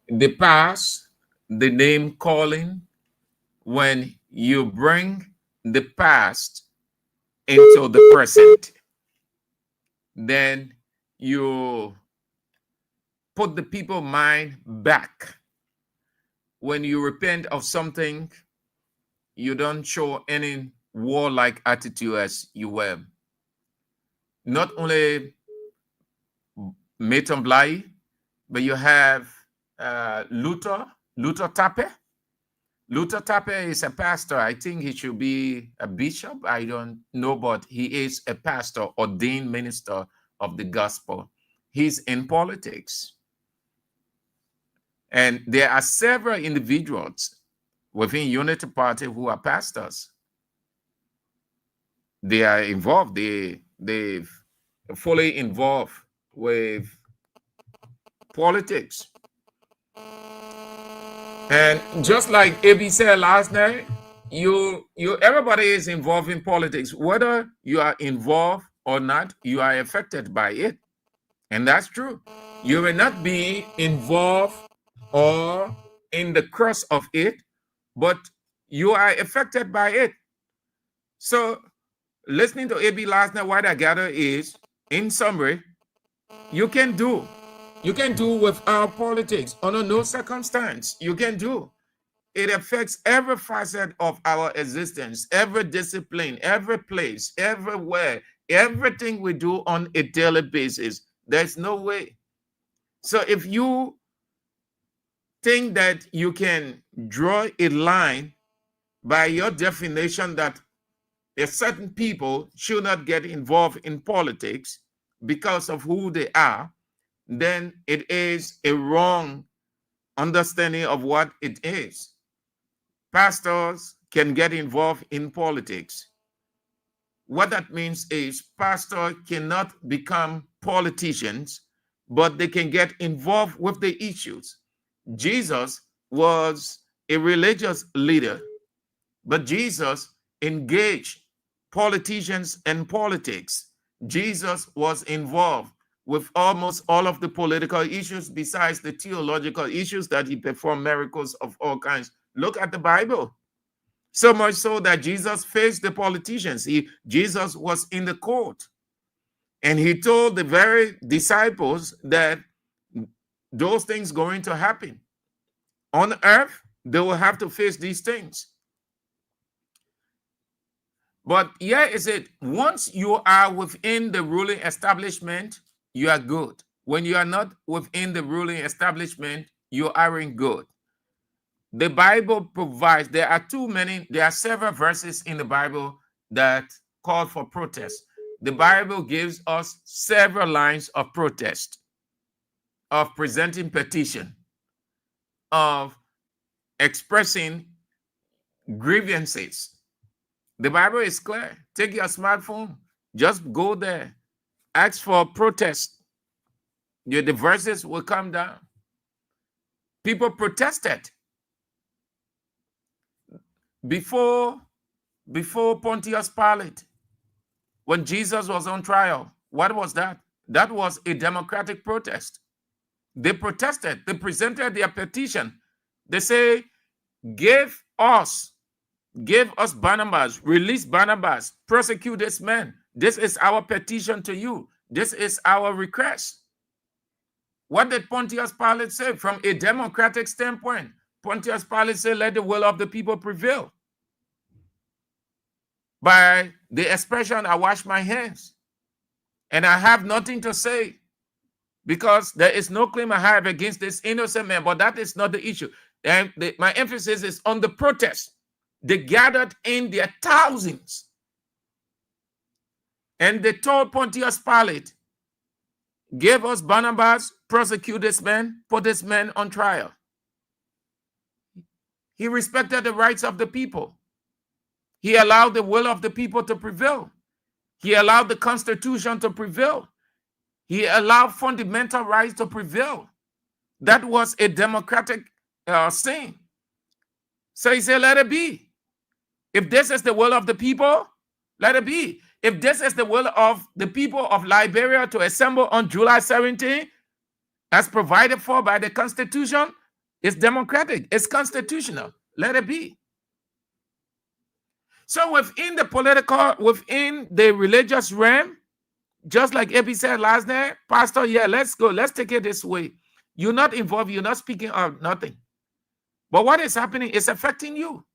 Speaker 8: the past, the name calling. When you bring the past into the present, then you put the people mind back. When you repent of something, you don't show any warlike attitude as you were. Not only Meton Bly, but you have Luther Tappe. Luther Tappe is a pastor. I think he should be a bishop. I don't know, but he is a pastor, ordained minister of the gospel. He's in politics. And there are several individuals within Unity Party who are pastors. They are involved. They've fully involved with politics. And just like AB said last night, everybody is involved in politics. Whether you are involved or not, you are affected by it. And that's true. You may not be involved or in the crux of it, but you are affected by it. So listening to AB last night, what I gather is, in summary, you can do without politics under no circumstance. You can do. It affects every facet of our existence, every discipline, every place, everywhere, everything we do on a daily basis. There's no way. So if you think that you can draw a line by your definition that a certain people should not get involved in politics because of who they are, then it is a wrong understanding of what it is. Pastors can get involved in politics. What that means is pastors cannot become politicians, but they can get involved with the issues. Jesus was a religious leader, but Jesus engaged politicians and politics. Jesus was involved with almost all of the political issues besides the theological issues that he performed miracles of all kinds. Look at the Bible. So much so that Jesus faced the politicians. Jesus was in the court. And he told the very disciples that those things going to happen. On earth, they will have to face these things. But here is it. Once you are within the ruling establishment, you are good. When you are not within the ruling establishment, you aren't good. The Bible provides, there are several verses in the Bible that call for protest. The Bible gives us several lines of protest, of presenting petition, of expressing grievances. The Bible is clear. Take your smartphone, just go there, ask for protest. The verses will come down. People protested before Pontius Pilate, when Jesus was on trial. What was that? That was a democratic protest. They protested. They presented their petition. They say, give us Barnabas, release Barnabas, prosecute this man. This is our petition to you. This is our request. What did Pontius Pilate say from a democratic standpoint? Pontius Pilate said, let the will of the people prevail. By the expression, I wash my hands and I have nothing to say because there is no claim I have against this innocent man, but that is not the issue. And my emphasis is on the protest. They gathered in their thousands and they told Pontius Pilate, give us Barnabas, prosecute this man, put this man on trial. He respected the rights of the people. He allowed the will of the people to prevail. He allowed the Constitution to prevail. He allowed fundamental rights to prevail. That was a democratic thing. So he said, let it be. If this is the will of the people, let it be. If this is the will of the people of Liberia to assemble on July 17, as provided for by the Constitution, it's democratic, it's constitutional. Let it be. So within the political, within the religious realm, just like Ebi said last night, Pastor, yeah, let's go. Let's take it this way. You're not involved. You're not speaking of nothing. But what is happening is affecting you.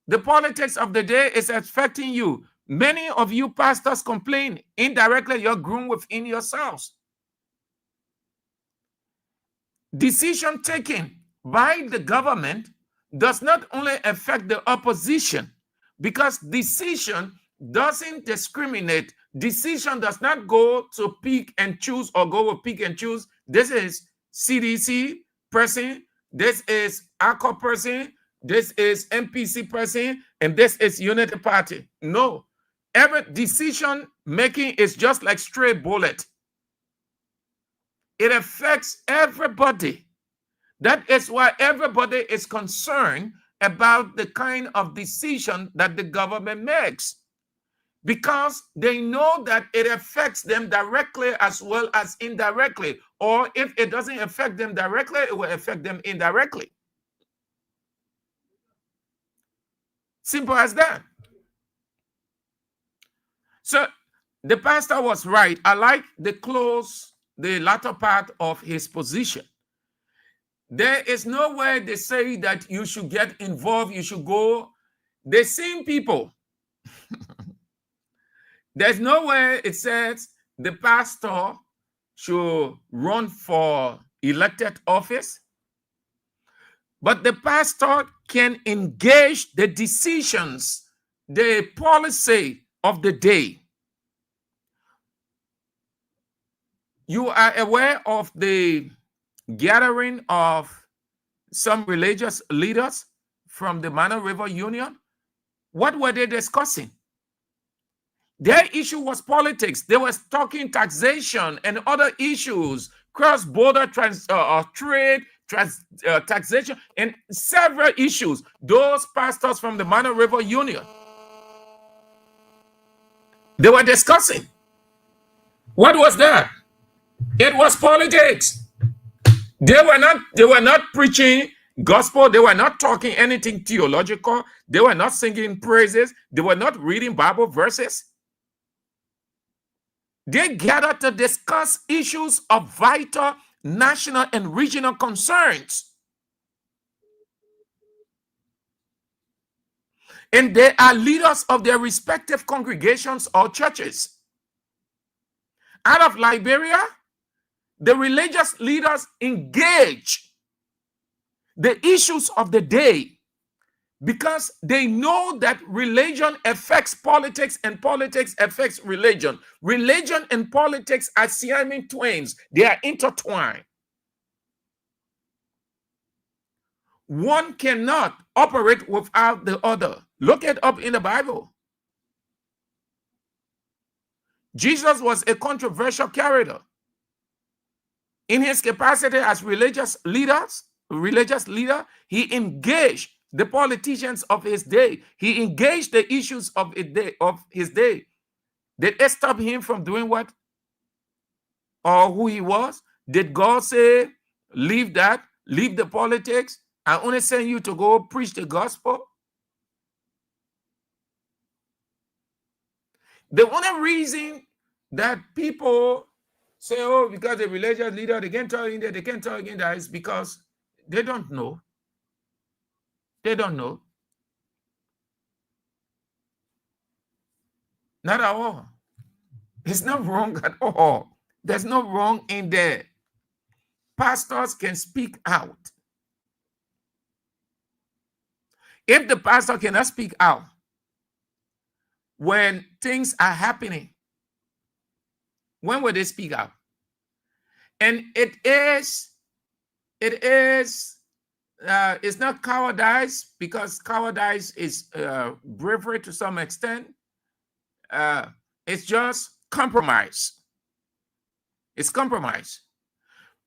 Speaker 8: The politics of the day is affecting you. Many of you pastors complain indirectly. You're groomed within yourselves. Decision taken by the government does not only affect the opposition, because decision doesn't discriminate. Decision does not go to pick and choose or go with pick and choose. This is CDC person, this is ACO person, this is MPC person, and this is Unity Party. No. Every decision making is just like stray bullet. It affects everybody. That is why everybody is concerned about the kind of decision that the government makes, because they know that it affects them directly as well as indirectly. Or if it doesn't affect them directly, it will affect them indirectly. Simple as that. So the pastor was right. I like the latter part of his position. There is no way they say that you should get involved, you should go. The same people. There's no way it says the pastor should run for elected office, but the pastor can engage the decisions, the policy of the day. You are aware of the gathering of some religious leaders from the Mano River Union. What were they discussing? Their issue was politics. They were talking taxation and other issues, cross-border trade, taxation, and several issues. Those pastors from the Mano River Union, they were discussing. What was that? It was politics. They were not preaching gospel. They were not talking anything theological. They were not singing praises. They were not reading Bible verses. They gathered to discuss issues of vital national and regional concerns. And they are leaders of their respective congregations or churches. Out of Liberia, the religious leaders engage the issues of the day because they know that religion affects politics and politics affects religion. Religion and politics are Siamese twins. They are intertwined. One cannot operate without the other. Look it up in the Bible. Jesus was a controversial character. In his capacity as religious leader, he engaged the politicians of his day. He engaged the issues of his day. Did it stop him from doing what? or who he was? Did God say, leave that, leave the politics, I only send you to go preach the gospel? The only reason that people say, oh, because the religious leader, they can't talk in there, they can't talk in there, is because they don't know. They don't know. Not at all. It's not wrong at all. There's no wrong in there. Pastors can speak out. If the pastor cannot speak out when things are happening, when will they speak out? And it's not cowardice, because cowardice is bravery to some extent. It's just compromise. It's compromise.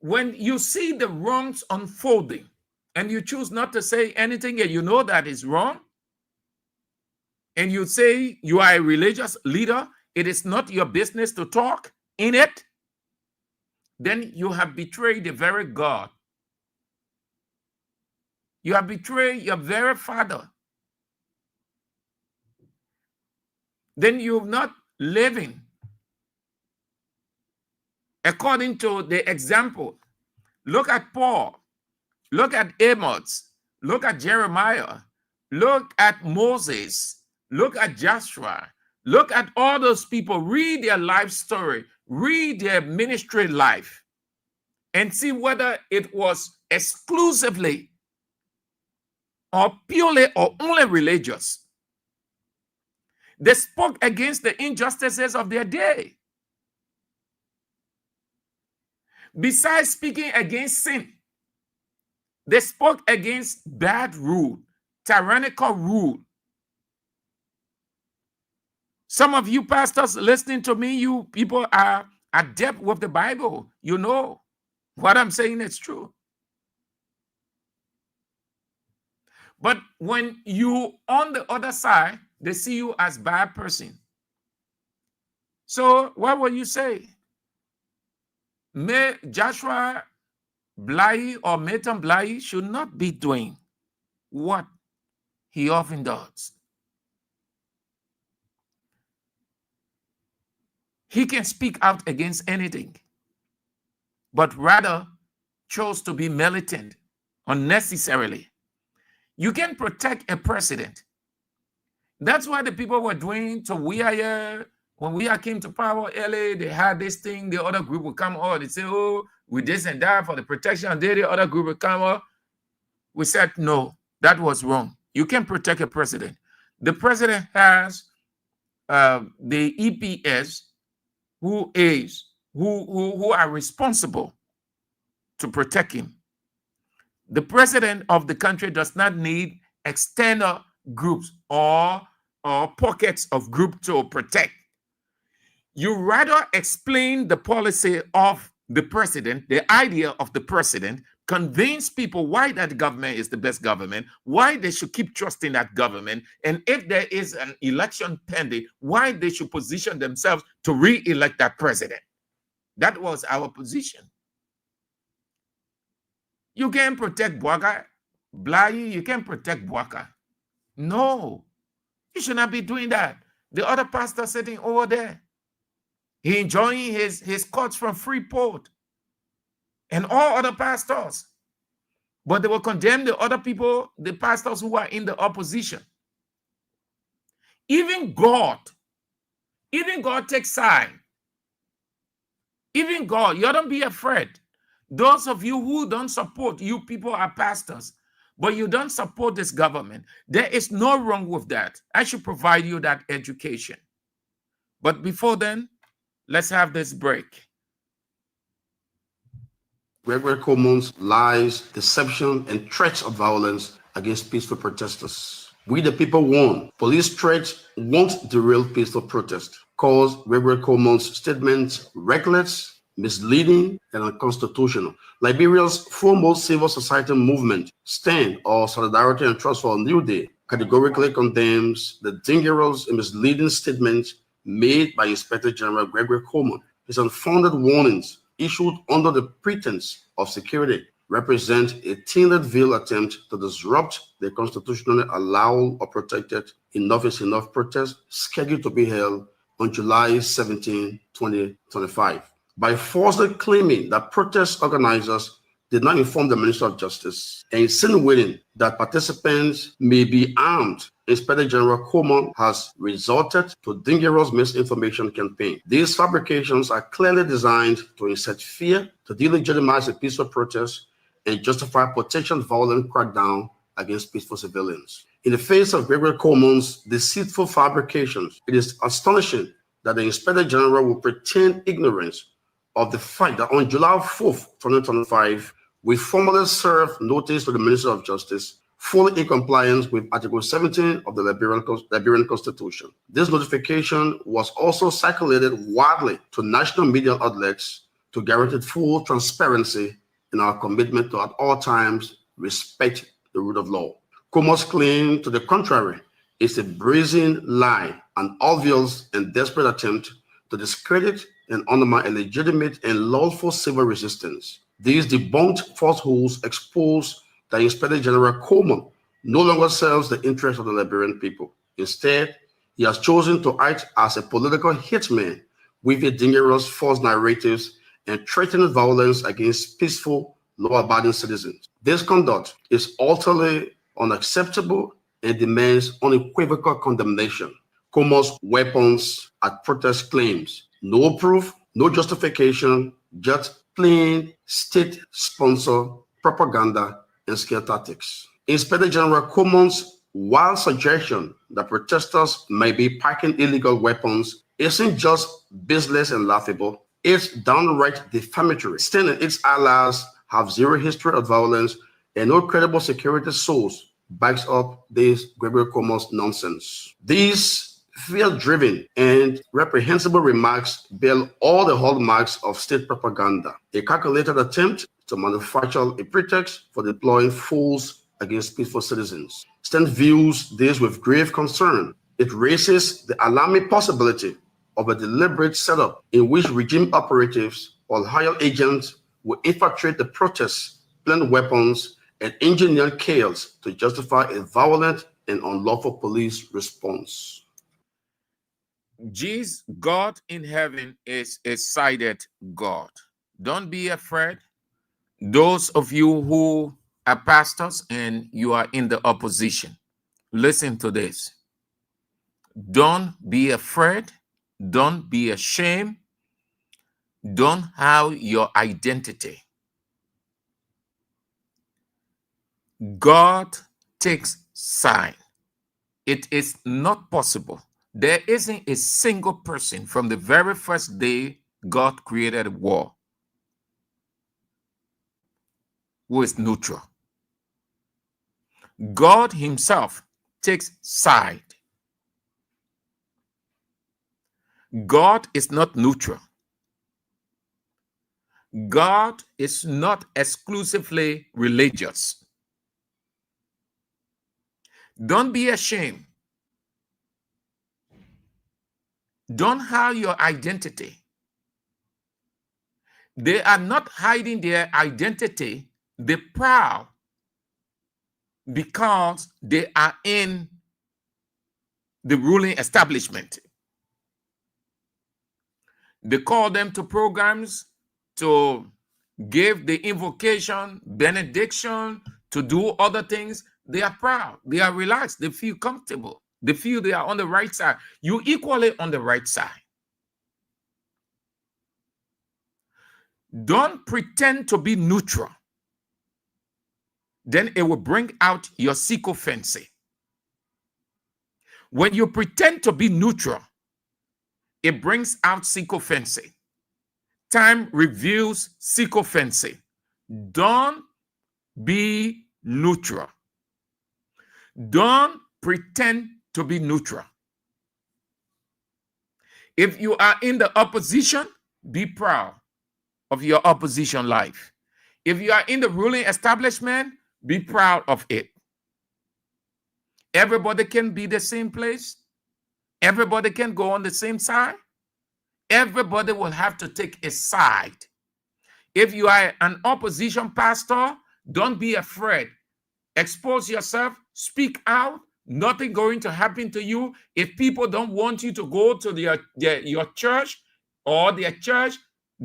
Speaker 8: When you see the wrongs unfolding and you choose not to say anything and you know that is wrong, and you say you are a religious leader, it is not your business to talk in it, then you have betrayed the very God. You have betrayed your very Father. Then you're not living according to the example. Look at Paul. Look at Amos. Look at Jeremiah. Look at Moses. Look at Joshua. Look at all those people. Read their life story. Read their ministry life. And see whether it was exclusively or purely or only religious. They spoke against the injustices of their day. Besides speaking against sin, they spoke against bad rule, tyrannical rule. Some of you pastors listening to me, you people are adept with the Bible. You know what I'm saying is true. But when you on the other side, they see you as a bad person. So what will you say? May Joshua Blai or Metan Blai should not be doing what he often does. He can speak out against anything, but rather chose to be militant unnecessarily. You can protect a president. That's what the people were doing to Weah. When Weah came to power early, they had this thing, the other group would come out, they say, oh, with this and that for the protection, and then the other group would come out. We said, no, that was wrong. You can protect a president. The president has the EPS who are responsible to protect him. The president of the country does not need external groups or pockets of group to protect. You rather explain the policy of the president, the idea of the president, convince people why that government is the best government, why they should keep trusting that government, and if there is an election pending, why they should position themselves to re-elect that president. That was our position. You can protect Bwaka, Blai, you can protect Bwaka. No, you should not be doing that. The other pastor sitting over there, he enjoying his cuts from Freeport and all other pastors. But they will condemn the other people, the pastors who are in the opposition. Even God takes side. Even God, you don't be afraid. Those of you who don't support, you people are pastors, but you don't support this government. There is no wrong with that. I should provide you that education. But before then, let's have this break.
Speaker 4: Gregory Coleman's lies, deception, and threats of violence against peaceful protesters. We the people won. Police threats won't derail peaceful protest. Calls Gregory Coleman's statements reckless, misleading, and unconstitutional. Liberia's foremost civil society movement, STAND, or Solidarity and Trust for a New Day, categorically condemns the dangerous and misleading statements made by Inspector General Gregory Coleman. His unfounded warnings issued under the pretense of security, represent a thinly veiled attempt to disrupt the constitutionally allowed or protected Enough is Enough protest scheduled to be held on July 17, 2025. By falsely claiming that protest organizers did not inform the Minister of Justice and insinuating that participants may be armed, Inspector General Coleman has resorted to dangerous misinformation campaign. These fabrications are clearly designed to incite fear, to delegitimize a peaceful protest, and justify potential violent crackdown against peaceful civilians. In the face of Gregory Coleman's deceitful fabrications, it is astonishing that the Inspector General will pretend ignorance of the fact that on July 4th, 2025, we formally served notice to the Minister of Justice, fully in compliance with Article 17 of the Liberian Constitution. This notification was also circulated widely to national media outlets to guarantee full transparency in our commitment to at all times respect the rule of law. Como's claim to the contrary is a brazen lie, an obvious and desperate attempt to discredit and undermine a legitimate and lawful civil resistance. These debunked falsehoods expose that Inspector General Coleman no longer serves the interests of the Liberian people. Instead, he has chosen to act as a political hitman with dangerous false narratives and threatening violence against peaceful, law-abiding citizens. This conduct is utterly unacceptable and demands unequivocal condemnation. Como's weapons at protest claims no proof, no justification, just plain state-sponsored propaganda and scare tactics. Inspector General Coleman's wild suggestion that protesters may be packing illegal weapons isn't just baseless and laughable, it's downright defamatory. Stan and its allies have zero history of violence, and no credible security source backs up this Gregory Coleman's nonsense. These fear-driven and reprehensible remarks bear all the hallmarks of state propaganda, a calculated attempt to manufacture a pretext for deploying force against peaceful citizens. Stan views this with grave concern. It raises the alarming possibility of a deliberate setup in which regime operatives or hired agents will infiltrate the protests, plant weapons, and engineer chaos to justify a violent and unlawful police response.
Speaker 8: Jesus, God in heaven is a sighted God. Don't be afraid. Those of you who are pastors and you are in the opposition, listen to this. Don't be afraid. Don't be ashamed. Don't hide your identity. God takes side. It is not possible. There isn't a single person from the very first day God created a war who is neutral. God himself takes side. God is not neutral. God is not exclusively religious. Don't be ashamed. Don't hide your identity. They are not hiding their identity. They're proud because they are in the ruling establishment. They call them to programs to give the invocation, benediction, to do other things. They are proud. They are relaxed. They feel comfortable. They feel they are on the right side. You equally on the right side. Don't pretend to be neutral. Then it will bring out your sycophancy. When you pretend to be neutral, it brings out sycophancy. Time reveals sycophancy. Don't be neutral. Don't pretend to be neutral. If you are in the opposition, be proud of your opposition life. If you are in the ruling establishment, be proud of it. Everybody can be the same place. Everybody can go on the same side. Everybody will have to take a side If you are an opposition pastor, don't be afraid. Expose yourself, speak out. Nothing going to happen to you. If people don't want you to go to your church or their church,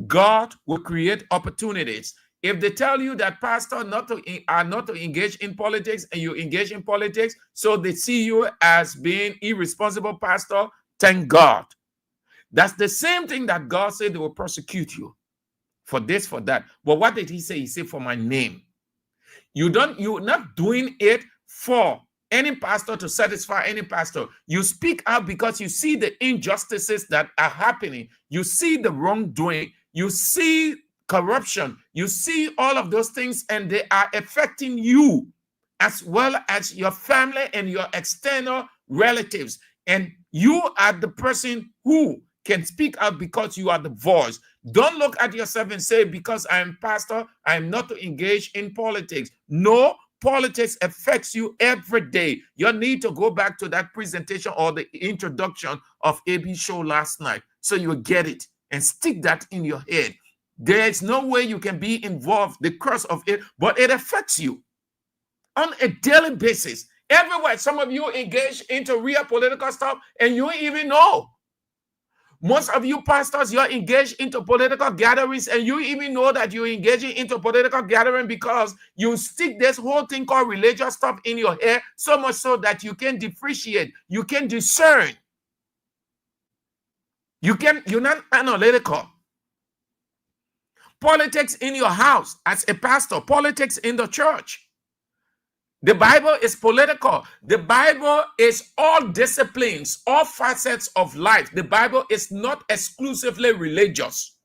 Speaker 8: God will create opportunities. If they tell you that pastor are not to engage in politics and you engage in politics, so they see you as being irresponsible pastor, thank God. That's the same thing that God said they will prosecute you for this, for that. But what did he say? He said, for my name. You're not doing it for any pastor to satisfy any pastor. You speak out because you see the injustices that are happening. You see the wrongdoing. You see corruption. You see all of those things, and they are affecting you as well as your family and your external relatives. And you are the person who can speak out because you are the voice. Don't look at yourself and say, because I am pastor, I am not to engage in politics. No, politics affects you every day. You need to go back to that presentation or the introduction of AB's show last night so you get it and stick that in your head. There's no way you can be involved, the curse of it, but it affects you on a daily basis. Everywhere, some of you engage into real political stuff and you even know. Most of you pastors, you're engaged into political gatherings and you even know that you're engaging into political gathering because you stick this whole thing called religious stuff in your hair so much so that you can differentiate, you can discern. You're not analytical. Politics in your house as a pastor, politics in the church. The Bible is political. The Bible is all disciplines, all facets of life. The Bible is not exclusively religious.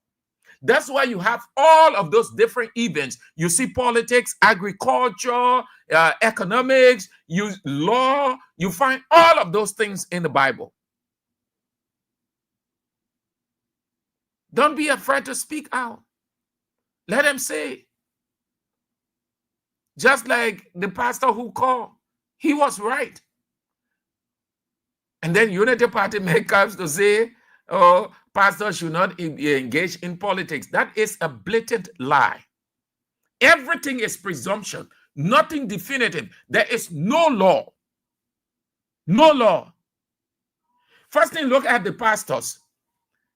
Speaker 8: That's why you have all of those different events. You see politics, agriculture, economics, law. You find all of those things in the Bible. Don't be afraid to speak out. Let them say. Just like the pastor who called, he was right. And then Unity Party makers to say, oh, pastors should not engage in politics. That is a blatant lie. Everything is presumption, nothing definitive. There is no law. No law. First thing, look at the pastors.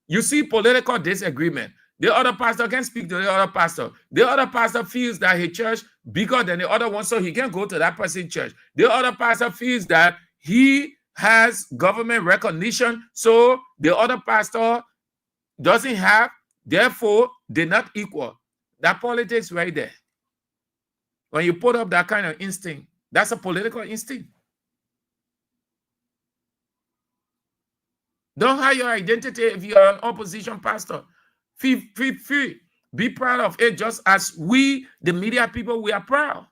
Speaker 8: You see political disagreement. The other pastor can speak to the other pastor. The other pastor feels that his church bigger than the other one, so he can go to that person's church. The other pastor feels that he has government recognition, so the other pastor doesn't have, therefore they're not equal. That politics right there. When you put up that kind of instinct, that's a political instinct. Don't hide your identity if you're an opposition pastor. Feel free. Be proud of it, just as we, the media people, we are proud.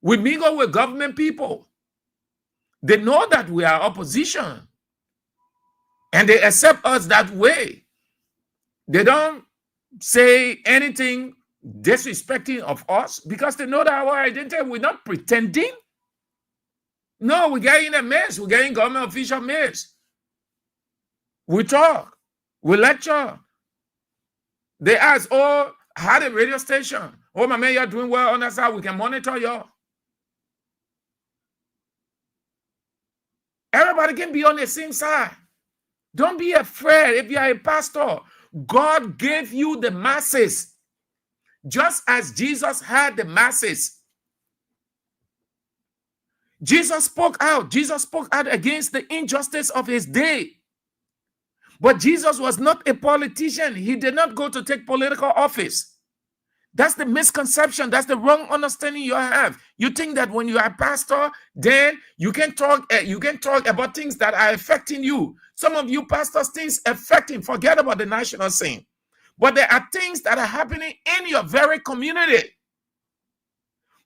Speaker 8: We mingle with government people. They know that we are opposition. And they accept us that way. They don't say anything disrespecting of us because they know that our identity, we're not pretending. No, we're getting a mess. We're getting government official mess. We talk. We lecture. They ask, oh, how the radio station? Oh, my man, you're doing well on that side. We can monitor you. Everybody can be on the same side. Don't be afraid if you are a pastor. God gave you the masses. Just as Jesus had the masses. Jesus spoke out. Jesus spoke out against the injustice of his day. But Jesus was not a politician. He did not go to take political office. That's the misconception. That's the wrong understanding you have. You think that when you are a pastor, then you can talk about things that are affecting you. Some of you pastors, things affecting, forget about the national scene. But there are things that are happening in your very community,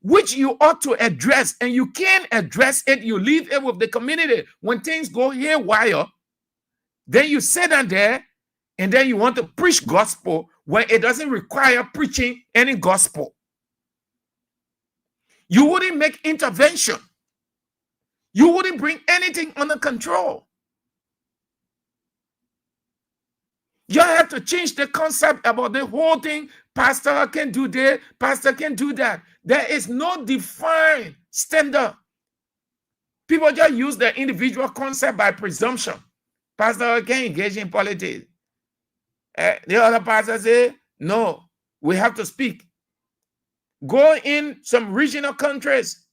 Speaker 8: which you ought to address, and you can address it. You leave it with the community. When things go haywire, then you sit down there and then you want to preach gospel when it doesn't require preaching any gospel. You wouldn't make intervention. You wouldn't bring anything under control.
Speaker 15: You have to change the concept about the whole thing. Pastor can do this, pastor can do that. There is no defined standard. People just use the individual concept by presumption. Pastor can engage in politics. The other pastor say, no, we have to speak. Go in some regional countries,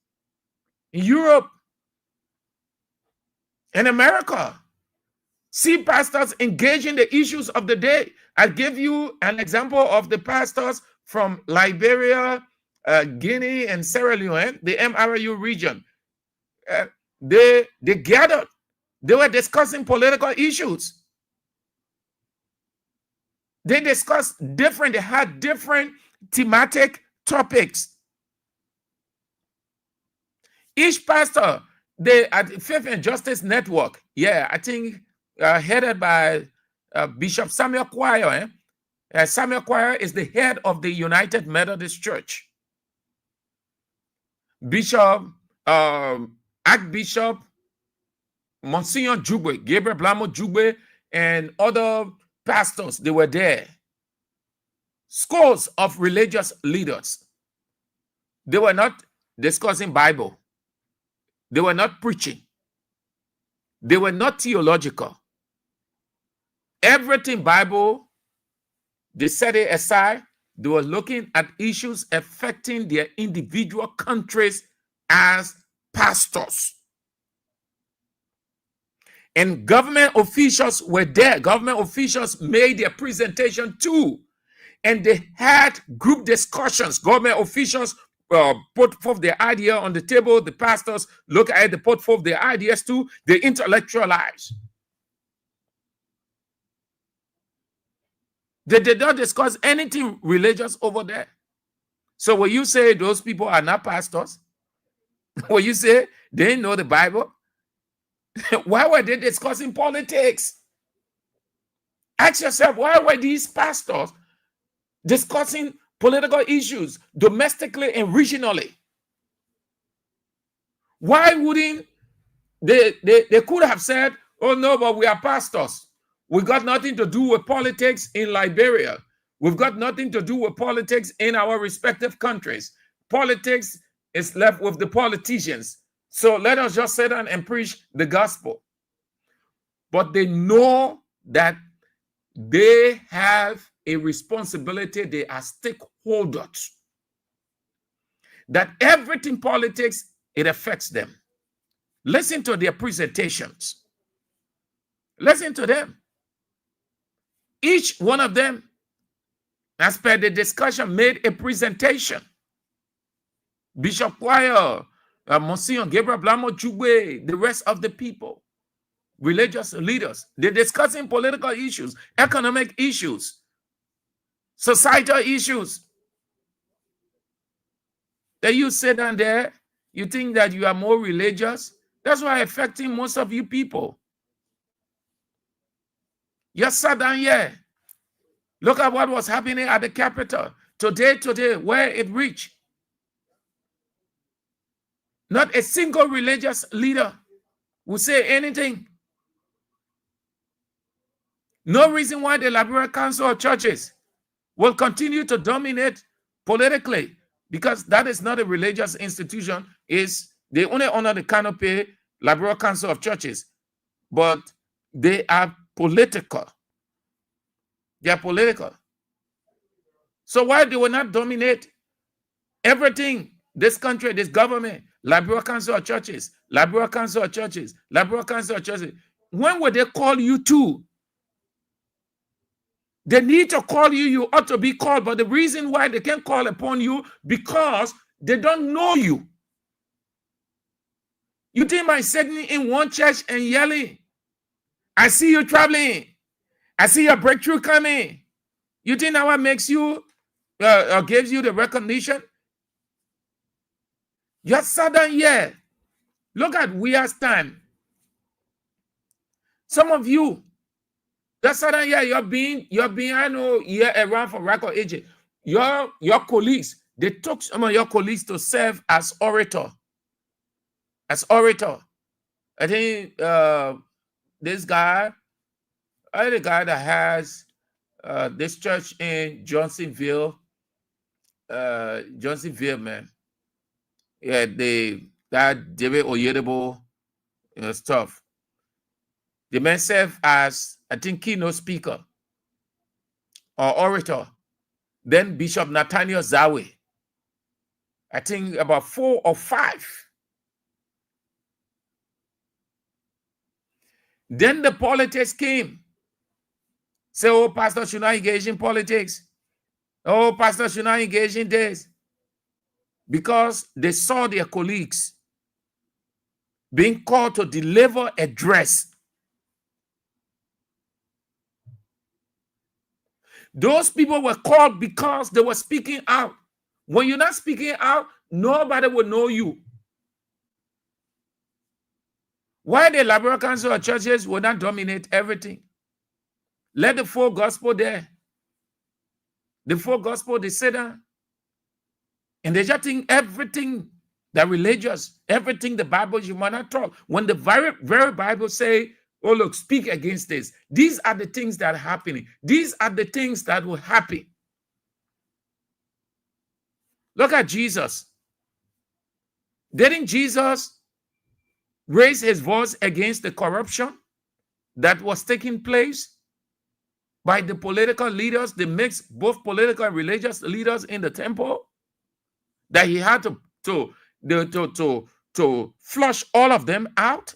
Speaker 15: in Europe, in America. See pastors engaging the issues of the day. I give you an example of the pastors from Liberia, Guinea, and Sierra Leone, the MRU region. They gathered. They were discussing political issues. They discussed they had different thematic topics. Each pastor, at the Faith and Justice Network, I think headed by Bishop Samuel Choir. Samuel Choir is the head of the United Methodist Church. Bishop, Archbishop Monsignor Jugbe, Gabriel Blamo Jugbe, and other pastors, they were there. Scores of religious leaders. They were not discussing Bible. They were not preaching. They were not theological. Everything Bible, they set it aside. They were looking at issues affecting their individual countries as pastors. And government officials were there. Government officials made their presentation too. And they had group discussions. Government officials put forth their idea on the table. The pastors look at it, they put forth their ideas too. They intellectualize. They did not discuss anything religious over there. So when you say those people are not pastors, when you say they didn't know the Bible, why were they discussing politics? Ask yourself, why were these pastors discussing political issues domestically and regionally? Why wouldn't they could have said, oh no, but we are pastors. We got nothing to do with politics in Liberia. We've got nothing to do with politics in our respective countries. Politics is left with the politicians. So let us just sit down and preach the gospel. But they know that they have a responsibility. They are stakeholders. That everything politics, it affects them. Listen to their presentations. Listen to them. Each one of them, as per the discussion, made a presentation. Bishop Choir, Monsignor Gabriel Blamo Jugbe, the rest of the people, religious leaders, they're discussing political issues, economic issues, societal issues. That you sit down there, you think that you are more religious. That's why affecting most of you people. You sat down here. Look at what was happening at the Capitol. Today, where it reached. Not a single religious leader will say anything. No reason why the Liberal Council of Churches will continue to dominate politically, because that is not a religious institution. They only honor the canopy Liberal Council of Churches, but they are political. They are political. So why they will not dominate everything? This country, this government, Liberal Council of Churches, Liberal Council of Churches, Liberal Council of Churches. When will they call you to? They need to call you. You ought to be called. But the reason why they can't call upon you, because they don't know you. You think by sitting in one church and yelling, I see you traveling, I see your breakthrough coming, you think that what makes you or gives you the recognition? Just sat down here. Look at Weir's time. Some of you, just sat down here, you're being, I know, you're around for record agent. Your colleagues, they took some of your colleagues to serve as orator. As orator. I think this guy, the guy that has this church in Johnsonville, man. Yeah, that David Oyedebo, stuff. The man served as, I think, keynote speaker or orator. Then Bishop Nathaniel Zawe. I think about 4 or 5. Then the politics came. Say, oh, pastor should not engage in politics. Oh, pastor should not engage in this. Because they saw their colleagues being called to deliver a address. Those people were called because they were speaking out. When you're not speaking out, nobody will know you. Why the Liberal Council of Churches will not dominate everything? Let the full gospel there. The full gospel, they say that. And they just think everything that religious, everything the Bible, you might not talk. When the very Bible say, oh, look, speak against this. These are the things that are happening. These are the things that will happen. Look at Jesus. Didn't Jesus raise his voice against the corruption that was taking place by the political leaders, the mixed both political and religious leaders in the temple? That he had to flush all of them out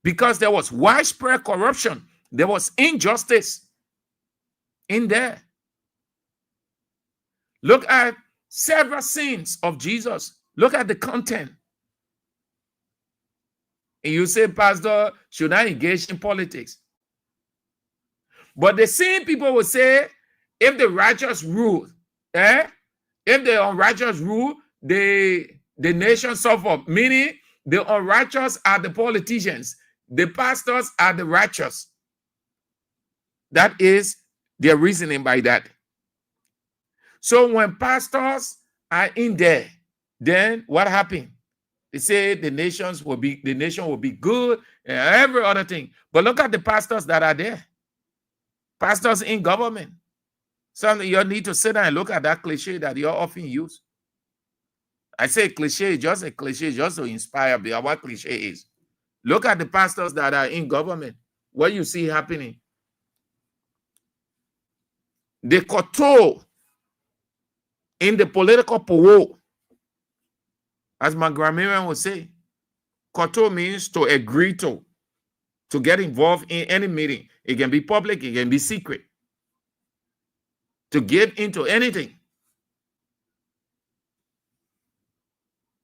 Speaker 15: because there was widespread corruption. There was injustice in there. Look at several sins of Jesus. Look at the content. And you say, Pastor, should I engage in politics? But the same people will say, if the righteous rule, if the unrighteous rule, the nation suffer. Meaning, the unrighteous are the politicians. The pastors are the righteous. That is their reasoning by that. So when pastors are in there, then what happened? They say the nation will be good and every other thing. But look at the pastors that are there. Pastors in government. Some of you need to sit down and look at that cliche that you often use. I say cliche, just a cliche, just to inspire me. What cliche is. Look at the pastors that are in government. What you see happening. The koto in the political power, as my grammarian would say, koto means to agree to get involved in any meeting. It can be public, it can be secret. To get into anything.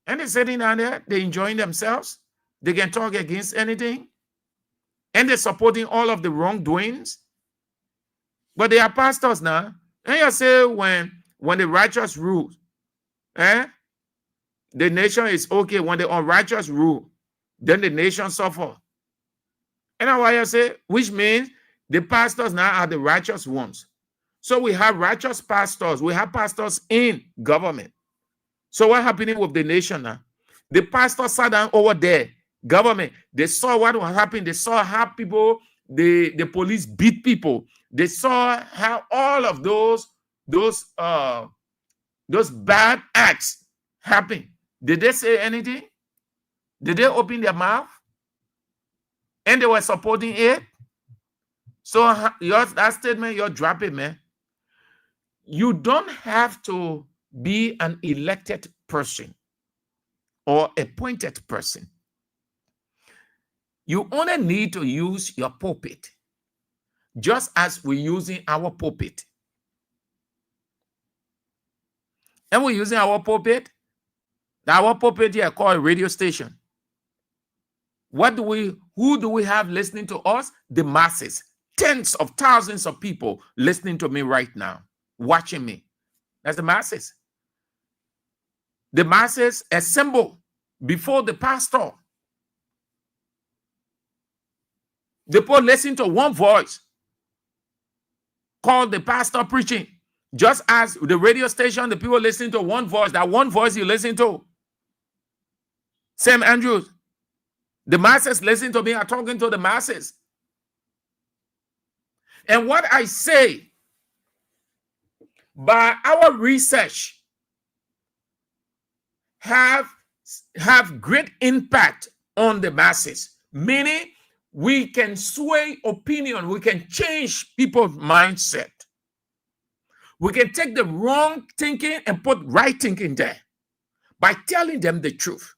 Speaker 15: And they're sitting down there, they're enjoying themselves. They can talk against anything. And they're supporting all of the wrongdoings. But they are pastors now. And you say when the righteous rule, the nation is okay. When the unrighteous rule, then the nation suffer. And that's why I say, which means the pastors now are the righteous ones. So we have righteous pastors. We have pastors in government. So what's happening with the nation now? The pastors sat down over there, government. They saw what was happening. They saw how people, the police beat people. They saw how all of those bad acts happen. Did they say anything? Did they open their mouth? And they were supporting it? So that statement, you're dropping, man. You don't have to be an elected person or appointed person. You only need to use your pulpit, just as we're using our pulpit. And we're using our pulpit. Our pulpit here called a radio station. Who do we have listening to us? The masses. Tens of thousands of people listening to me right now, watching me. That's the masses. The masses assemble before the pastor. The people listen to one voice called the pastor preaching. Just as the radio station, the people listen to one voice. That one voice you listen to. Sam Andrews. The masses listen to me. I'm talking to the masses. And what I say, by our research, have great impact on the masses, meaning we can sway opinion, we can change people's mindset. We can take the wrong thinking and put right thinking there by telling them the truth.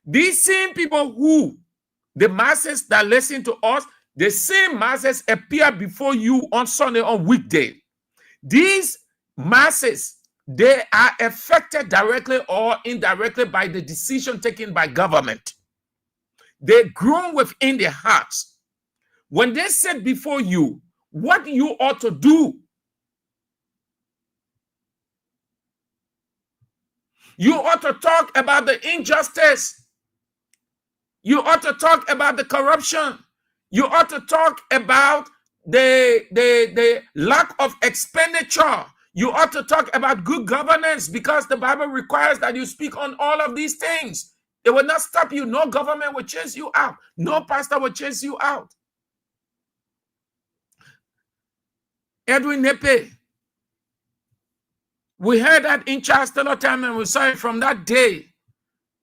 Speaker 15: These same people who, the masses that listen to us, the same masses appear before you on Sunday, on weekday. These masses, they are affected directly or indirectly by the decision taken by government. They grow within their hearts. When they sit before you, what you ought to do, you ought to talk about the injustice. You ought to talk about the corruption. You ought to talk about the lack of expenditure. You ought to talk about good governance, because the Bible requires that you speak on all of these things. It will not stop you. No government will chase you out. No pastor will chase you out. Edwin Nepe, we heard that in Charles Taylor time, and we saw it from that day.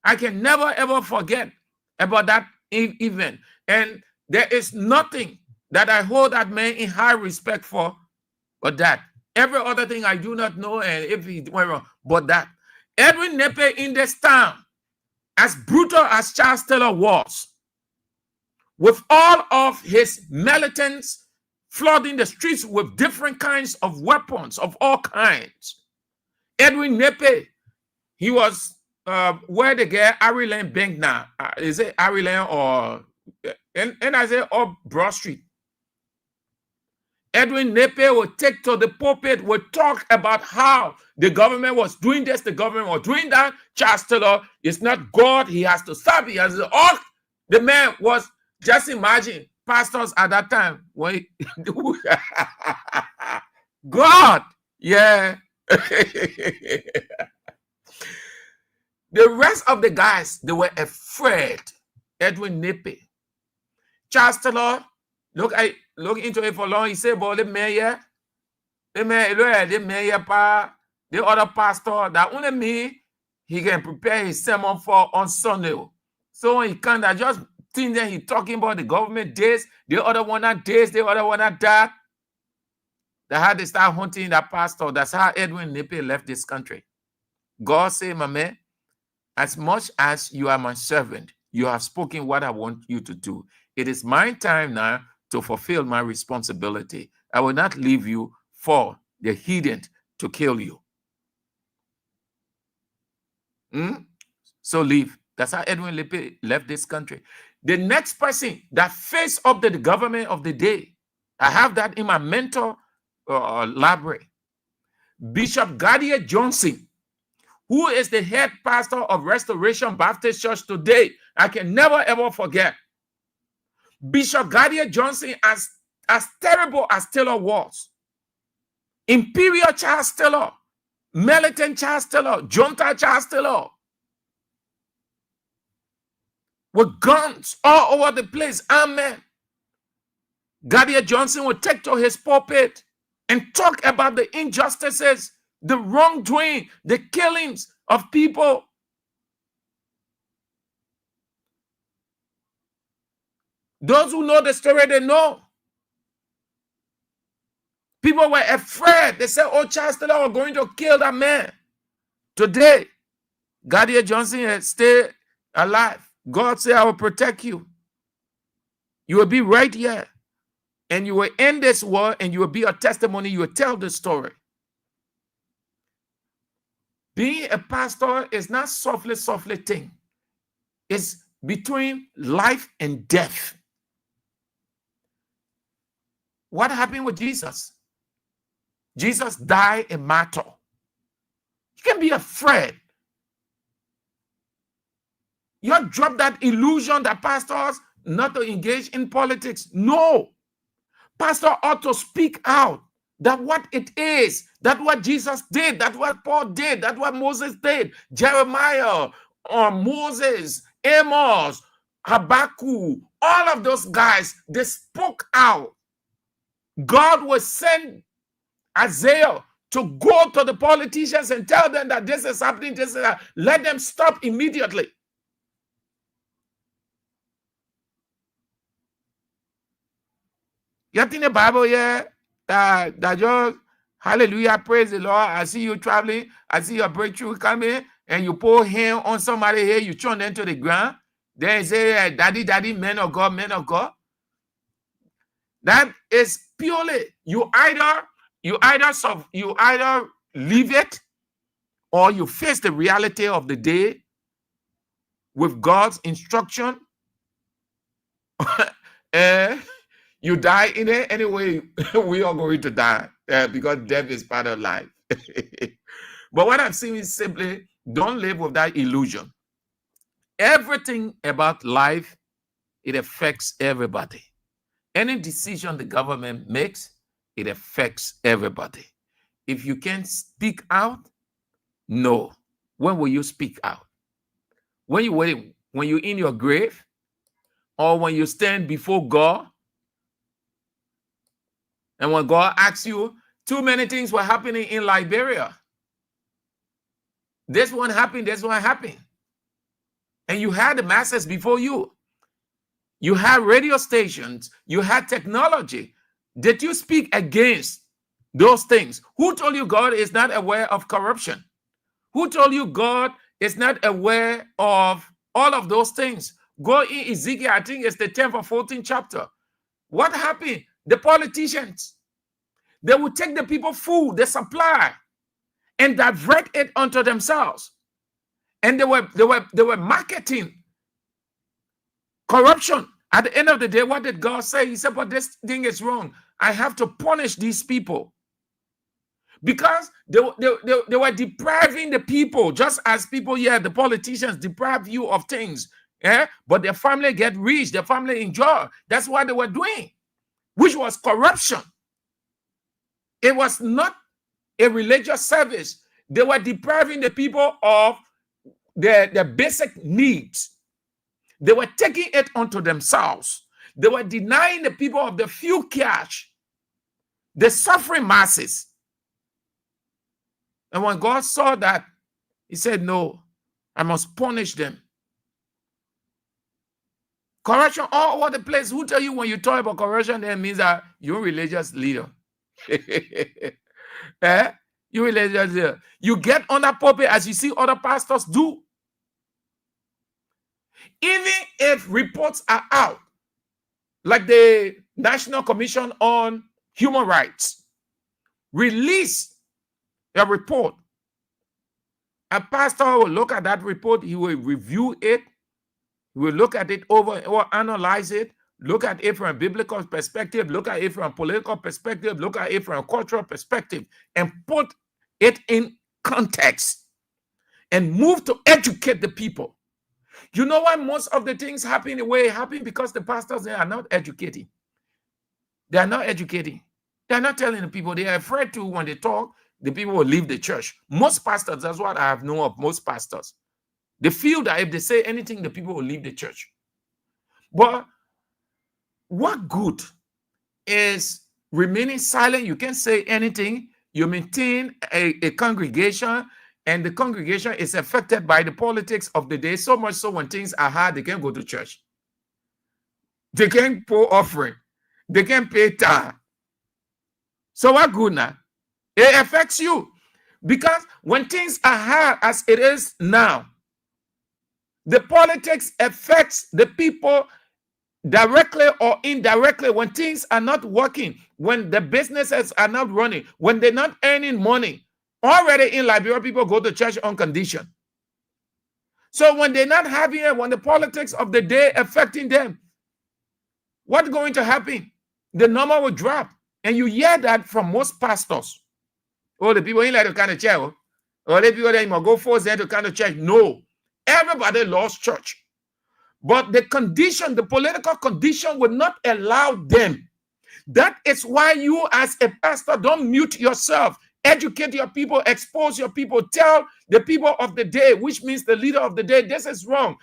Speaker 15: I can never ever forget about that event. And there is nothing that I hold that man in high respect for but that. Every other thing I do not know, and if he went wrong, but that. Edwin Nepe in this town, as brutal as Charles Taylor was, with all of his militants flooding the streets with different kinds of weapons of all kinds. Edwin Nepe, he was where the guy Ari Lane Bank now. Is it Ari Lane or and I say or Broad Street? Edwin Nepe will take to the pulpit, will talk about how the government was doing this, the government was doing that. Charles Taylor is not God, he has to stop. He has to, oh, the man was, just imagine, pastors at that time. When God, yeah. The rest of the guys, they were afraid. Edwin Nepe. Charles Taylor, look into it for long. He said, "Boy, the mayor, the other pastor that only me, he can prepare his sermon for on Sunday. So he can't just think that he talking about the government days, the other one that days, the other one that that. They had to start hunting that pastor. That's how Edwin Nepe left this country. God said, my man, as much as you are my servant, you have spoken what I want you to do. It is my time now to fulfill my responsibility. I will not leave you for the heathen to kill you. So leave. That's how Edwin Nepe left this country. The next person that faced up to the government of the day, I have that in my mentor library. Bishop Gadier Johnson, who is the head pastor of Restoration Baptist Church today. I can never ever forget. Bishop Gadier Johnson, as terrible as Taylor was, Imperial Charles Taylor, militant Charles Taylor, Junta Charles Taylor, with guns all over the place. Amen. Gadier Johnson would take to his pulpit and talk about the injustices, the wrongdoing, the killings of people. Those who know the story, they know. People were afraid. They said, oh, Charles Taylor was going to kill that man. Today, Gadier Johnson has stayed alive. God said, I will protect you. You will be right here. And you will end this war, and you will be a testimony. You will tell the story. Being a pastor is not softly thing. It's between life and death. What happened with Jesus? Jesus died a martyr. You can be afraid. You drop that illusion that pastors not to engage in politics. No. Pastor ought to speak out that what it is, that what Jesus did, that what Paul did, that what Moses did, Jeremiah, Moses, Amos, Habakkuk, all of those guys, they spoke out. God will send Isaiah to go to the politicians and tell them that this is happening, this is that. Let them stop immediately. You think the Bible here that just hallelujah, praise the Lord. I see you traveling, I see your breakthrough coming, and you pour hand on somebody here, you turn them to the ground. Then say, daddy, daddy, man of God, man of God. That is purely you either leave it or you face the reality of the day with God's instruction. You die in it anyway. We are going to die because death is part of life. But what I'm saying is simply don't live with that illusion. Everything about life, it affects everybody. Any decision the government makes, it affects everybody. If you can't speak out, no. When will you speak out? When you're in your grave, or when you stand before God, and when God asks you, too many things were happening in Liberia. This one happened, this one happened. And you had the masses before you. You had radio stations, you had technology. Did you speak against those things? Who told you God is not aware of corruption? Who told you God is not aware of all of those things? Go in Ezekiel, I think it's the 10th or 14th chapter. What happened? The politicians, they would take the people food, the supply, and divert it onto themselves. And they were marketing corruption. At the end of the day, what did God say? He said, but this thing is wrong. I have to punish these people. Because they were depriving the people, just as people here, the politicians deprive you of things. But their family get rich, their family enjoy. That's what they were doing, which was corruption. It was not a religious service. They were depriving the people of their basic needs. They were taking it onto themselves. They were denying the people of the few cash, the suffering masses. And when God saw that, he said, no, I must punish them. Corruption all over the place. Who tell you when you talk about corruption, that means that you're a religious leader. You're a religious leader. You get on that pulpit as you see other pastors do. Even if reports are out, like the National Commission on Human Rights release a report, a pastor will look at that report, he will review it, he will look at it over or analyze it, look at it from a biblical perspective, look at it from a political perspective, look at it from a cultural perspective, and put it in context and move to educate the people. You know why most of the things happen the way it happened? Because the pastors, they are not educating. They are not educating. They are not telling the people. They are afraid to, when they talk, the people will leave the church. Most pastors, that's what I have known of most pastors. They feel that if they say anything, the people will leave the church. But what good is remaining silent? You can't say anything. You maintain a congregation, and the congregation is affected by the politics of the day, so much so when things are hard, they can't go to church. They can't pour offering. They can't pay tithe. So what good now? It affects you. Because when things are hard as it is now, the politics affects the people directly or indirectly. When things are not working, when the businesses are not running, when they're not earning money. Already in Liberia, people go to church on condition. So when they're not having it, when the politics of the day affecting them, what's going to happen? The number will drop. And you hear that from most pastors. Oh, the people ain't like to kind of church. Or the people that go force them to kind of church. No. Everybody lost church. But the condition, the political condition will not allow them. That is why you as a pastor don't mute yourself Educate your people, expose your people, tell the people of the day, which means the leader of the day, this is wrong.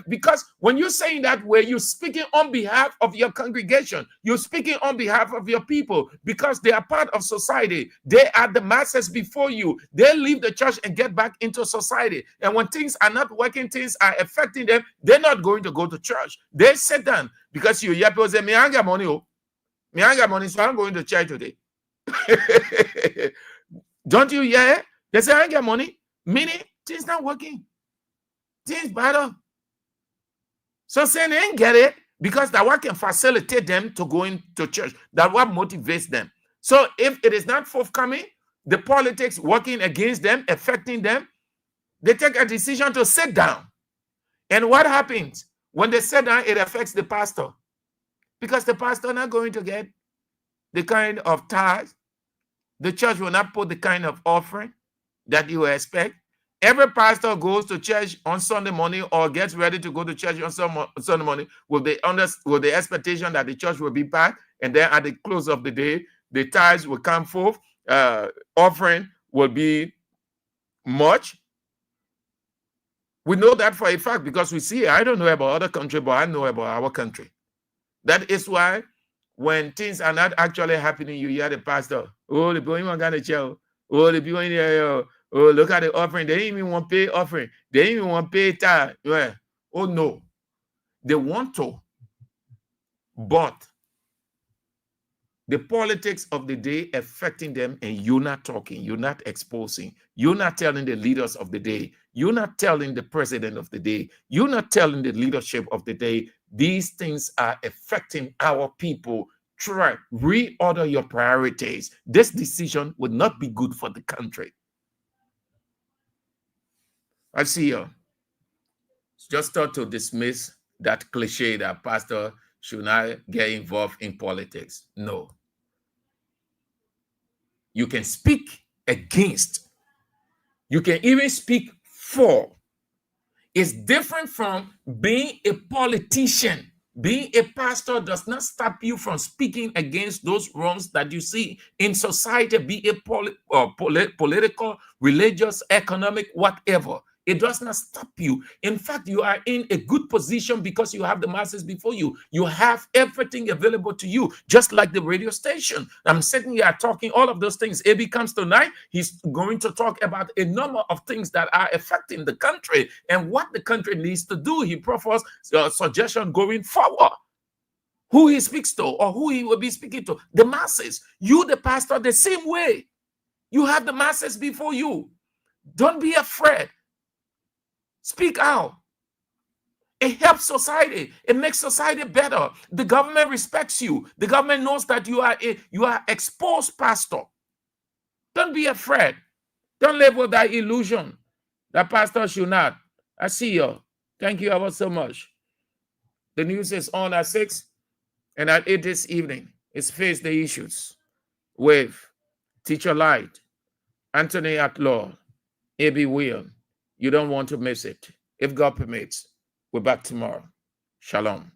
Speaker 15: Because when you're saying that way, you're speaking on behalf of your congregation. You're speaking on behalf of your people because they are part of society. They are the masses before you. They leave the church and get back into society. And when things are not working, things are affecting them, they're not going to go to church. They sit down because you hear people say, me I got money, me I got money, so I'm going to church today. Don't you hear? They say, I get money. Meaning, things not working. Things better. So saying they ain't get it because that what can facilitate them to go into church. That what motivates them. So if it is not forthcoming, the politics working against them, affecting them, they take a decision to sit down. And what happens? When they sit down, it affects the pastor. Because the pastor not going to get the kind of tithes. The church will not put the kind of offering that you expect. Every pastor goes to church on Sunday morning or gets ready to go to church on Sunday morning with the expectation that the church will be packed, and then at the close of the day, the tithes will come forth, offering will be much. We know that for a fact because we see it. I don't know about other countries, but I know about our country. That is why when things are not actually happening, you hear the pastor, oh, the people ain't gonna chill. Oh, the people in there, oh, look at the offering. They didn't even want to pay offering. They didn't even want to pay tithe. Yeah. Oh, no. They want to. But the politics of the day affecting them, and you're not talking, you're not exposing, you're not telling the leaders of the day, you're not telling the president of the day, you're not telling the leadership of the day. These things are affecting our people. Try, reorder your priorities. This decision would not be good for the country. I see you. Just start to dismiss that cliche that pastor should not get involved in politics. No. You can speak against. You can even speak for. It's different from being a politician. Being a pastor does not stop you from speaking against those wrongs that you see in society, be it political, religious, economic, whatever. It does not stop you. In fact, you are in a good position because you have the masses before you. You have everything available to you, just like the radio station. I'm sitting here talking all of those things. AB comes tonight. He's going to talk about a number of things that are affecting the country and what the country needs to do. He proffers a suggestion going forward. Who he speaks to or who he will be speaking to. The masses. You, the pastor, the same way. You have the masses before you. Don't be afraid. Speak out. It helps society. It makes society better. The government respects you. The government knows that you are exposed pastor. Don't be afraid. Don't live with that illusion that pastor should not. I see you. Thank you ever so much. The news is on at 6 and at 8 this evening. It's Face the Issues with Teacher Light, Anthony at Law, A.B. William. You don't want to miss it. If God permits, we're back tomorrow. Shalom.